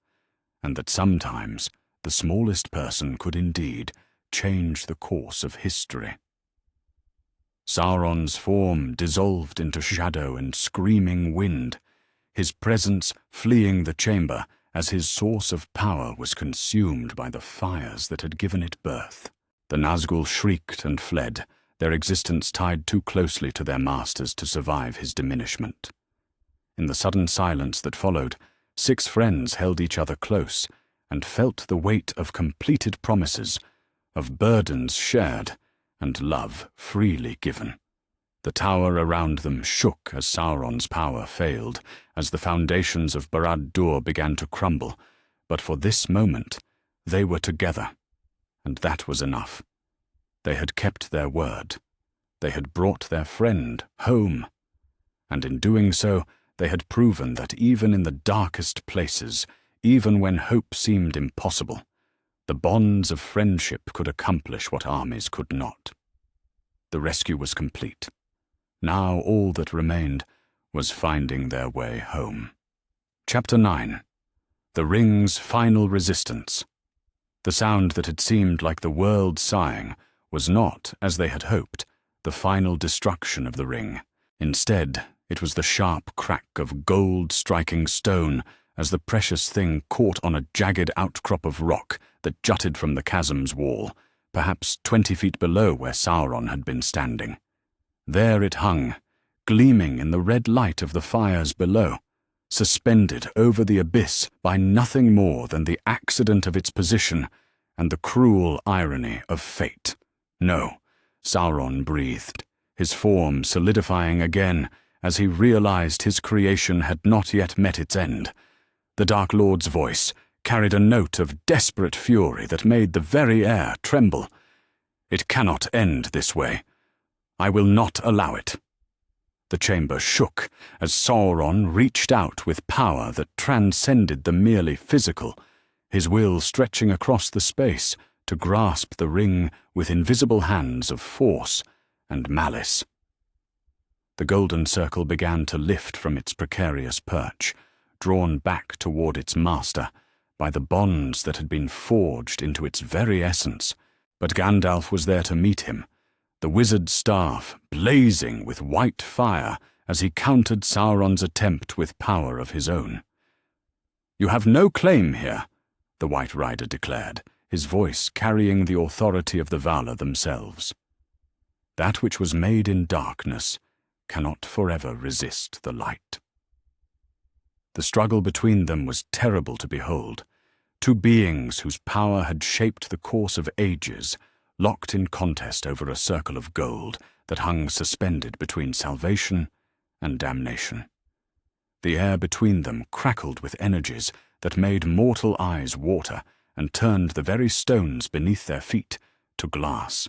and that sometimes the smallest person could indeed change the course of history. Sauron's form dissolved into shadow and screaming wind, his presence fleeing the chamber as his source of power was consumed by the fires that had given it birth. The Nazgul shrieked and fled, their existence tied too closely to their masters to survive his diminishment. In the sudden silence that followed, 6 friends held each other close and felt the weight of completed promises, of burdens shared, and love freely given. The tower around them shook as Sauron's power failed, as the foundations of Barad-dûr began to crumble, but for this moment they were together, and that was enough. They had kept their word. They had brought their friend home, and in doing so, they had proven that even in the darkest places, even when hope seemed impossible, the bonds of friendship could accomplish what armies could not. The rescue was complete. Now all that remained was finding their way home. Chapter 9. The Ring's Final Resistance. The sound that had seemed like the world sighing was not, as they had hoped, the final destruction of the ring. Instead, it was the sharp crack of gold striking stone as the precious thing caught on a jagged outcrop of rock that jutted from the chasm's wall, perhaps 20 feet below where Sauron had been standing. There it hung, gleaming in the red light of the fires below, suspended over the abyss by nothing more than the accident of its position and the cruel irony of fate. No, Sauron breathed, his form solidifying again as he realized his creation had not yet met its end. The Dark Lord's voice carried a note of desperate fury that made the very air tremble. It cannot end this way. I will not allow it. The chamber shook as Sauron reached out with power that transcended the merely physical, his will stretching across the space to grasp the ring with invisible hands of force and malice. The golden circle began to lift from its precarious perch, drawn back toward its master by the bonds that had been forged into its very essence. But Gandalf was there to meet him, the wizard's staff blazing with white fire as he countered Sauron's attempt with power of his own. "You have no claim here," the White Rider declared, his voice carrying the authority of the Valar themselves. That which was made in darkness cannot forever resist the light. The struggle between them was terrible to behold. 2 beings whose power had shaped the course of ages, locked in contest over a circle of gold that hung suspended between salvation and damnation. The air between them crackled with energies that made mortal eyes water and turned the very stones beneath their feet to glass.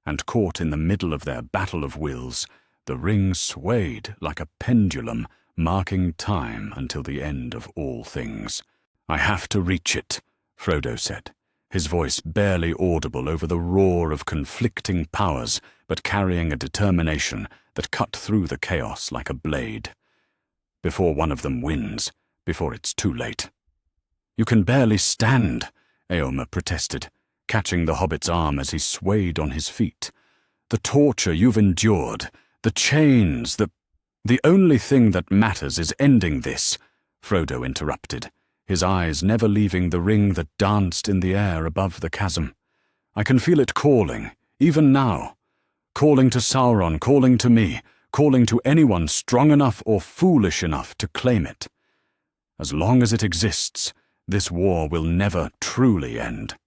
And caught in the middle of their battle of wills, the ring swayed like a pendulum, marking time until the end of all things. "I have to reach it," Frodo said, his voice barely audible over the roar of conflicting powers, but carrying a determination that cut through the chaos like a blade. "Before one of them wins, before it's too late." "You can barely stand," Éomer protested, catching the hobbit's arm as he swayed on his feet. "The torture you've endured, the chains, the only thing that matters is ending this," Frodo interrupted, his eyes never leaving the ring that danced in the air above the chasm. "I can feel it calling, even now. Calling to Sauron, calling to me, calling to anyone strong enough or foolish enough to claim it. As long as it exists, this war will never truly end."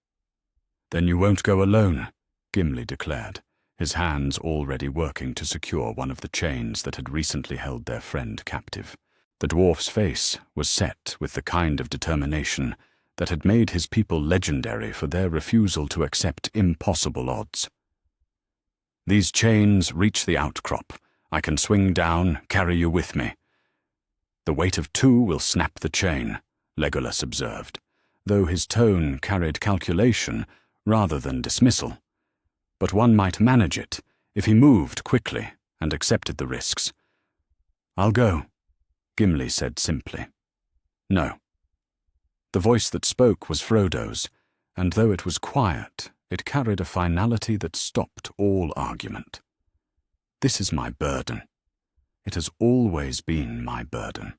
"Then you won't go alone," Gimli declared, his hands already working to secure one of the chains that had recently held their friend captive. The dwarf's face was set with the kind of determination that had made his people legendary for their refusal to accept impossible odds. "These chains reach the outcrop. I can swing down, carry you with me." "The weight of 2 will snap the chain," Legolas observed, though his tone carried calculation rather than dismissal. "But one might manage it if he moved quickly and accepted the risks." "I'll go," Gimli said simply. "No." The voice that spoke was Frodo's, and though it was quiet, it carried a finality that stopped all argument. "This is my burden. It has always been my burden.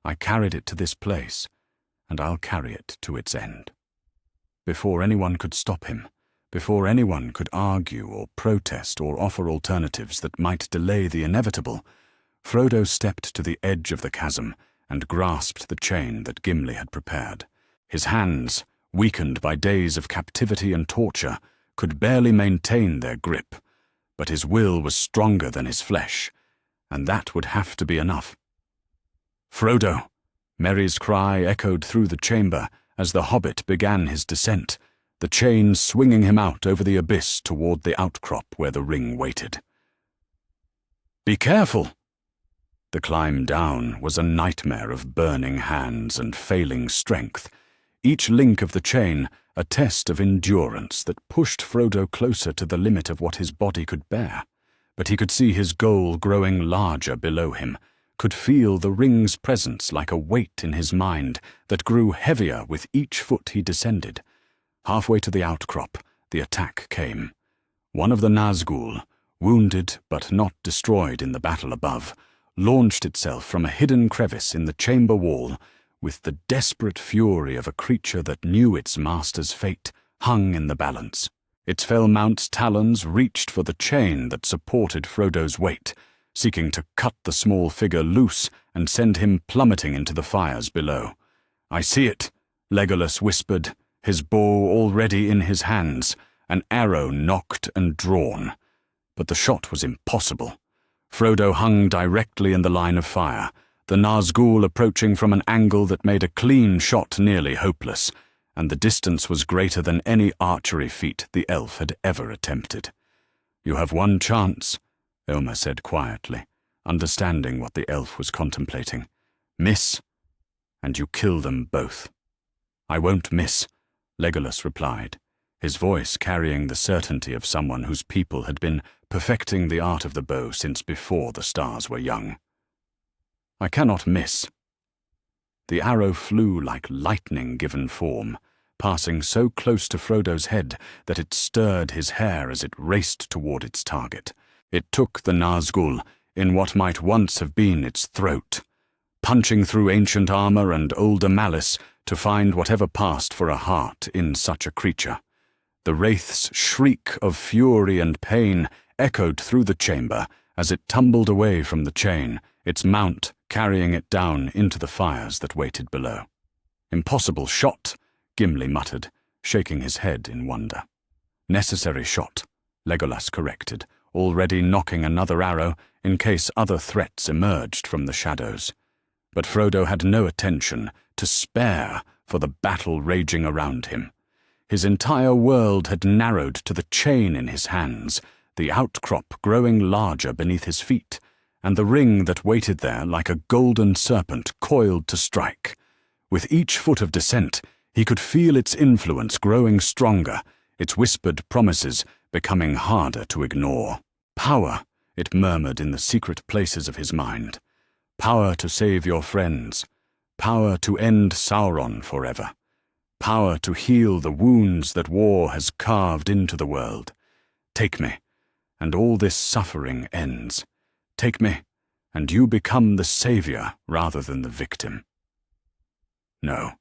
I carried it to this place, and I'll carry it to its end." Before anyone could stop him, before anyone could argue or protest or offer alternatives that might delay the inevitable, Frodo stepped to the edge of the chasm and grasped the chain that Gimli had prepared. His hands, weakened by days of captivity and torture, could barely maintain their grip, but his will was stronger than his flesh, and that would have to be enough. "Frodo!" Merry's cry echoed through the chamber as the hobbit began his descent, the chain swinging him out over the abyss toward the outcrop where the ring waited. "Be careful!" The climb down was a nightmare of burning hands and failing strength, each link of the chain a test of endurance that pushed Frodo closer to the limit of what his body could bear. But he could see his goal growing larger below him, could feel the ring's presence like a weight in his mind that grew heavier with each foot he descended. Halfway to the outcrop, the attack came. One of the Nazgul, wounded but not destroyed in the battle above, launched itself from a hidden crevice in the chamber wall with the desperate fury of a creature that knew its master's fate hung in the balance. Its fell mount's talons reached for the chain that supported Frodo's weight, seeking to cut the small figure loose and send him plummeting into the fires below. "I see it," Legolas whispered, his bow already in his hands, an arrow nocked and drawn. But the shot was impossible. Frodo hung directly in the line of fire, the Nazgul approaching from an angle that made a clean shot nearly hopeless, and the distance was greater than any archery feat the elf had ever attempted. "You have one chance," Elmer said quietly, understanding what the elf was contemplating. "Miss, and you kill them both." "I won't miss," Legolas replied, his voice carrying the certainty of someone whose people had been perfecting the art of the bow since before the stars were young. "I cannot miss." The arrow flew like lightning given form, passing so close to Frodo's head that it stirred his hair as it raced toward its target. It took the Nazgul in what might once have been its throat, punching through ancient armor and older malice to find whatever passed for a heart in such a creature. The wraith's shriek of fury and pain echoed through the chamber as it tumbled away from the chain, its mount carrying it down into the fires that waited below. "Impossible shot," Gimli muttered, shaking his head in wonder. "Necessary shot," Legolas corrected, already nocking another arrow in case other threats emerged from the shadows. But Frodo had no attention to spare for the battle raging around him. His entire world had narrowed to the chain in his hands, the outcrop growing larger beneath his feet, and the ring that waited there like a golden serpent coiled to strike. With each foot of descent, he could feel its influence growing stronger, its whispered promises becoming harder to ignore. "Power," it murmured in the secret places of his mind. "Power to save your friends. Power to end Sauron forever. Power to heal the wounds that war has carved into the world. Take me, and all this suffering ends. Take me, and you become the savior rather than the victim." "No,"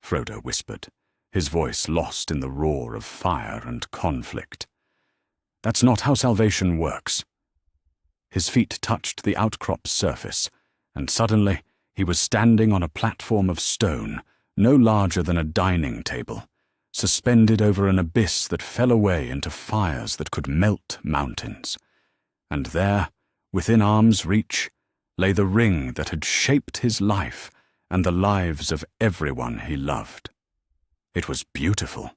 Frodo whispered, his voice lost in the roar of fire and conflict. "That's not how salvation works." His feet touched the outcrop's surface, and suddenly he was standing on a platform of stone, no larger than a dining table, suspended over an abyss that fell away into fires that could melt mountains. And there, within arm's reach, lay the ring that had shaped his life and the lives of everyone he loved. It was beautiful.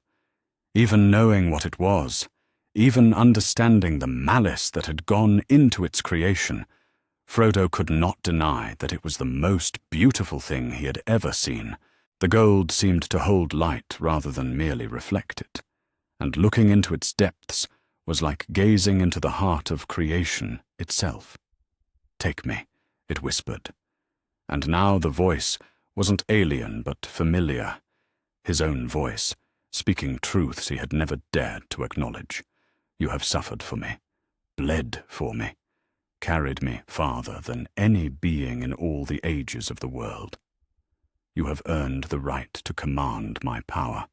Even knowing what it was, even understanding the malice that had gone into its creation, Frodo could not deny that it was the most beautiful thing he had ever seen. The gold seemed to hold light rather than merely reflect it, and looking into its depths was like gazing into the heart of creation itself. "Take me," it whispered. And now the voice wasn't alien but familiar, his own voice, speaking truths he had never dared to acknowledge. "You have suffered for me, bled for me, carried me farther than any being in all the ages of the world. You have earned the right to command my power.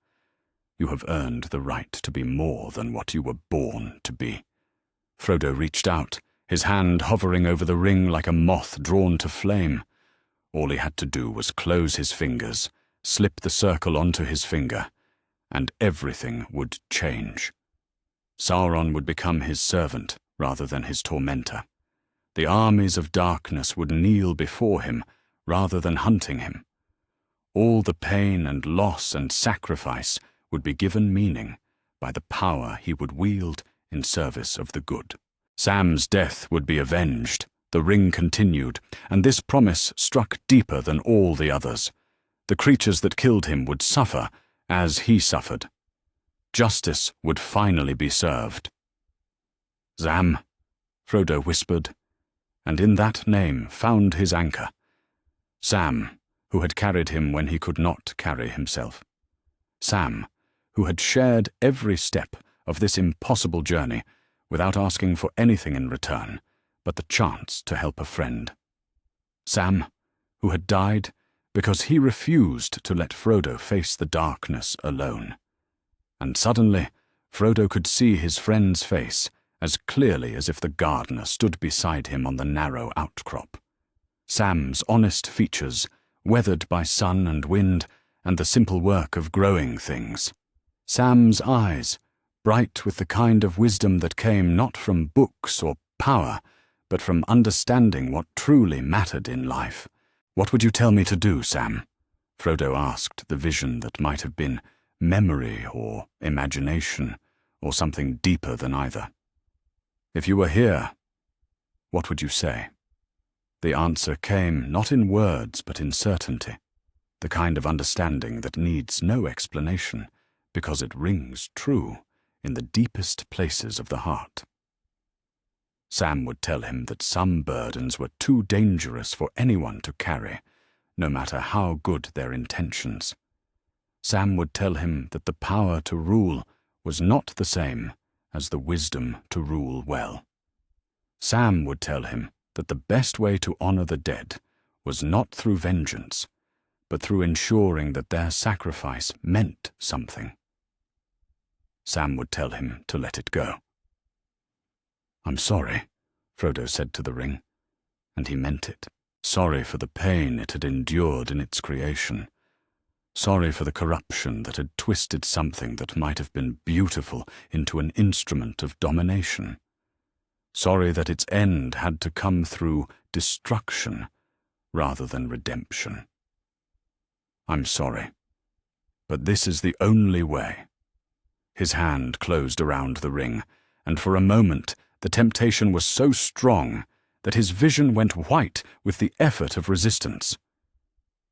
You have earned the right to be more than what you were born to be." Frodo reached out, his hand hovering over the ring like a moth drawn to flame. All he had to do was close his fingers, slip the circle onto his finger, and everything would change. Sauron would become his servant rather than his tormentor. The armies of darkness would kneel before him rather than hunting him. All the pain and loss and sacrifice would be given meaning by the power he would wield in service of the good. Sam's death would be avenged, the ring continued, and this promise struck deeper than all the others. The creatures that killed him would suffer as he suffered. Justice would finally be served. Sam, Frodo whispered, and in that name found his anchor. Sam, who had carried him when he could not carry himself. Sam, who had shared every step of this impossible journey without asking for anything in return but the chance to help a friend. Sam, who had died because he refused to let Frodo face the darkness alone. And suddenly, Frodo could see his friend's face as clearly as if the gardener stood beside him on the narrow outcrop. Sam's honest features, weathered by sun and wind and the simple work of growing things. Sam's eyes, bright with the kind of wisdom that came not from books or power, but from understanding what truly mattered in life. "What would you tell me to do, Sam?" Frodo asked the vision that might have been memory or imagination or something deeper than either. "If you were here, what would you say?" The answer came not in words but in certainty, the kind of understanding that needs no explanation because it rings true in the deepest places of the heart. Sam would tell him that some burdens were too dangerous for anyone to carry, no matter how good their intentions. Sam would tell him that the power to rule was not the same as the wisdom to rule well. Sam would tell him that the best way to honor the dead was not through vengeance, but through ensuring that their sacrifice meant something. Sam would tell him to let it go. "I'm sorry," Frodo said to the ring, and he meant it. Sorry for the pain it had endured in its creation. Sorry for the corruption that had twisted something that might have been beautiful into an instrument of domination. Sorry that its end had to come through destruction rather than redemption. "I'm sorry, but this is the only way." His hand closed around the ring, and for a moment the temptation was so strong that his vision went white with the effort of resistance.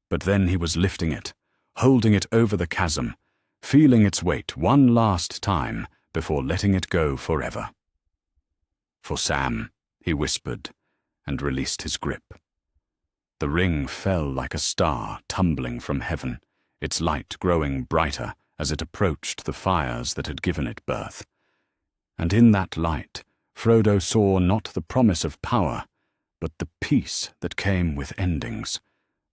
But then he was lifting it, holding it over the chasm, feeling its weight one last time before letting it go forever. "For Sam," he whispered, and released his grip. The ring fell like a star tumbling from heaven, its light growing brighter as it approached the fires that had given it birth. And in that light, Frodo saw not the promise of power, but the peace that came with endings,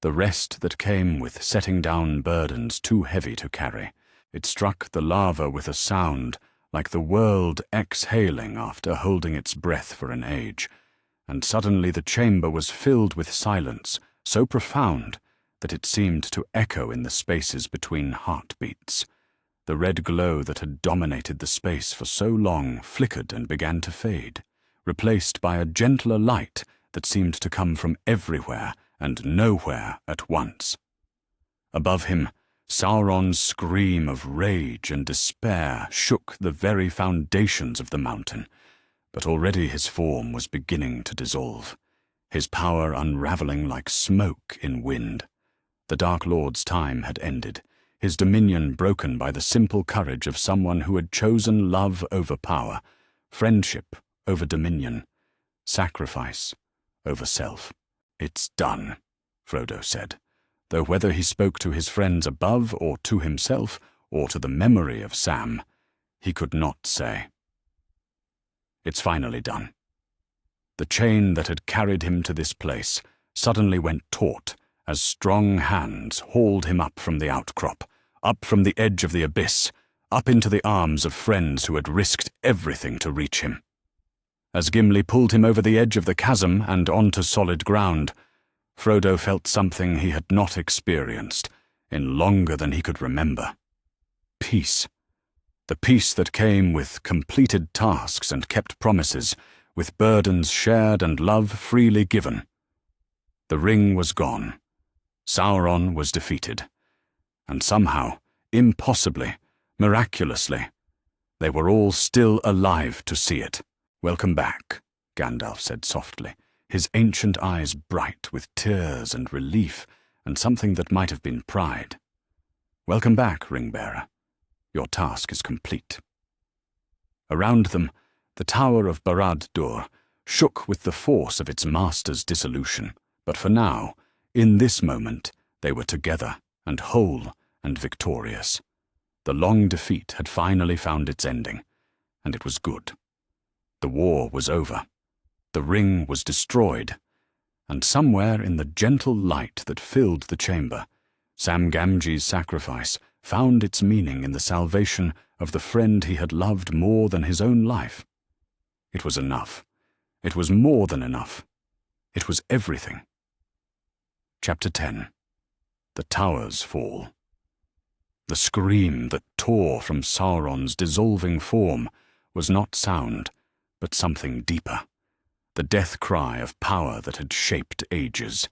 the rest that came with setting down burdens too heavy to carry. It struck the lava with a sound like the world exhaling after holding its breath for an age, and suddenly the chamber was filled with silence so profound that it seemed to echo in the spaces between heartbeats. The red glow that had dominated the space for so long flickered and began to fade, replaced by a gentler light that seemed to come from everywhere and nowhere at once. Above him, Sauron's scream of rage and despair shook the very foundations of the mountain, but already his form was beginning to dissolve, his power unraveling like smoke in wind. The Dark Lord's time had ended, his dominion broken by the simple courage of someone who had chosen love over power, friendship over dominion, sacrifice over self. "It's done," Frodo said, though whether he spoke to his friends above or to himself or to the memory of Sam, he could not say. "It's finally done." The chain that had carried him to this place suddenly went taut as strong hands hauled him up from the outcrop, up from the edge of the abyss, up into the arms of friends who had risked everything to reach him. As Gimli pulled him over the edge of the chasm and onto solid ground, Frodo felt something he had not experienced in longer than he could remember. Peace. The peace that came with completed tasks and kept promises, with burdens shared and love freely given. The ring was gone. Sauron was defeated. And somehow, impossibly, miraculously, they were all still alive to see it. "Welcome back," Gandalf said softly, his ancient eyes bright with tears and relief and something that might have been pride. "Welcome back, Ring-bearer. Your task is complete." Around them, the Tower of Barad-dûr shook with the force of its master's dissolution, but for now, in this moment, they were together and whole and victorious. The long defeat had finally found its ending, and it was good. The war was over. The ring was destroyed, and somewhere in the gentle light that filled the chamber, Sam Gamgee's sacrifice found its meaning in the salvation of the friend he had loved more than his own life. It was enough. It was more than enough. It was everything. Chapter 10. The Towers Fall. The scream that tore from Sauron's dissolving form was not sound, but something deeper. The death cry of power that had shaped ages,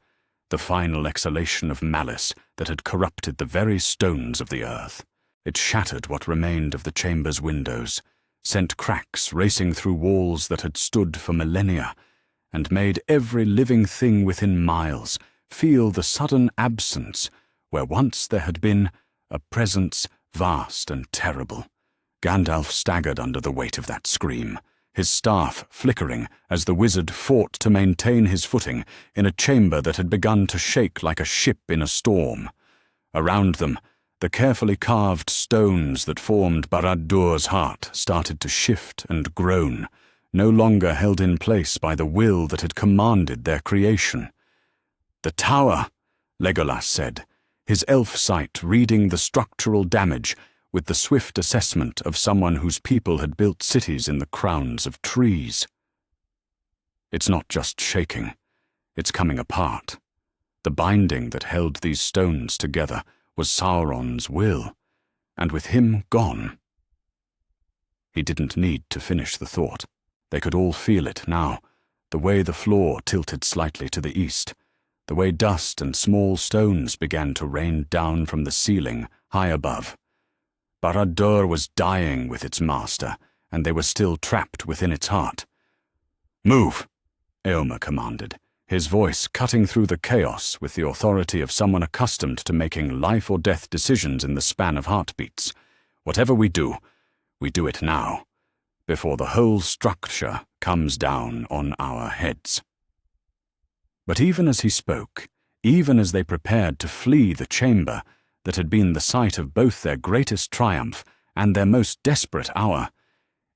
the final exhalation of malice that had corrupted the very stones of the earth. It shattered what remained of the chamber's windows, sent cracks racing through walls that had stood for millennia, and made every living thing within miles feel the sudden absence where once there had been a presence vast and terrible. Gandalf staggered under the weight of that scream, his staff flickering as the wizard fought to maintain his footing in a chamber that had begun to shake like a ship in a storm. Around them, the carefully carved stones that formed Barad-dûr's heart started to shift and groan, no longer held in place by the will that had commanded their creation. "The tower," Legolas said, his elf sight reading the structural damage with the swift assessment of someone whose people had built cities in the crowns of trees. "It's not just shaking, it's coming apart. The binding that held these stones together was Sauron's will, and with him gone." He didn't need to finish the thought. They could all feel it now, the way the floor tilted slightly to the east, the way dust and small stones began to rain down from the ceiling high above. Barad-dûr was dying with its master, and they were still trapped within its heart. "Move," Éomer commanded, his voice cutting through the chaos with the authority of someone accustomed to making life-or-death decisions in the span of heartbeats. "Whatever we do it now, before the whole structure comes down on our heads." But even as he spoke, even as they prepared to flee the chamber that had been the site of both their greatest triumph and their most desperate hour,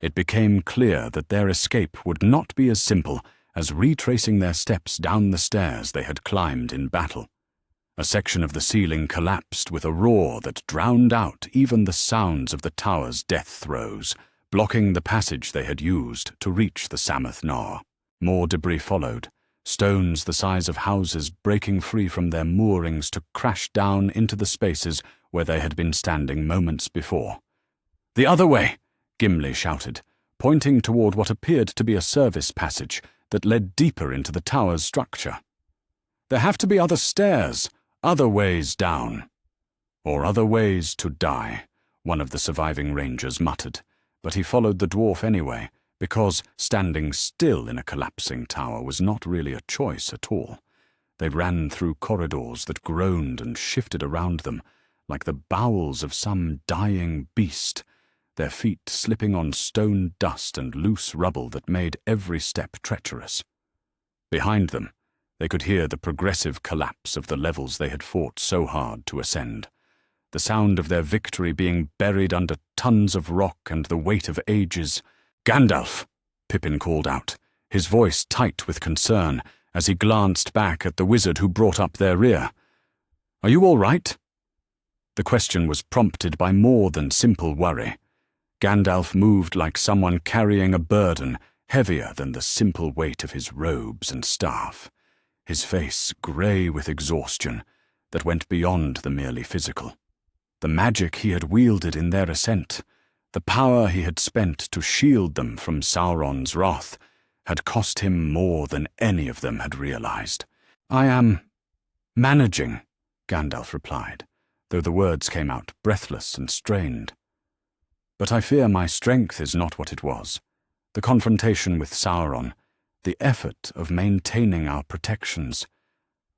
it became clear that their escape would not be as simple as retracing their steps down the stairs they had climbed in battle. A section of the ceiling collapsed with a roar that drowned out even the sounds of the tower's death throes, blocking the passage they had used to reach the Sammath Naur. More debris followed, stones the size of houses breaking free from their moorings to crash down into the spaces where they had been standing moments before. "The other way!" Gimli shouted, pointing toward what appeared to be a service passage that led deeper into the tower's structure. "There have to be other stairs, other ways down." "Or other ways to die," one of the surviving rangers muttered, but he followed the dwarf anyway, because standing still in a collapsing tower was not really a choice at all. They ran through corridors that groaned and shifted around them, like the bowels of some dying beast, their feet slipping on stone dust and loose rubble that made every step treacherous. Behind them, they could hear the progressive collapse of the levels they had fought so hard to ascend, the sound of their victory being buried under tons of rock and the weight of ages. "Gandalf!" Pippin called out, his voice tight with concern as he glanced back at the wizard who brought up their rear. "Are you all right?" The question was prompted by more than simple worry. Gandalf moved like someone carrying a burden, heavier than the simple weight of his robes and staff, his face grey with exhaustion that went beyond the merely physical. The magic he had wielded in their ascent, the power he had spent to shield them from Sauron's wrath, had cost him more than any of them had realized. "I am managing," Gandalf replied, though the words came out breathless and strained. "But I fear my strength is not what it was. The confrontation with Sauron, the effort of maintaining our protections,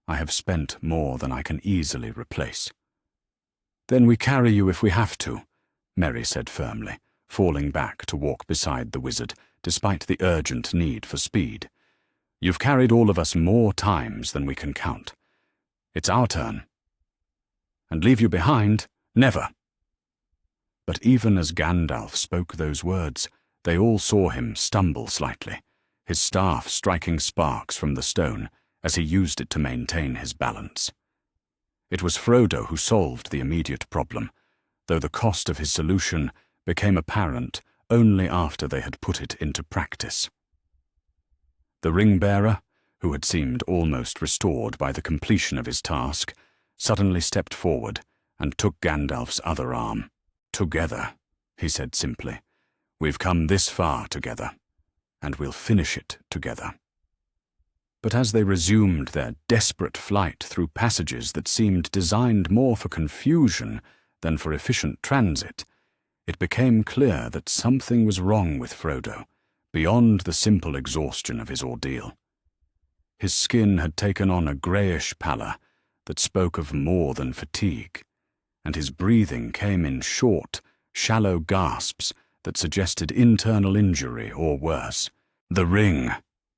I have spent more than I can easily replace." "Then we carry you if we have to," Merry said firmly, falling back to walk beside the wizard, despite the urgent need for speed. "You've carried all of us more times than we can count. It's our turn. And leave you behind? Never." But even as Gandalf spoke those words, they all saw him stumble slightly, his staff striking sparks from the stone as he used it to maintain his balance. It was Frodo who solved the immediate problem, though the cost of his solution became apparent only after they had put it into practice. The ring-bearer, who had seemed almost restored by the completion of his task, suddenly stepped forward and took Gandalf's other arm. "Together," he said simply. "We've come this far together, and we'll finish it together." But as they resumed their desperate flight through passages that seemed designed more for confusion than for efficient transit, it became clear that something was wrong with Frodo, beyond the simple exhaustion of his ordeal. His skin had taken on a greyish pallor that spoke of more than fatigue, and his breathing came in short, shallow gasps that suggested internal injury or worse. "The ring,"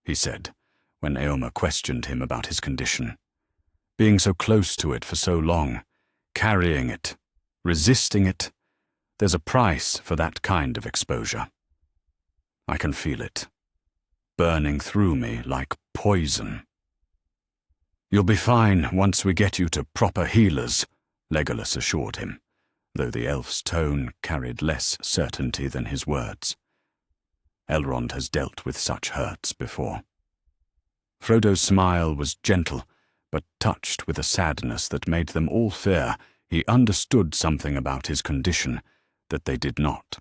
he said, when Éomer questioned him about his condition. "Being so close to it for so long, carrying it, resisting it, there's a price for that kind of exposure. I can feel it, burning through me like poison." "You'll be fine once we get you to proper healers," Legolas assured him, though the elf's tone carried less certainty than his words. Elrond has dealt with such hurts before. Frodo's smile was gentle, but touched with a sadness that made them all fear he understood something about his condition that they did not.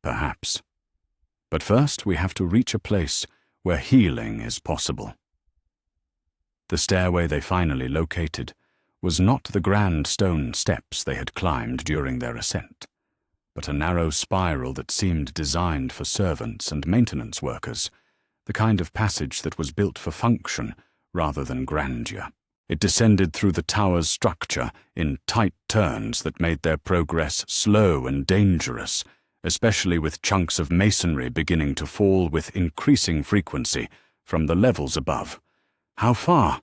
"Perhaps. But first we have to reach a place where healing is possible." The stairway they finally located was not the grand stone steps they had climbed during their ascent, but a narrow spiral that seemed designed for servants and maintenance workers, the kind of passage that was built for function rather than grandeur. It descended through the tower's structure in tight turns that made their progress slow and dangerous, especially with chunks of masonry beginning to fall with increasing frequency from the levels above. "How far?"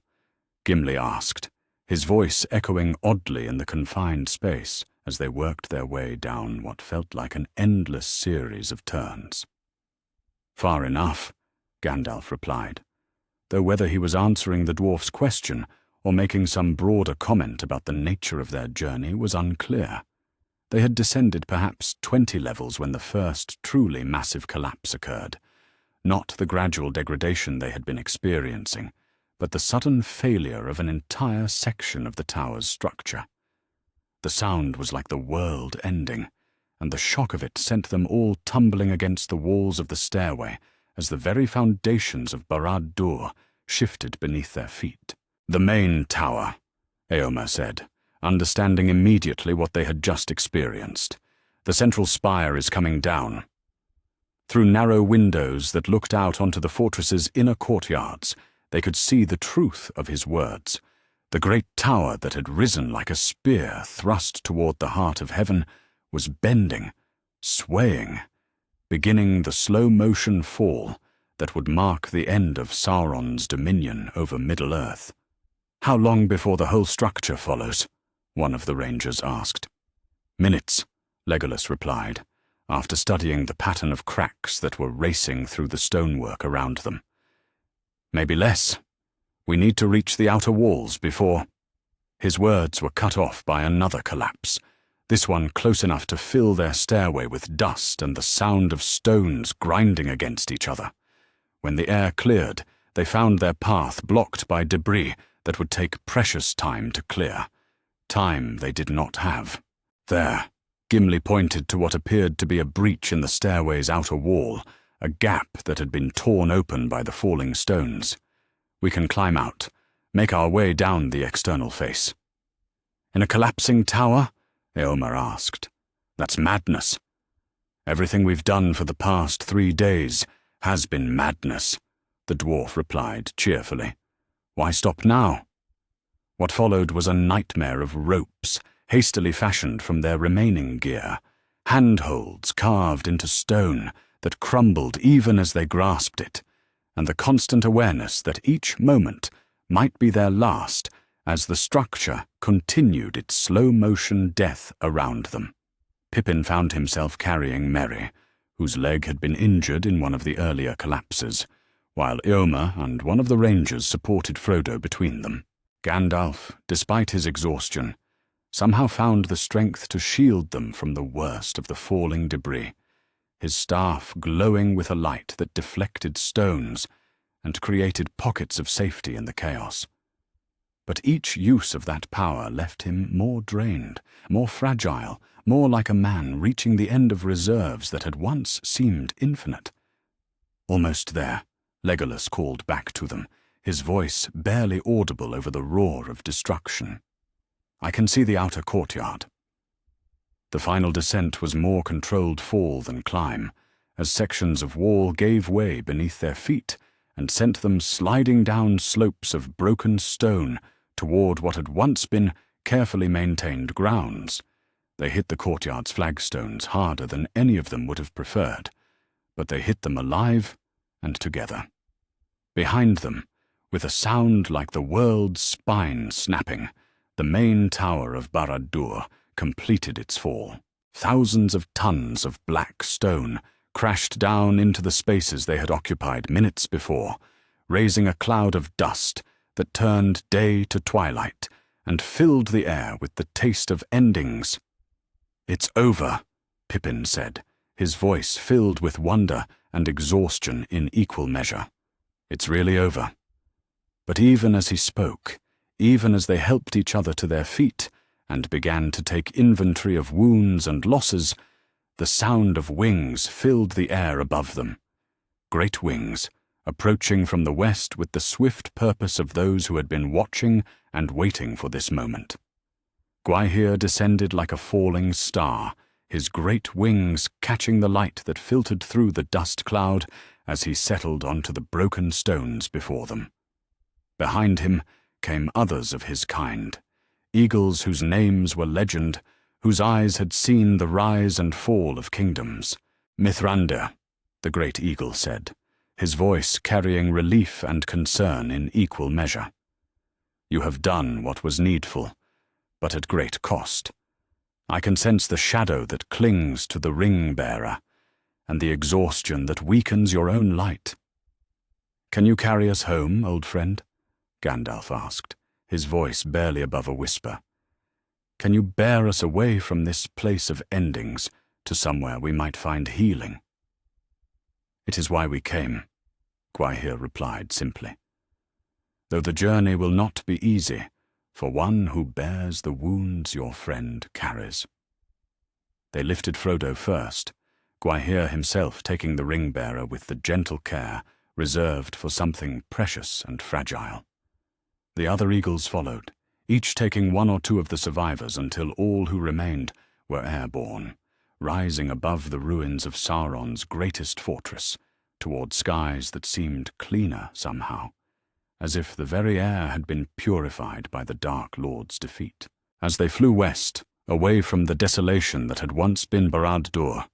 Gimli asked, his voice echoing oddly in the confined space as they worked their way down what felt like an endless series of turns. "Far enough," Gandalf replied, though whether he was answering the dwarf's question or making some broader comment about the nature of their journey was unclear. They had descended perhaps 20 levels when the first truly massive collapse occurred, not the gradual degradation they had been experiencing, but the sudden failure of an entire section of the tower's structure. The sound was like the world ending, and the shock of it sent them all tumbling against the walls of the stairway as the very foundations of Barad-dûr shifted beneath their feet. "The main tower," Éomer said, understanding immediately what they had just experienced. "The central spire is coming down." Through narrow windows that looked out onto the fortress's inner courtyards, they could see the truth of his words. The great tower that had risen like a spear thrust toward the heart of heaven was bending, swaying, beginning the slow-motion fall that would mark the end of Sauron's dominion over Middle-earth. "How long before the whole structure follows?" one of the rangers asked. "Minutes," Legolas replied, after studying the pattern of cracks that were racing through the stonework around them. "Maybe less. We need to reach the outer walls before—" His words were cut off by another collapse, this one close enough to fill their stairway with dust and the sound of stones grinding against each other. When the air cleared, they found their path blocked by debris that would take precious time to clear. Time they did not have. There, Gimli pointed to what appeared to be a breach in the stairway's outer wall, a gap that had been torn open by the falling stones. We can climb out, make our way down the external face. In a collapsing tower? Eomer asked. That's madness. Everything we've done for the past 3 days has been madness, the dwarf replied cheerfully. Why stop now? What followed was a nightmare of ropes, hastily fashioned from their remaining gear, handholds carved into stone that crumbled even as they grasped it, and the constant awareness that each moment might be their last as the structure continued its slow-motion death around them. Pippin found himself carrying Merry, whose leg had been injured in one of the earlier collapses, while Eomer and one of the rangers supported Frodo between them. Gandalf, despite his exhaustion, somehow found the strength to shield them from the worst of the falling debris, his staff glowing with a light that deflected stones and created pockets of safety in the chaos. But each use of that power left him more drained, more fragile, more like a man reaching the end of reserves that had once seemed infinite. Almost there, Legolas called back to them, his voice barely audible over the roar of destruction. I can see the outer courtyard. The final descent was more controlled fall than climb, as sections of wall gave way beneath their feet and sent them sliding down slopes of broken stone toward what had once been carefully maintained grounds. They hit the courtyard's flagstones harder than any of them would have preferred, but they hit them alive and together. Behind them, with a sound like the world's spine snapping, the main tower of Barad-dûr completed its fall. Thousands of tons of black stone crashed down into the spaces they had occupied minutes before, raising a cloud of dust that turned day to twilight and filled the air with the taste of endings. "It's over," Pippin said, his voice filled with wonder and exhaustion in equal measure. "It's really over." But even as he spoke, even as they helped each other to their feet and began to take inventory of wounds and losses, the sound of wings filled the air above them. Great wings, approaching from the west with the swift purpose of those who had been watching and waiting for this moment. Gwaihir descended like a falling star, his great wings catching the light that filtered through the dust cloud as he settled onto the broken stones before them. Behind him came others of his kind, eagles whose names were legend, whose eyes had seen the rise and fall of kingdoms. "Mithrandir," the great eagle said, his voice carrying relief and concern in equal measure. "You have done what was needful, but at great cost. I can sense the shadow that clings to the ring-bearer, and the exhaustion that weakens your own light." "Can you carry us home, old friend?" Gandalf asked, his voice barely above a whisper. "Can you bear us away from this place of endings to somewhere we might find healing?" "It is why we came," Gwaihir replied simply. "Though the journey will not be easy for one who bears the wounds your friend carries." They lifted Frodo first, Gwaihir himself taking the ring-bearer with the gentle care reserved for something precious and fragile. The other eagles followed, each taking one or two of the survivors until all who remained were airborne, rising above the ruins of Sauron's greatest fortress, toward skies that seemed cleaner somehow, as if the very air had been purified by the Dark Lord's defeat. As they flew west, away from the desolation that had once been Barad-dûr,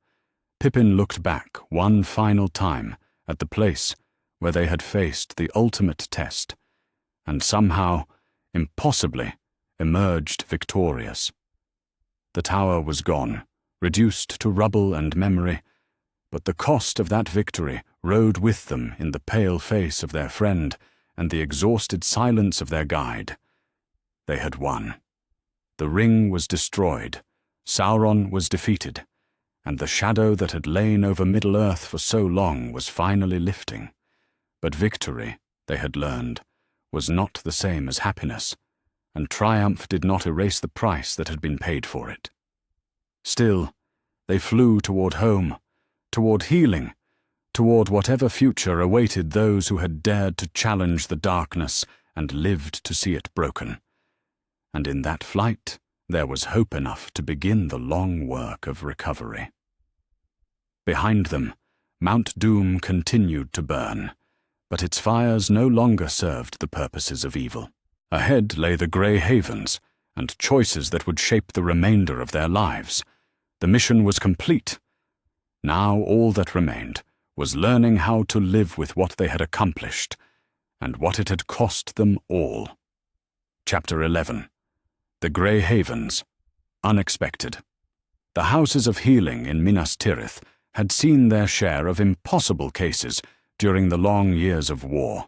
Pippin looked back one final time at the place where they had faced the ultimate test, and somehow, impossibly, emerged victorious. The tower was gone, reduced to rubble and memory, but the cost of that victory rode with them in the pale face of their friend and the exhausted silence of their guide. They had won. The ring was destroyed, Sauron was defeated, and the shadow that had lain over Middle-earth for so long was finally lifting. But victory, they had learned, was not the same as happiness, and triumph did not erase the price that had been paid for it. Still, they flew toward home, toward healing, toward whatever future awaited those who had dared to challenge the darkness and lived to see it broken. And in that flight, there was hope enough to begin the long work of recovery. Behind them, Mount Doom continued to burn, but its fires no longer served the purposes of evil. Ahead lay the Grey Havens, and choices that would shape the remainder of their lives. The mission was complete. Now all that remained was learning how to live with what they had accomplished, and what it had cost them all. Chapter 11. The Grey Havens. Unexpected. The houses of healing in Minas Tirith had seen their share of impossible cases during the long years of war.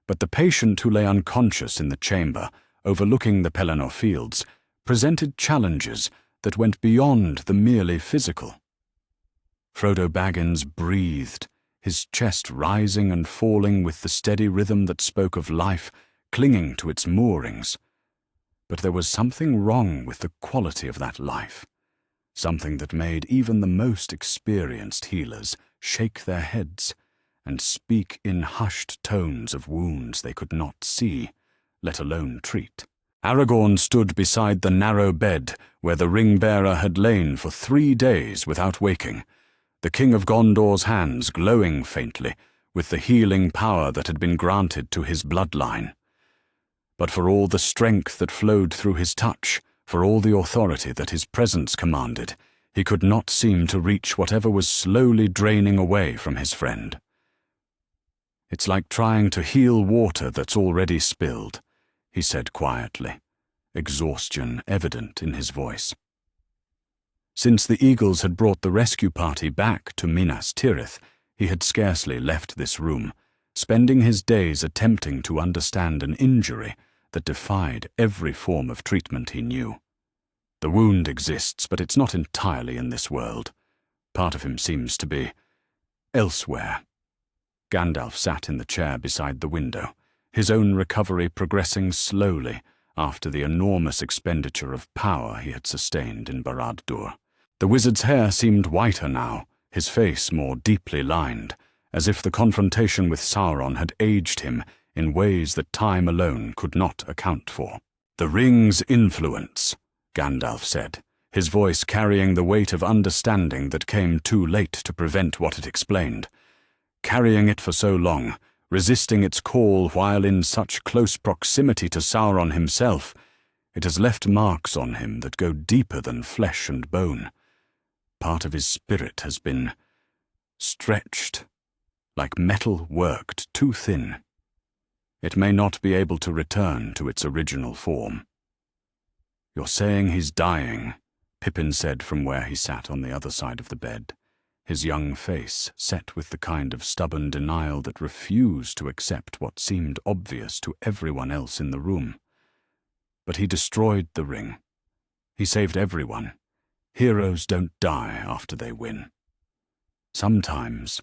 But the patient who lay unconscious in the chamber, overlooking the Pelennor fields, presented challenges that went beyond the merely physical. Frodo Baggins breathed, his chest rising and falling with the steady rhythm that spoke of life clinging to its moorings. But there was something wrong with the quality of that life, something that made even the most experienced healers shake their heads and speak in hushed tones of wounds they could not see, let alone treat. Aragorn stood beside the narrow bed where the ring-bearer had lain for 3 days without waking, the King of Gondor's hands glowing faintly with the healing power that had been granted to his bloodline. But for all the strength that flowed through his touch, for all the authority that his presence commanded, he could not seem to reach whatever was slowly draining away from his friend. "It's like trying to heal water that's already spilled," he said quietly, exhaustion evident in his voice. Since the Eagles had brought the rescue party back to Minas Tirith, he had scarcely left this room, spending his days attempting to understand an injury that defied every form of treatment he knew. The wound exists, but it's not entirely in this world. Part of him seems to be elsewhere. Gandalf sat in the chair beside the window, his own recovery progressing slowly after the enormous expenditure of power he had sustained in Barad-dûr. The wizard's hair seemed whiter now, his face more deeply lined, as if the confrontation with Sauron had aged him in ways that time alone could not account for. "The ring's influence," Gandalf said, his voice carrying the weight of understanding that came too late to prevent what it explained. Carrying it for so long, resisting its call while in such close proximity to Sauron himself, it has left marks on him that go deeper than flesh and bone. Part of his spirit has been stretched, like metal worked too thin. It may not be able to return to its original form. "You're saying he's dying," Pippin said from where he sat on the other side of the bed, his young face set with the kind of stubborn denial that refused to accept what seemed obvious to everyone else in the room. "But he destroyed the ring. He saved everyone. Heroes don't die after they win." "Sometimes,"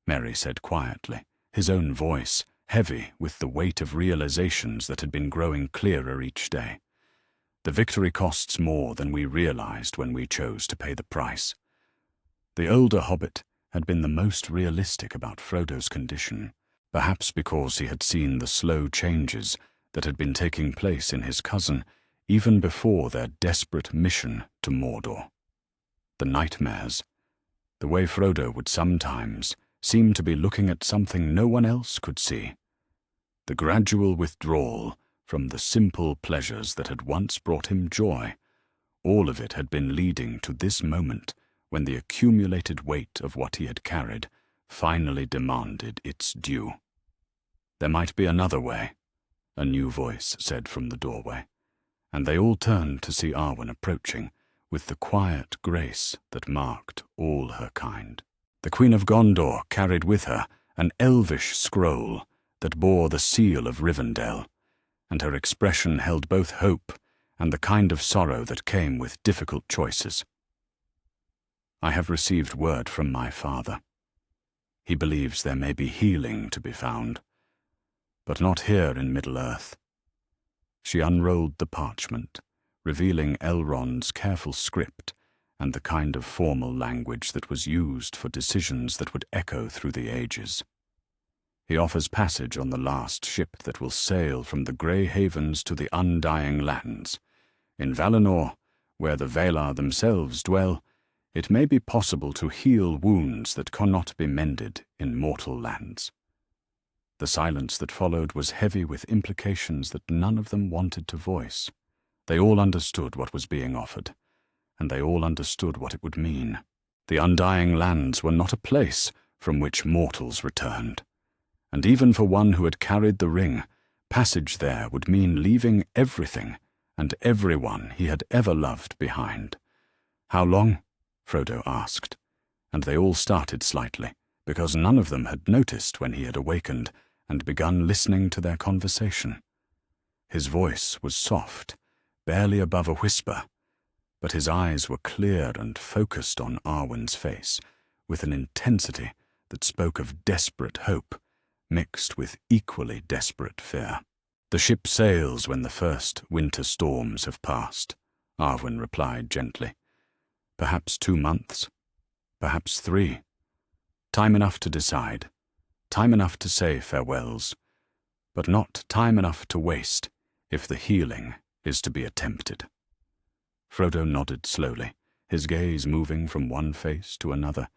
Merry said quietly, his own voice heavy with the weight of realizations that had been growing clearer each day. "The victory costs more than we realized when we chose to pay the price." The older hobbit had been the most realistic about Frodo's condition, perhaps because he had seen the slow changes that had been taking place in his cousin even before their desperate mission to Mordor. The nightmares, the way Frodo would sometimes seem to be looking at something no one else could see. The gradual withdrawal from the simple pleasures that had once brought him joy, all of it had been leading to this moment when the accumulated weight of what he had carried finally demanded its due. "There might be another way," a new voice said from the doorway, and they all turned to see Arwen approaching with the quiet grace that marked all her kind. The Queen of Gondor carried with her an elvish scroll that bore the seal of Rivendell, and her expression held both hope and the kind of sorrow that came with difficult choices. I have received word from my father. He believes there may be healing to be found, but not here in Middle-earth. She unrolled the parchment, revealing Elrond's careful script and the kind of formal language that was used for decisions that would echo through the ages. He offers passage on the last ship that will sail from the Grey Havens to the Undying Lands. In Valinor, where the Valar themselves dwell, it may be possible to heal wounds that cannot be mended in mortal lands. The silence that followed was heavy with implications that none of them wanted to voice. They all understood what was being offered, and they all understood what it would mean. The Undying Lands were not a place from which mortals returned, and even for one who had carried the ring, passage there would mean leaving everything and everyone he had ever loved behind. "How long?" Frodo asked, and they all started slightly, because none of them had noticed when he had awakened and begun listening to their conversation. His voice was soft, barely above a whisper, but his eyes were clear and focused on Arwen's face, with an intensity that spoke of desperate hope, mixed with equally desperate fear. "The ship sails when the first winter storms have passed," Arwen replied gently. "Perhaps 2 months, perhaps 3. Time enough to decide, time enough to say farewells, but not time enough to waste if the healing is to be attempted." Frodo nodded slowly, his gaze moving from one face to another,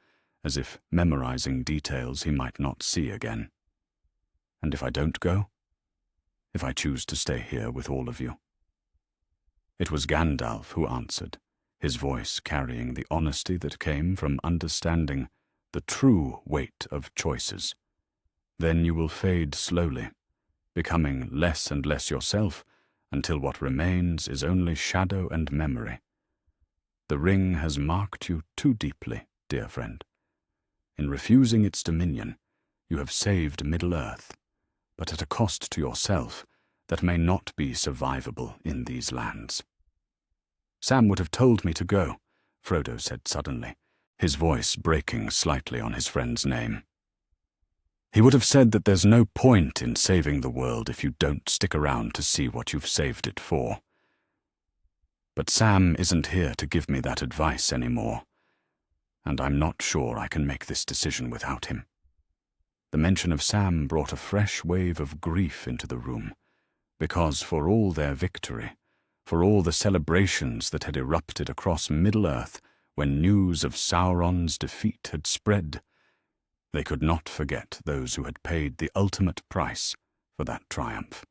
as if memorizing details he might not see again. "And if I don't go? If I choose to stay here with all of you?" It was Gandalf who answered, his voice carrying the honesty that came from understanding the true weight of choices. "Then you will fade slowly, becoming less and less yourself, until what remains is only shadow and memory. The ring has marked you too deeply, dear friend. In refusing its dominion, you have saved Middle-earth, but at a cost to yourself that may not be survivable in these lands." "Sam would have told me to go," Frodo said suddenly, his voice breaking slightly on his friend's name. "He would have said that there's no point in saving the world if you don't stick around to see what you've saved it for. But Sam isn't here to give me that advice anymore, and I'm not sure I can make this decision without him." The mention of Sam brought a fresh wave of grief into the room, because for all their victory, for all the celebrations that had erupted across Middle-earth when news of Sauron's defeat had spread, they could not forget those who had paid the ultimate price for that triumph.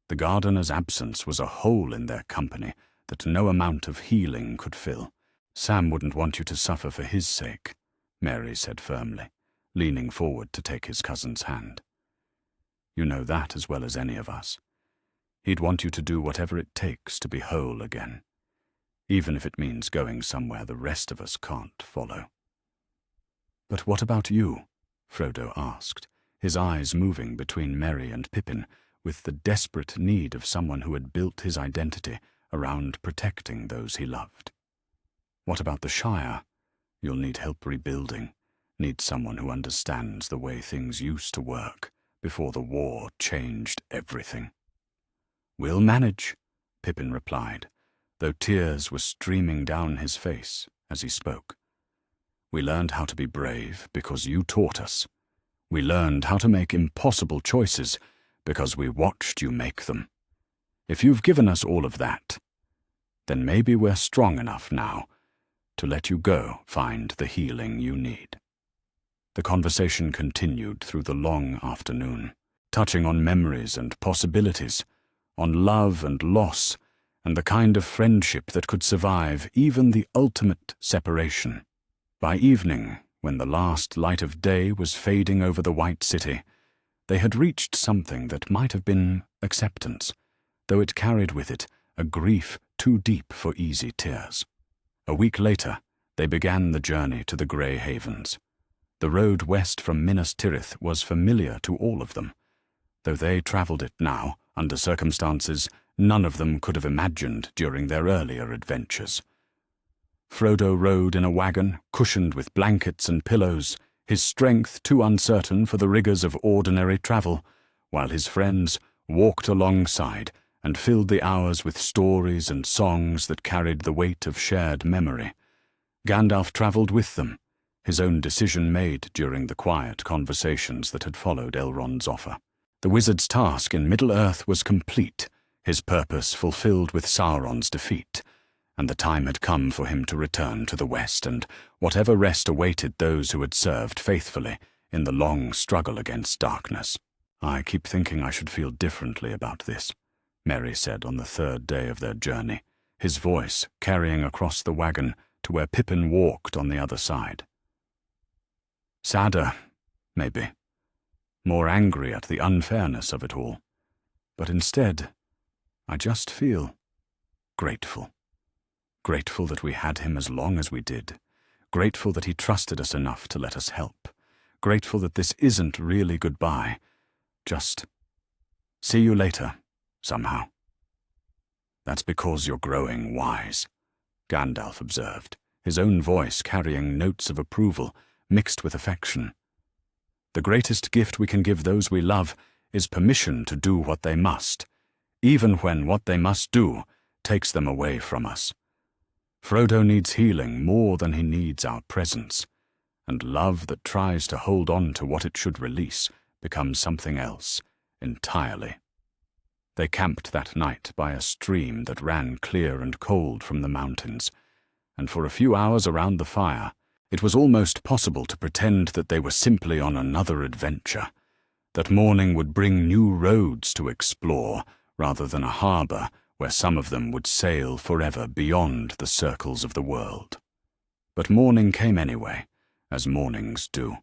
The gardener's absence was a hole in their company that no amount of healing could fill. "Sam wouldn't want you to suffer for his sake," Mary said firmly, leaning forward to take his cousin's hand. "You know that as well as any of us. He'd want you to do whatever it takes to be whole again, even if it means going somewhere the rest of us can't follow." "But what about you?" Frodo asked, his eyes moving between Merry and Pippin with the desperate need of someone who had built his identity around protecting those he loved. "What about the Shire? You'll need help rebuilding, need someone who understands the way things used to work before the war changed everything." "We'll manage," Pippin replied, though tears were streaming down his face as he spoke. "We learned how to be brave because you taught us. We learned how to make impossible choices because we watched you make them. If you've given us all of that, then maybe we're strong enough now to let you go find the healing you need." The conversation continued through the long afternoon, touching on memories and possibilities, on love and loss, and the kind of friendship that could survive even the ultimate separation. By evening, when the last light of day was fading over the White City, they had reached something that might have been acceptance, though it carried with it a grief too deep for easy tears. A week later, they began the journey to the Grey Havens. The road west from Minas Tirith was familiar to all of them, though they travelled it now under circumstances none of them could have imagined during their earlier adventures. Frodo rode in a wagon cushioned with blankets and pillows, his strength too uncertain for the rigors of ordinary travel, while his friends walked alongside and filled the hours with stories and songs that carried the weight of shared memory. Gandalf travelled with them, his own decision made during the quiet conversations that had followed Elrond's offer. The wizard's task in Middle-earth was complete, his purpose fulfilled with Sauron's defeat, and the time had come for him to return to the West and whatever rest awaited those who had served faithfully in the long struggle against darkness. "I keep thinking I should feel differently about this," Merry said on the third day of their journey, his voice carrying across the wagon to where Pippin walked on the other side. "Sadder, maybe. More angry at the unfairness of it all. But instead, I just feel grateful. Grateful that we had him as long as we did. Grateful that he trusted us enough to let us help. Grateful that this isn't really goodbye. Just see you later, somehow." "That's because you're growing wise," Gandalf observed, his own voice carrying notes of approval mixed with affection. "The greatest gift we can give those we love is permission to do what they must, even when what they must do takes them away from us. Frodo needs healing more than he needs our presence, and love that tries to hold on to what it should release becomes something else entirely." They camped that night by a stream that ran clear and cold from the mountains, and for a few hours around the fire, it was almost possible to pretend that they were simply on another adventure, that morning would bring new roads to explore rather than a harbor where some of them would sail forever beyond the circles of the world. But morning came anyway, as mornings do,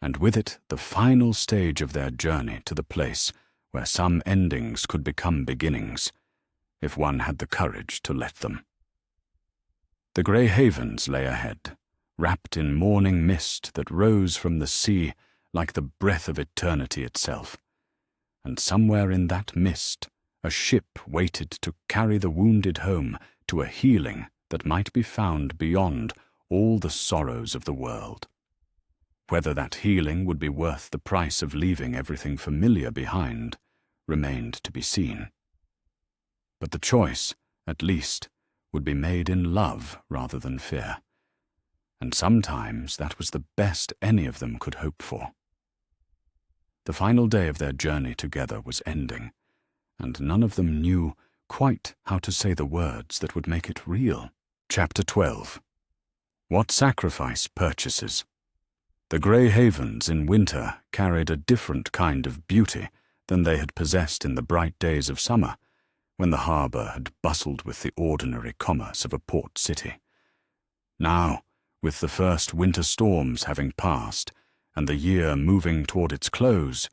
and with it the final stage of their journey to the place where some endings could become beginnings, if one had the courage to let them. The Grey Havens lay ahead, wrapped in morning mist that rose from the sea like the breath of eternity itself, and somewhere in that mist a ship waited to carry the wounded home to a healing that might be found beyond all the sorrows of the world. Whether that healing would be worth the price of leaving everything familiar behind remained to be seen. But the choice, at least, would be made in love rather than fear, and sometimes that was the best any of them could hope for. The final day of their journey together was ending, and none of them knew quite how to say the words that would make it real. Chapter 12. What Sacrifice Purchases. The Grey Havens in winter carried a different kind of beauty than they had possessed in the bright days of summer, when the harbour had bustled with the ordinary commerce of a port city. Now, with the first winter storms having passed, and the year moving toward its close,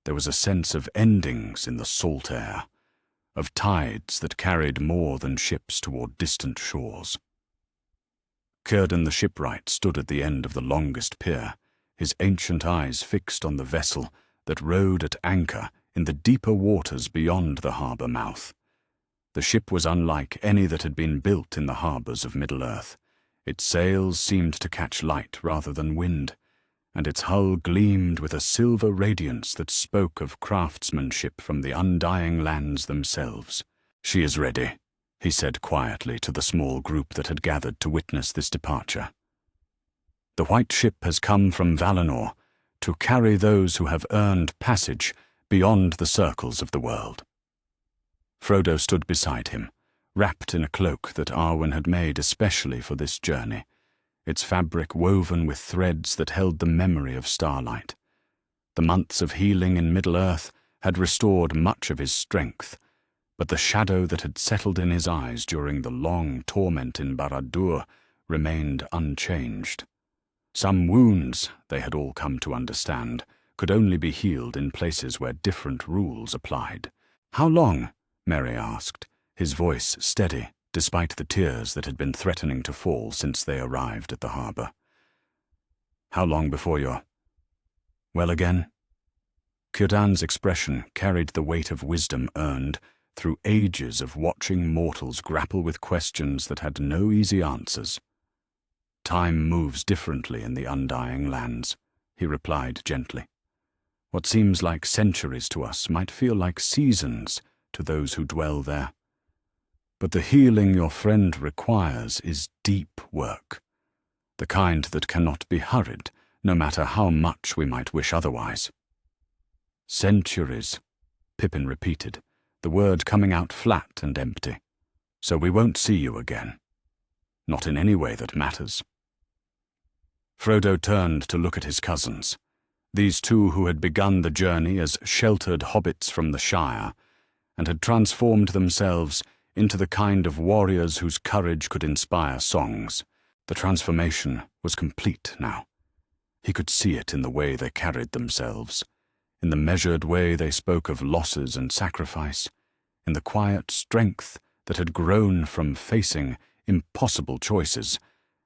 there was a sense of endings in the salt air, of tides that carried more than ships toward distant shores. Círdan the shipwright stood at the end of the longest pier, his ancient eyes fixed on the vessel that rode at anchor in the deeper waters beyond the harbour mouth. The ship was unlike any that had been built in the harbours of Middle-earth. Its sails seemed to catch light rather than wind, and its hull gleamed with a silver radiance that spoke of craftsmanship from the undying lands themselves. "She is ready," he said quietly to the small group that had gathered to witness this departure. "The white ship has come from Valinor to carry those who have earned passage beyond the circles of the world." Frodo stood beside him, wrapped in a cloak that Arwen had made especially for this journey, its fabric woven with threads that held the memory of starlight. The months of healing in Middle-earth had restored much of his strength, but the shadow that had settled in his eyes during the long torment in Barad-dûr remained unchanged. Some wounds, they had all come to understand, could only be healed in places where different rules applied. "How long?" Merry asked, his voice steady, despite the tears that had been threatening to fall since they arrived at the harbour. "How long before you're well again?" Círdan's expression carried the weight of wisdom earned through ages of watching mortals grapple with questions that had no easy answers. "Time moves differently in the undying lands," he replied gently. "What seems like centuries to us might feel like seasons to those who dwell there. But the healing your friend requires is deep work, the kind that cannot be hurried, no matter how much we might wish otherwise." "Centuries," Pippin repeated, the word coming out flat and empty. "So we won't see you again. Not in any way that matters." Frodo turned to look at his cousins, these two who had begun the journey as sheltered hobbits from the Shire, and had transformed themselves into the kind of warriors whose courage could inspire songs. The transformation was complete now. He could see it in the way they carried themselves, in the measured way they spoke of losses and sacrifice, in the quiet strength that had grown from facing impossible choices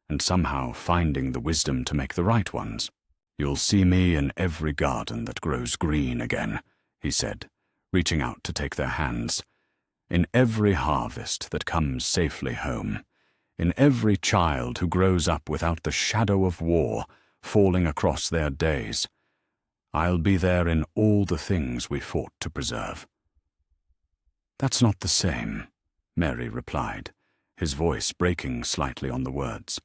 and somehow finding the wisdom to make the right ones. "You'll see me in every garden that grows green again," he said, reaching out to take their hands. "In every harvest that comes safely home, in every child who grows up without the shadow of war falling across their days. I'll be there in all the things we fought to preserve." "That's not the same," Merry replied, his voice breaking slightly on the words.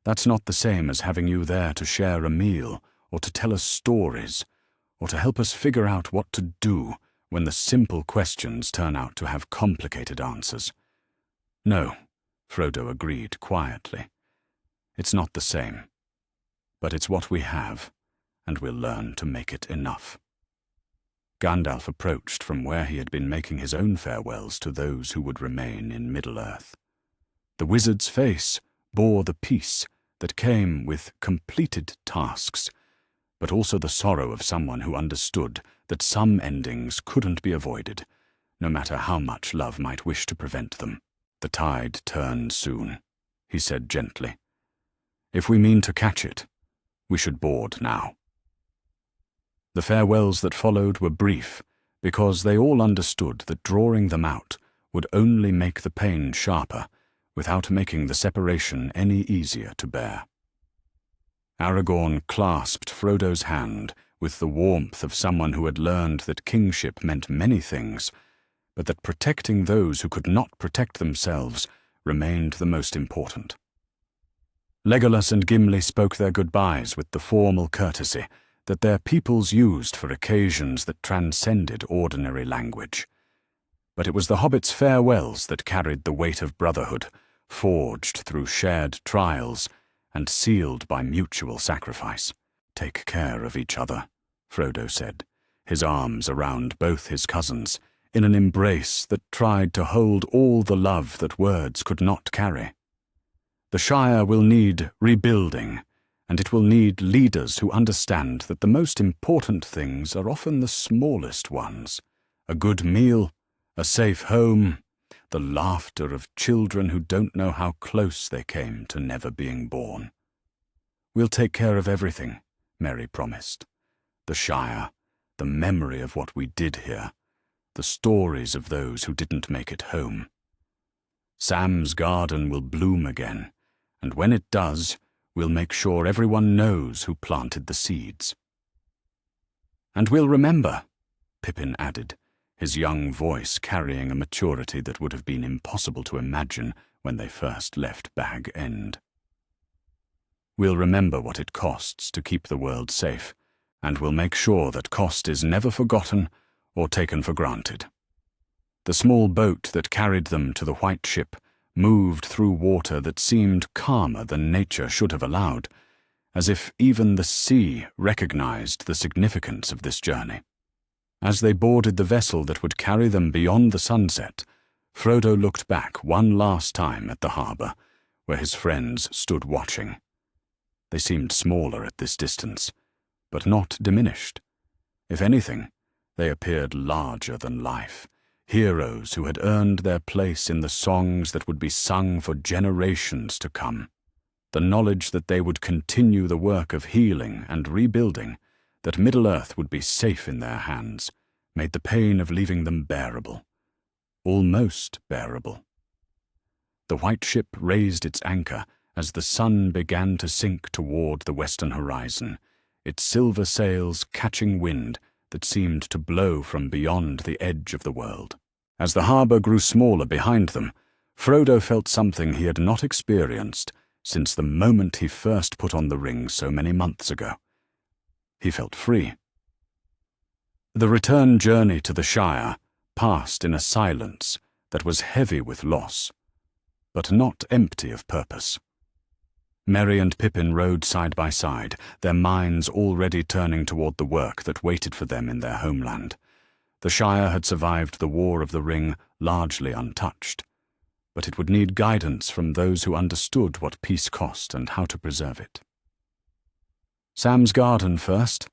"That's not the same as having you there to share a meal, or to tell us stories, or to help us figure out what to do when the simple questions turn out to have complicated answers." "No," Frodo agreed quietly. "It's not the same. But it's what we have, and we'll learn to make it enough." Gandalf approached from where he had been making his own farewells to those who would remain in Middle-earth. The wizard's face bore the peace that came with completed tasks, but also the sorrow of someone who understood that some endings couldn't be avoided, no matter how much love might wish to prevent them. "The tide turns soon," he said gently. "If we mean to catch it, we should board now." The farewells that followed were brief, because they all understood that drawing them out would only make the pain sharper, without making the separation any easier to bear. Aragorn clasped Frodo's hand with the warmth of someone who had learned that kingship meant many things, but that protecting those who could not protect themselves remained the most important. Legolas and Gimli spoke their goodbyes with the formal courtesy that their peoples used for occasions that transcended ordinary language. But it was the hobbits' farewells that carried the weight of brotherhood, forged through shared trials and sealed by mutual sacrifice. "Take care of each other," Frodo said, his arms around both his cousins, in an embrace that tried to hold all the love that words could not carry. "The Shire will need rebuilding, and it will need leaders who understand that the most important things are often the smallest ones. A good meal, a safe home, the laughter of children who don't know how close they came to never being born." "We'll take care of everything," Merry promised. "The Shire, the memory of what we did here, the stories of those who didn't make it home. Sam's garden will bloom again, and when it does, we'll make sure everyone knows who planted the seeds." "And we'll remember," Pippin added, his young voice carrying a maturity that would have been impossible to imagine when they first left Bag End. "We'll remember what it costs to keep the world safe, and we'll make sure that cost is never forgotten or taken for granted." The small boat that carried them to the White Ship moved through water that seemed calmer than nature should have allowed, as if even the sea recognized the significance of this journey. As they boarded the vessel that would carry them beyond the sunset, Frodo looked back one last time at the harbor, where his friends stood watching. They seemed smaller at this distance, but not diminished. If anything, they appeared larger than life, heroes who had earned their place in the songs that would be sung for generations to come. The knowledge that they would continue the work of healing and rebuilding, that Middle-earth would be safe in their hands, made the pain of leaving them bearable. almost bearable. The white ship raised its anchor as the sun began to sink toward the western horizon, its silver sails catching wind that seemed to blow from beyond the edge of the world. As the harbour grew smaller behind them, Frodo felt something he had not experienced since the moment he first put on the ring so many months ago. He felt free. The return journey to the Shire passed in a silence that was heavy with loss, but not empty of purpose. Merry and Pippin rode side by side, their minds already turning toward the work that waited for them in their homeland. The Shire had survived the War of the Ring largely untouched, but it would need guidance from those who understood what peace cost and how to preserve it. "Sam's garden first,"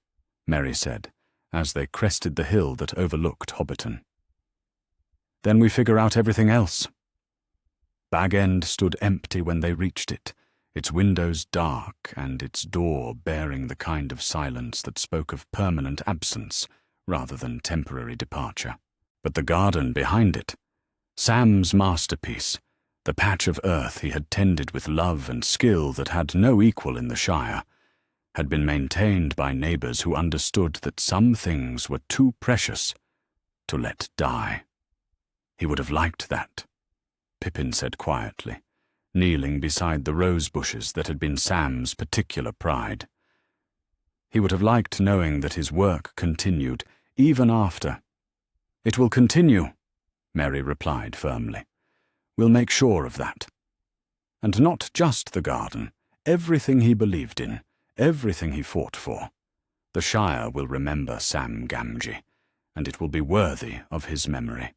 Merry said, as they crested the hill that overlooked Hobbiton. "Then we figure out everything else." Bag End stood empty when they reached it, its windows dark and its door bearing the kind of silence that spoke of permanent absence rather than temporary departure. But the garden behind it, Sam's masterpiece, the patch of earth he had tended with love and skill that had no equal in the Shire, had been maintained by neighbours who understood that some things were too precious to let die. He would have liked that, Pippin said quietly, kneeling beside the rose bushes that had been Sam's particular pride. He would have liked knowing that his work continued, even after. "It will continue," Merry replied firmly. "We'll make sure of that. And not just the garden, everything he believed in, everything he fought for. The Shire will remember Sam Gamgee, and it will be worthy of his memory."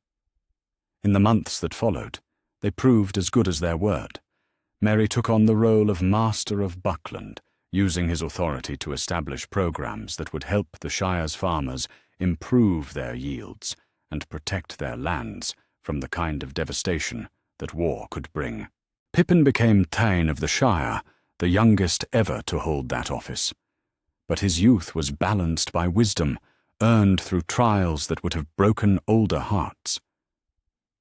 In the months that followed, they proved as good as their word. Merry took on the role of Master of Buckland, using his authority to establish programs that would help the Shire's farmers improve their yields and protect their lands from the kind of devastation that war could bring. Pippin became Thane of the Shire, the youngest ever to hold that office. But his youth was balanced by wisdom, earned through trials that would have broken older hearts.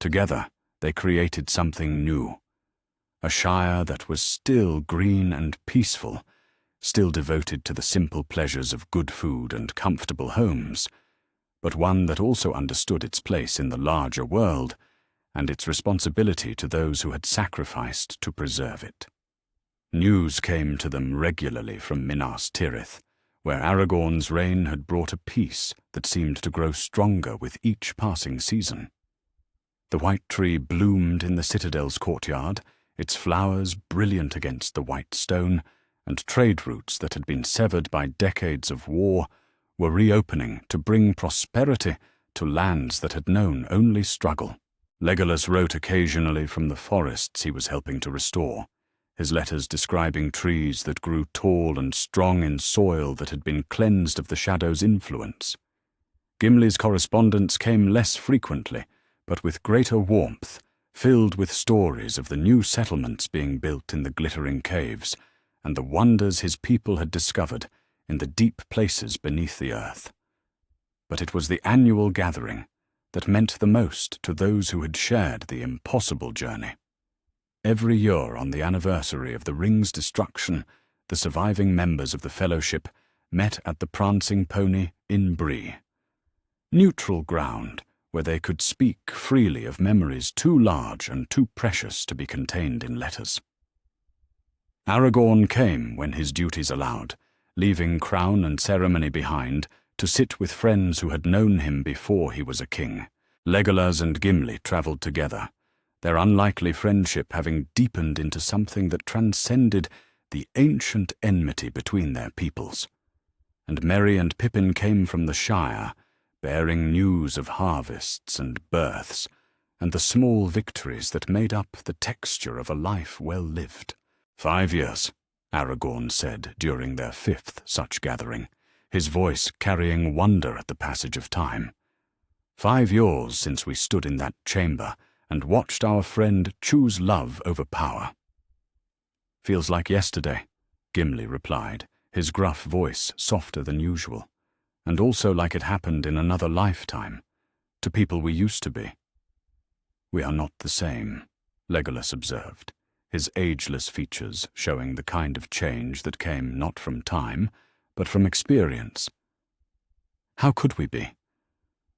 Together, they created something new. A Shire that was still green and peaceful, still devoted to the simple pleasures of good food and comfortable homes, but one that also understood its place in the larger world and its responsibility to those who had sacrificed to preserve it. News came to them regularly from Minas Tirith, where Aragorn's reign had brought a peace that seemed to grow stronger with each passing season. The white tree bloomed in the citadel's courtyard, its flowers brilliant against the white stone, and trade routes that had been severed by decades of war were reopening to bring prosperity to lands that had known only struggle. Legolas wrote occasionally from the forests he was helping to restore, his letters describing trees that grew tall and strong in soil that had been cleansed of the Shadow's influence. Gimli's correspondence came less frequently, but with greater warmth, filled with stories of the new settlements being built in the glittering caves and the wonders his people had discovered in the deep places beneath the earth. But it was the annual gathering that meant the most to those who had shared the impossible journey. Every year on the anniversary of the ring's destruction, the surviving members of the Fellowship met at the Prancing Pony in Bree. Neutral ground where they could speak freely of memories too large and too precious to be contained in letters. Aragorn came when his duties allowed, leaving crown and ceremony behind to sit with friends who had known him before he was a king. Legolas and Gimli travelled together, their unlikely friendship having deepened into something that transcended the ancient enmity between their peoples. And Merry and Pippin came from the Shire, bearing news of harvests and births, and the small victories that made up the texture of a life well lived. 5 years, Aragorn said during their 5th such gathering, his voice carrying wonder at the passage of time. 5 years since we stood in that chamber and watched our friend choose love over power. Feels like yesterday, Gimli replied, his gruff voice softer than usual, and also like it happened in another lifetime, to people we used to be. "We are not the same," Legolas observed, his ageless features showing the kind of change that came not from time, but from experience. "How could we be?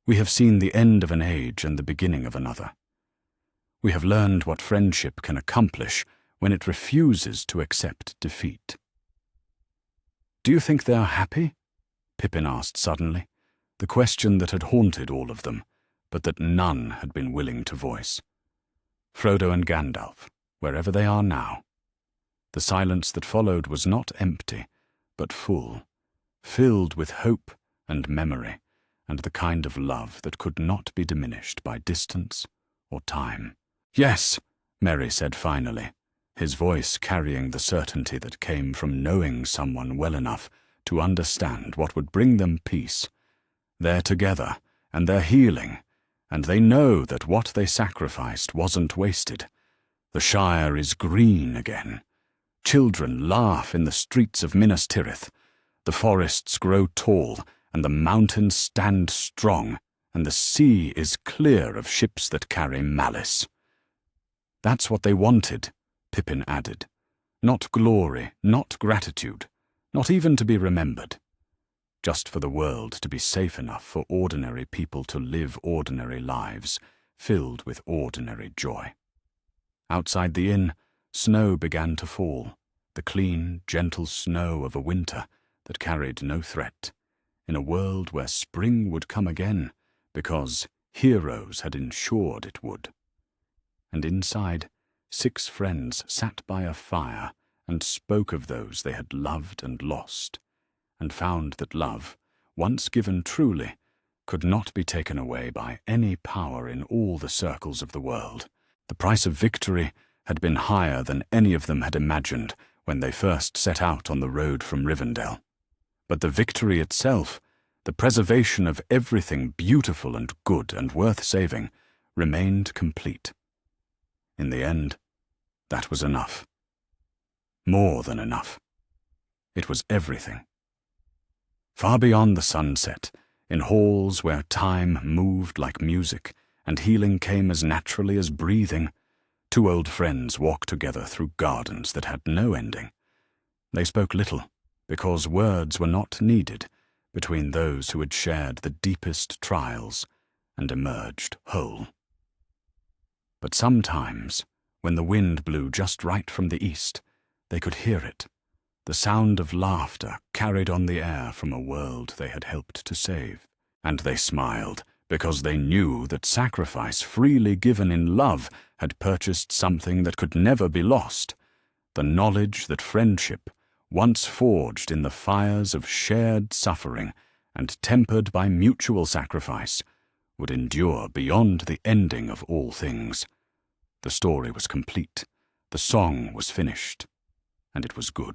We have seen the end of an age and the beginning of another. We have learned what friendship can accomplish when it refuses to accept defeat." "Do you think they are happy?" Pippin asked suddenly, the question that had haunted all of them, but that none had been willing to voice. Frodo and Gandalf, wherever they are now. The silence that followed was not empty, but full, filled with hope and memory, and the kind of love that could not be diminished by distance or time. "Yes," Merry said finally, his voice carrying the certainty that came from knowing someone well enough to understand what would bring them peace. They're together, and they're healing, and they know that what they sacrificed wasn't wasted. The Shire is green again. Children laugh in the streets of Minas Tirith. The forests grow tall, and the mountains stand strong, and the sea is clear of ships that carry malice. That's what they wanted, Pippin added. Not glory, not gratitude, not even to be remembered. Just for the world to be safe enough for ordinary people to live ordinary lives, filled with ordinary joy. Outside the inn, snow began to fall, the clean, gentle snow of a winter that carried no threat, in a world where spring would come again, because heroes had ensured it would. And inside, 6 friends sat by a fire and spoke of those they had loved and lost, and found that love, once given truly, could not be taken away by any power in all the circles of the world. The price of victory had been higher than any of them had imagined when they first set out on the road from Rivendell. But the victory itself, the preservation of everything beautiful and good and worth saving, remained complete. In the end, that was enough. More than enough. It was everything. Far beyond the sunset, in halls where time moved like music and healing came as naturally as breathing, 2 old friends walked together through gardens that had no ending. They spoke little, because words were not needed between those who had shared the deepest trials and emerged whole. But sometimes, when the wind blew just right from the east, they could hear it, the sound of laughter carried on the air from a world they had helped to save. And they smiled, because they knew that sacrifice freely given in love had purchased something that could never be lost, the knowledge that friendship, once forged in the fires of shared suffering and tempered by mutual sacrifice, would endure beyond the ending of all things. The story was complete, the song was finished, and it was good.